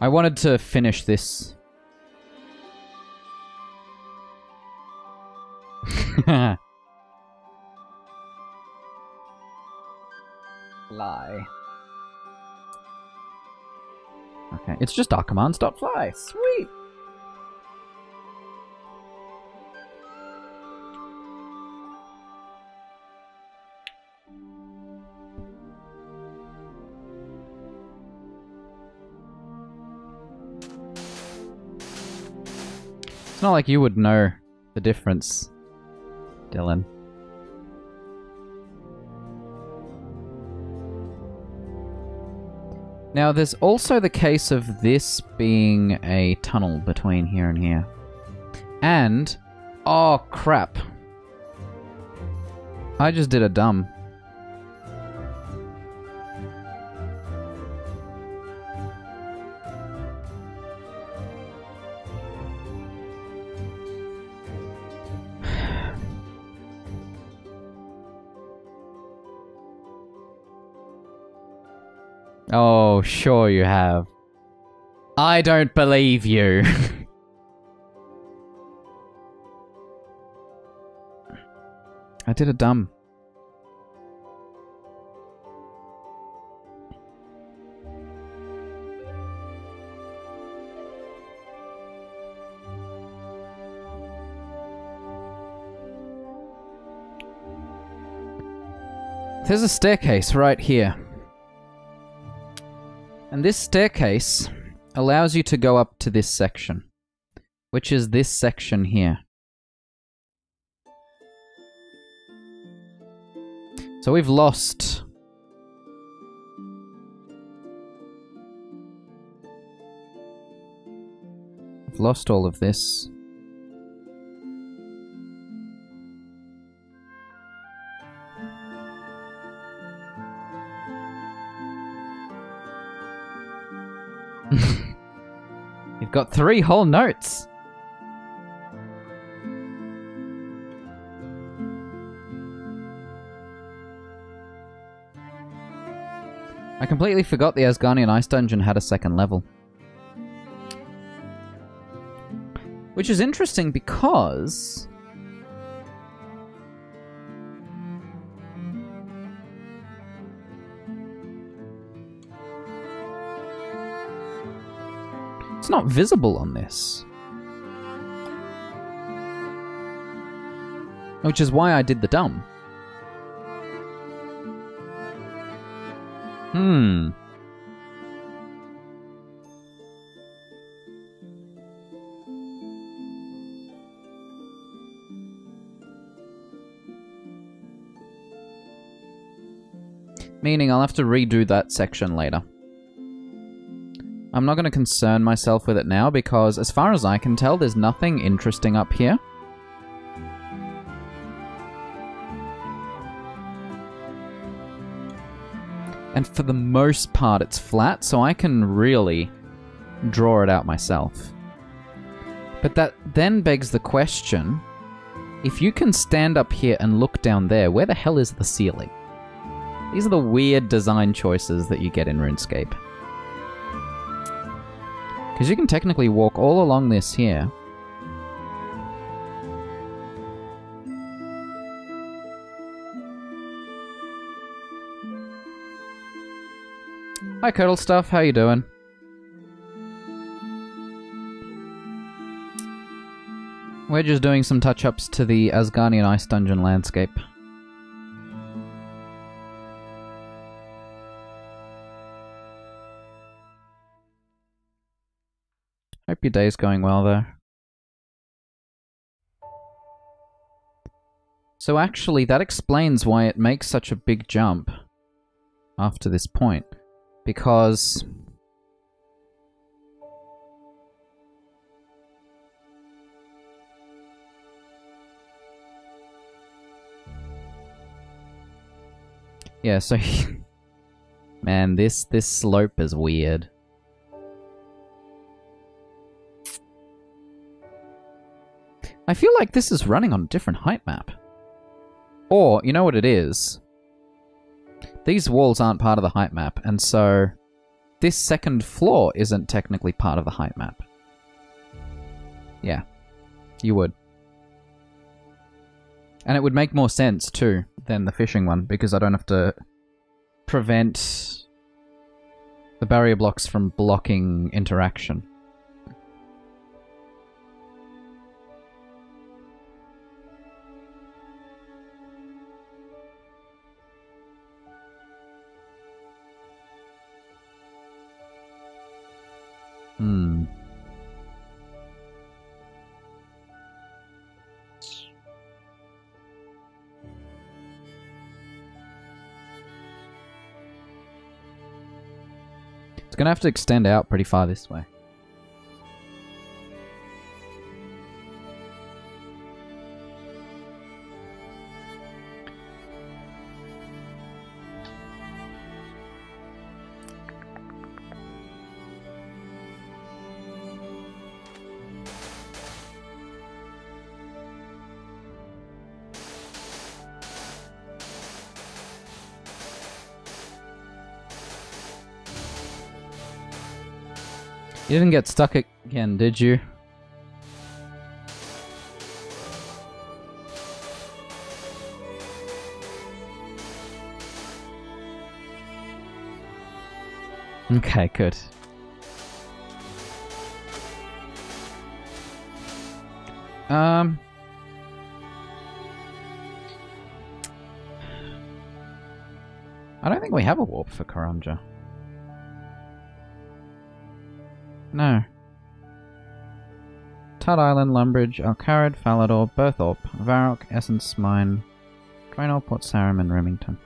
Speaker 1: I wanted to finish this. Fly. Okay, it's just our commands.fly. Sweet! It's not like you would know the difference, Dylan. Now, there's also the case of this being a tunnel between here and here. And... oh, crap. I just did a dumb. Oh, sure you have. I don't believe you. I did a dumb. There's a staircase right here. And this staircase allows you to go up to this section, which is this section here. So we've lost... we've lost all of this. You've got 3 whole notes. I completely forgot the Asgarnian Ice Dungeon had a second level. Which is interesting because... it's not visible on this. Which is why I did the dumb. Meaning I'll have to redo that section later. I'm not going to concern myself with it now because, as far as I can tell, there's nothing interesting up here. And for the most part, it's flat, so I can really draw it out myself. But that then begs the question, if you can stand up here and look down there, where the hell is the ceiling? These are the weird design choices that you get in RuneScape. Because you can technically walk all along this here. Hi, Curdle Stuff. How you doing? We're just doing some touch-ups to the Asgarnian Ice Dungeon landscape. Hope your day's going well, though. So actually, that explains why it makes such a big jump after this point. Because... yeah, so... man, this slope is weird. I feel like this is running on a different height map. Or, you know what it is? These walls aren't part of the height map, and so this second floor isn't technically part of the height map. Yeah, you would. And it would make more sense, too, than the fishing one, because I don't have to prevent the barrier blocks from blocking interaction. It's gonna have to extend out pretty far this way. You didn't get stuck again, did you? Okay, good. I don't think we have a warp for Karanja. No. Tut Island, Lumbridge, Alcarad, Falador, Berthorpe, Varrock, Essence Mine, Draenor, Port Sarim, and Remington.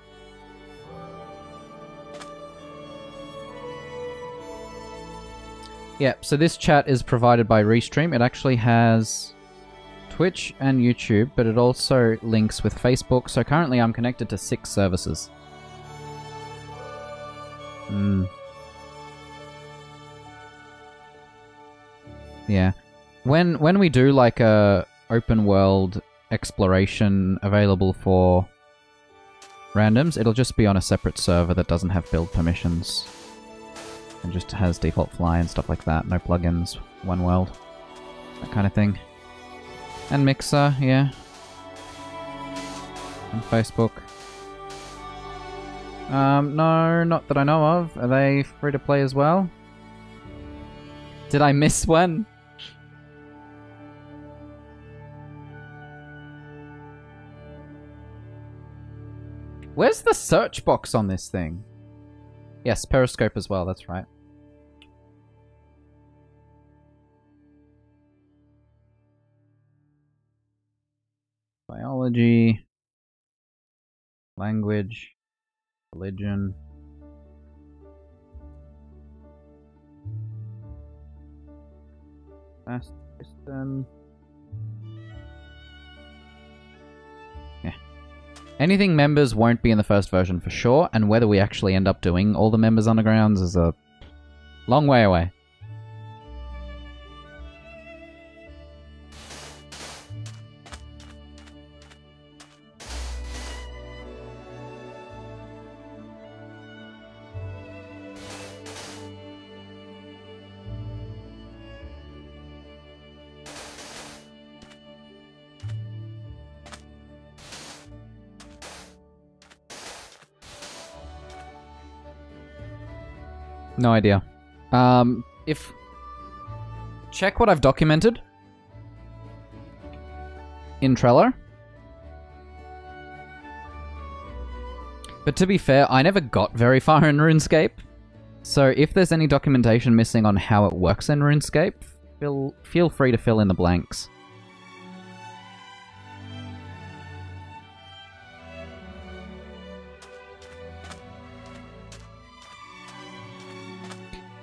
Speaker 1: Yep, so this chat is provided by Restream. It actually has Twitch and YouTube, but it also links with Facebook. So currently I'm connected to 6 services. Yeah. When we do like a open world exploration available for randoms, it'll just be on a separate server that doesn't have build permissions. And just has default fly and stuff like that. No plugins, one world. That kind of thing. And Mixer, yeah. And Facebook. No, not that I know of. Are they free to play as well? Did I miss one? Where's the search box on this thing? Yes, Periscope as well, that's right. Biology, language, religion. Fast system. Yeah. Anything members won't be in the first version for sure, and whether we actually end up doing all the members undergrounds is a long way away. No idea. If... Check what I've documented in Trello. But to be fair, I never got very far in RuneScape. So if there's any documentation missing on how it works in RuneScape, feel free to fill in the blanks.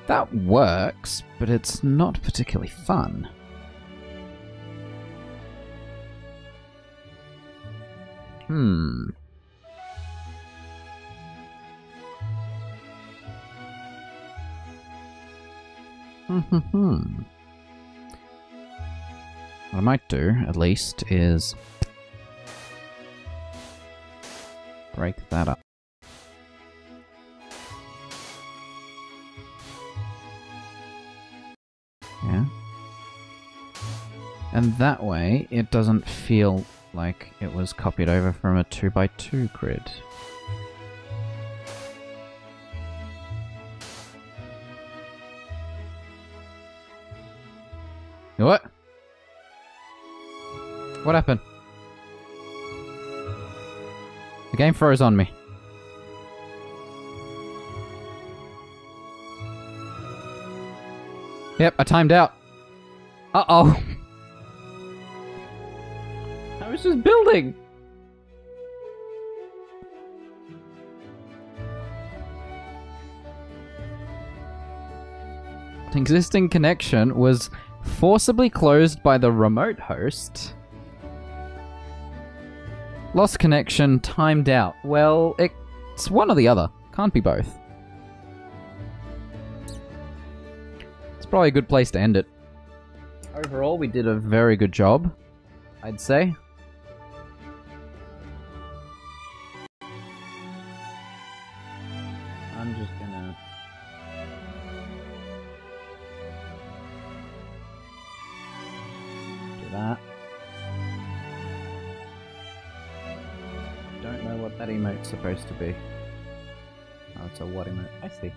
Speaker 1: That works, but it's not particularly fun. What I might do, at least, is break that up. Yeah. And that way, it doesn't feel like it was copied over from a 2x2 grid. What? What happened? The game froze on me. Yep, I timed out. Uh-oh. I was just building. Existing connection was forcibly closed by the remote host. Lost connection, timed out. Well, it's one or the other. Can't be both. It's probably a good place to end it. Overall, we did a very good job, I'd say. I'm just gonna... do that. Don't know what that emote's supposed to be. Oh, it's a what emote. I see.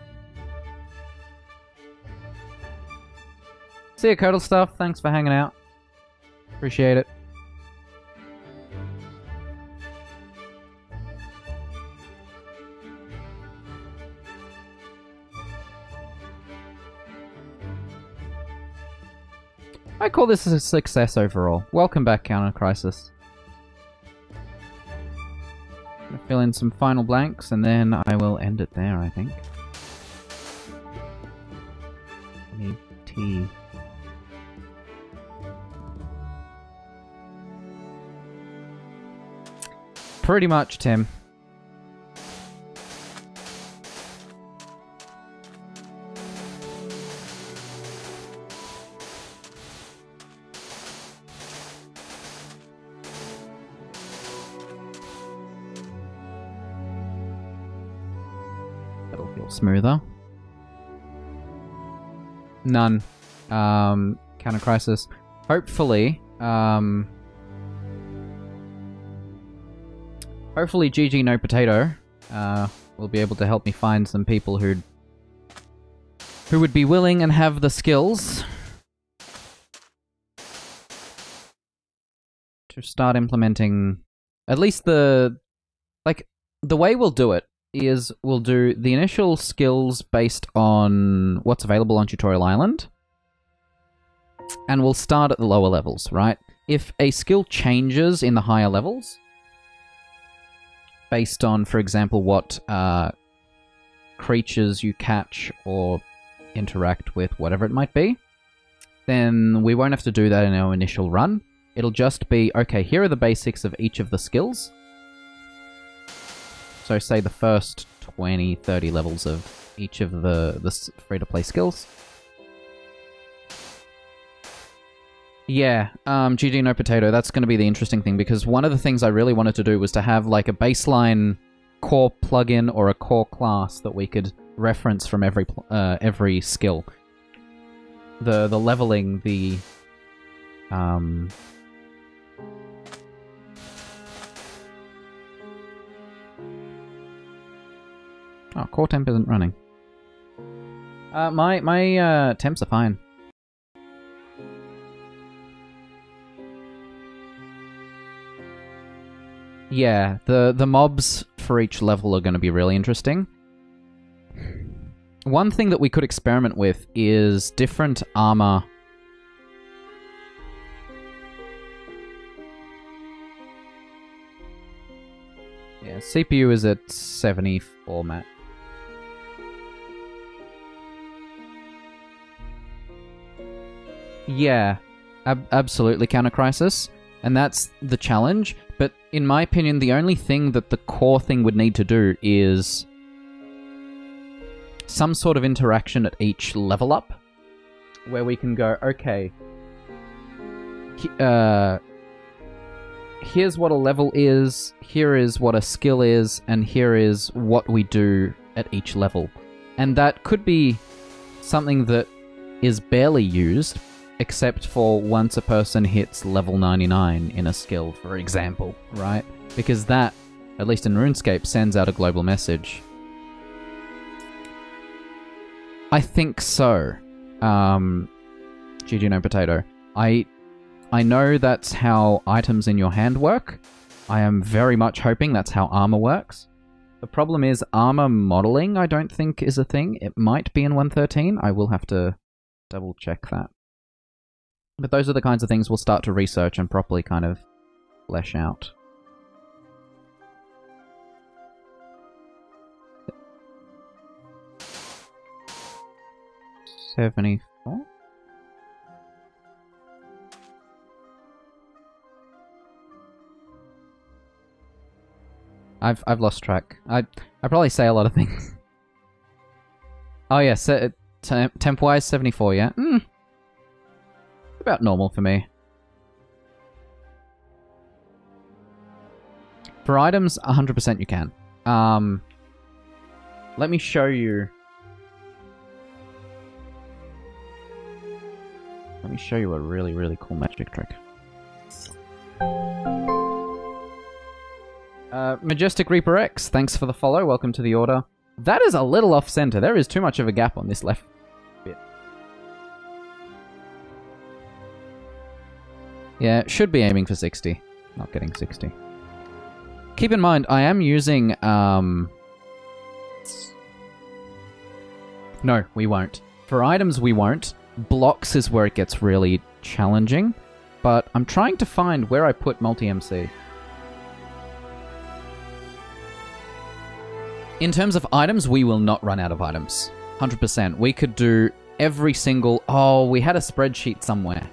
Speaker 1: See ya, Codal Stuff. Thanks for hanging out. Appreciate it. I call this a success overall. Welcome back, Counter Crisis. I'm gonna fill in some final blanks and then I will end it there, I think. I need tea. Pretty much, Tim. That'll feel smoother. None. Counter Crisis. Hopefully, hopefully GG No Potato will be able to help me find some people who would be willing and have the skills to start implementing at least the way we'll do it is we'll do the initial skills based on what's available on Tutorial Island, and we'll start at the lower levels, right? If a skill changes in the higher levels, based on, for example, what creatures you catch or interact with, whatever it might be, then we won't have to do that in our initial run. It'll just be, okay, here are the basics of each of the skills. So say the first 20, 30 levels of each of the free-to-play skills. Yeah, GG No Potato, that's going to be the interesting thing, because one of the things I really wanted to do was to have like a baseline core plugin or a core class that we could reference from every skill. The leveling, the... Oh, core temp isn't running. My temps are fine. Yeah, the mobs for each level are going to be really interesting. One thing that we could experiment with is different armor. Yeah, CPU is at 74, Matt. Yeah, absolutely Counter Crisis, and that's the challenge. But in my opinion, the only thing that the core thing would need to do is some sort of interaction at each level up, where we can go, okay, here's what a level is, here is what a skill is, and here is what we do at each level. And that could be something that is barely used, except for once a person hits level 99 in a skill, for example, right? Because that, at least in RuneScape, sends out a global message. I think so. GG no potato. I know that's how items in your hand work. I am very much hoping that's how armor works. The problem is armor modeling I don't think is a thing. It might be in 113. I will have to double check that. But those are the kinds of things we'll start to research and properly kind of flesh out. $74? I've lost track. I probably say a lot of things. Oh yeah, temp-wise 74, yeah? About normal for me. For items, 100% you can. Let me show you. Let me show you a really, really cool magic trick. Majestic Reaper X, thanks for the follow. Welcome to the order. That is a little off-center. There is too much of a gap on this left bit. Yeah, should be aiming for 60. Not getting 60. Keep in mind, I am using, No, we won't. For items, we won't. Blocks is where it gets really challenging. But I'm trying to find where I put multi-MC. In terms of items, we will not run out of items. 100%. We could do every single... Oh, we had a spreadsheet somewhere.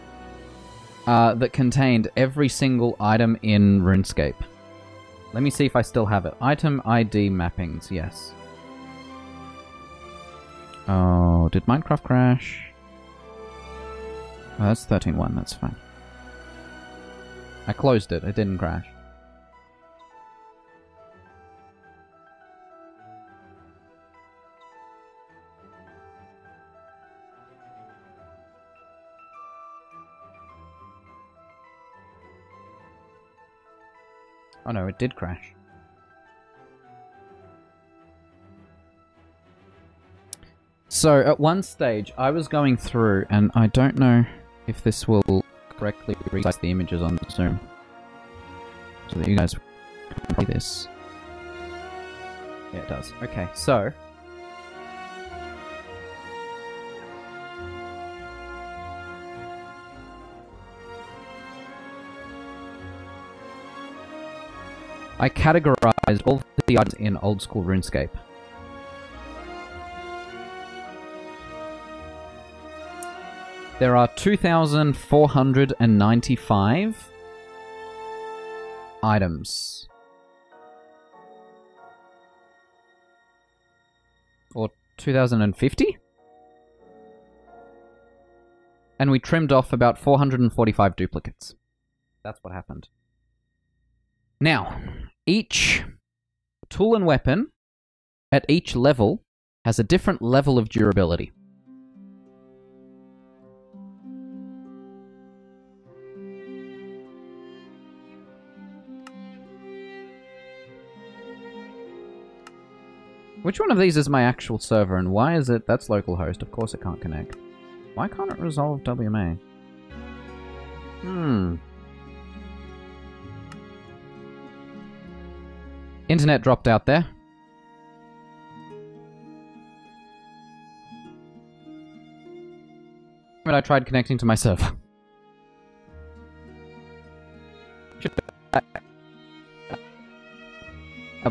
Speaker 1: That contained every single item in RuneScape. Let me see if I still have it. Item ID mappings, yes. Oh, did Minecraft crash? Oh, that's 13.1, that's fine. I closed it, it didn't crash. Oh no, it did crash. So, at one stage, I was going through, and I don't know if this will correctly resize the images on Zoom. So that you guys can see this. Yeah, it does. Okay, so... I categorized all the items in old school RuneScape. There are 2,495 items. Or 2,050? And we trimmed off about 445 duplicates. That's what happened. Now, each tool and weapon at each level has a different level of durability. Which one of these is my actual server, and why is it... That's localhost. Of course it can't connect. Why can't it resolve WMA? Internet dropped out there. But I tried connecting to my server.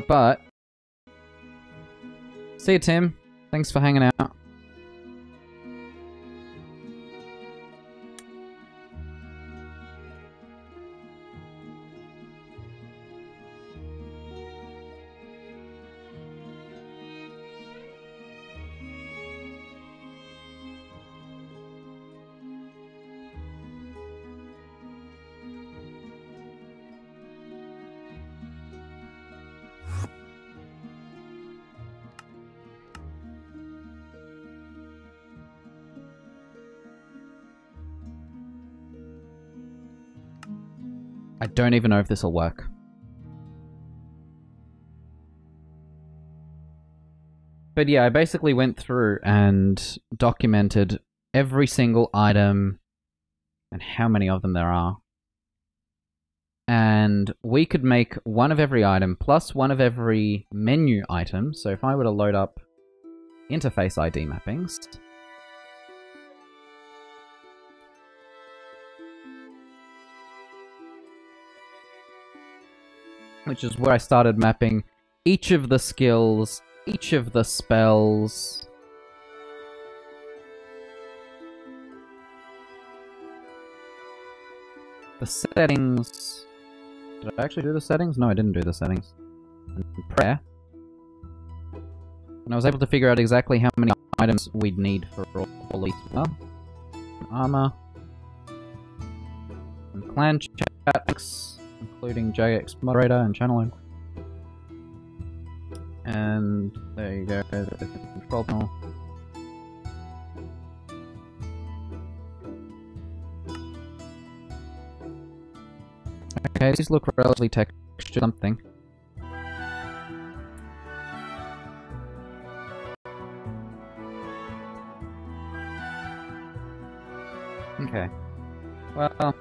Speaker 1: But... See you, Tim. Thanks for hanging out. I don't even know if this will work. But yeah, I basically went through and documented every single item and how many of them there are. And we could make one of every item plus one of every menu item. So if I were to load up interface ID mappings... which is where I started mapping each of the skills, each of the spells. The settings... Did I actually do the settings? No, I didn't do the settings. And prayer. And I was able to figure out exactly how many items we'd need for all these. Well, armor. And clan chats. Including JX moderator and channel. And there you go, the control panel. Okay, these look relatively textured something. Okay. Well...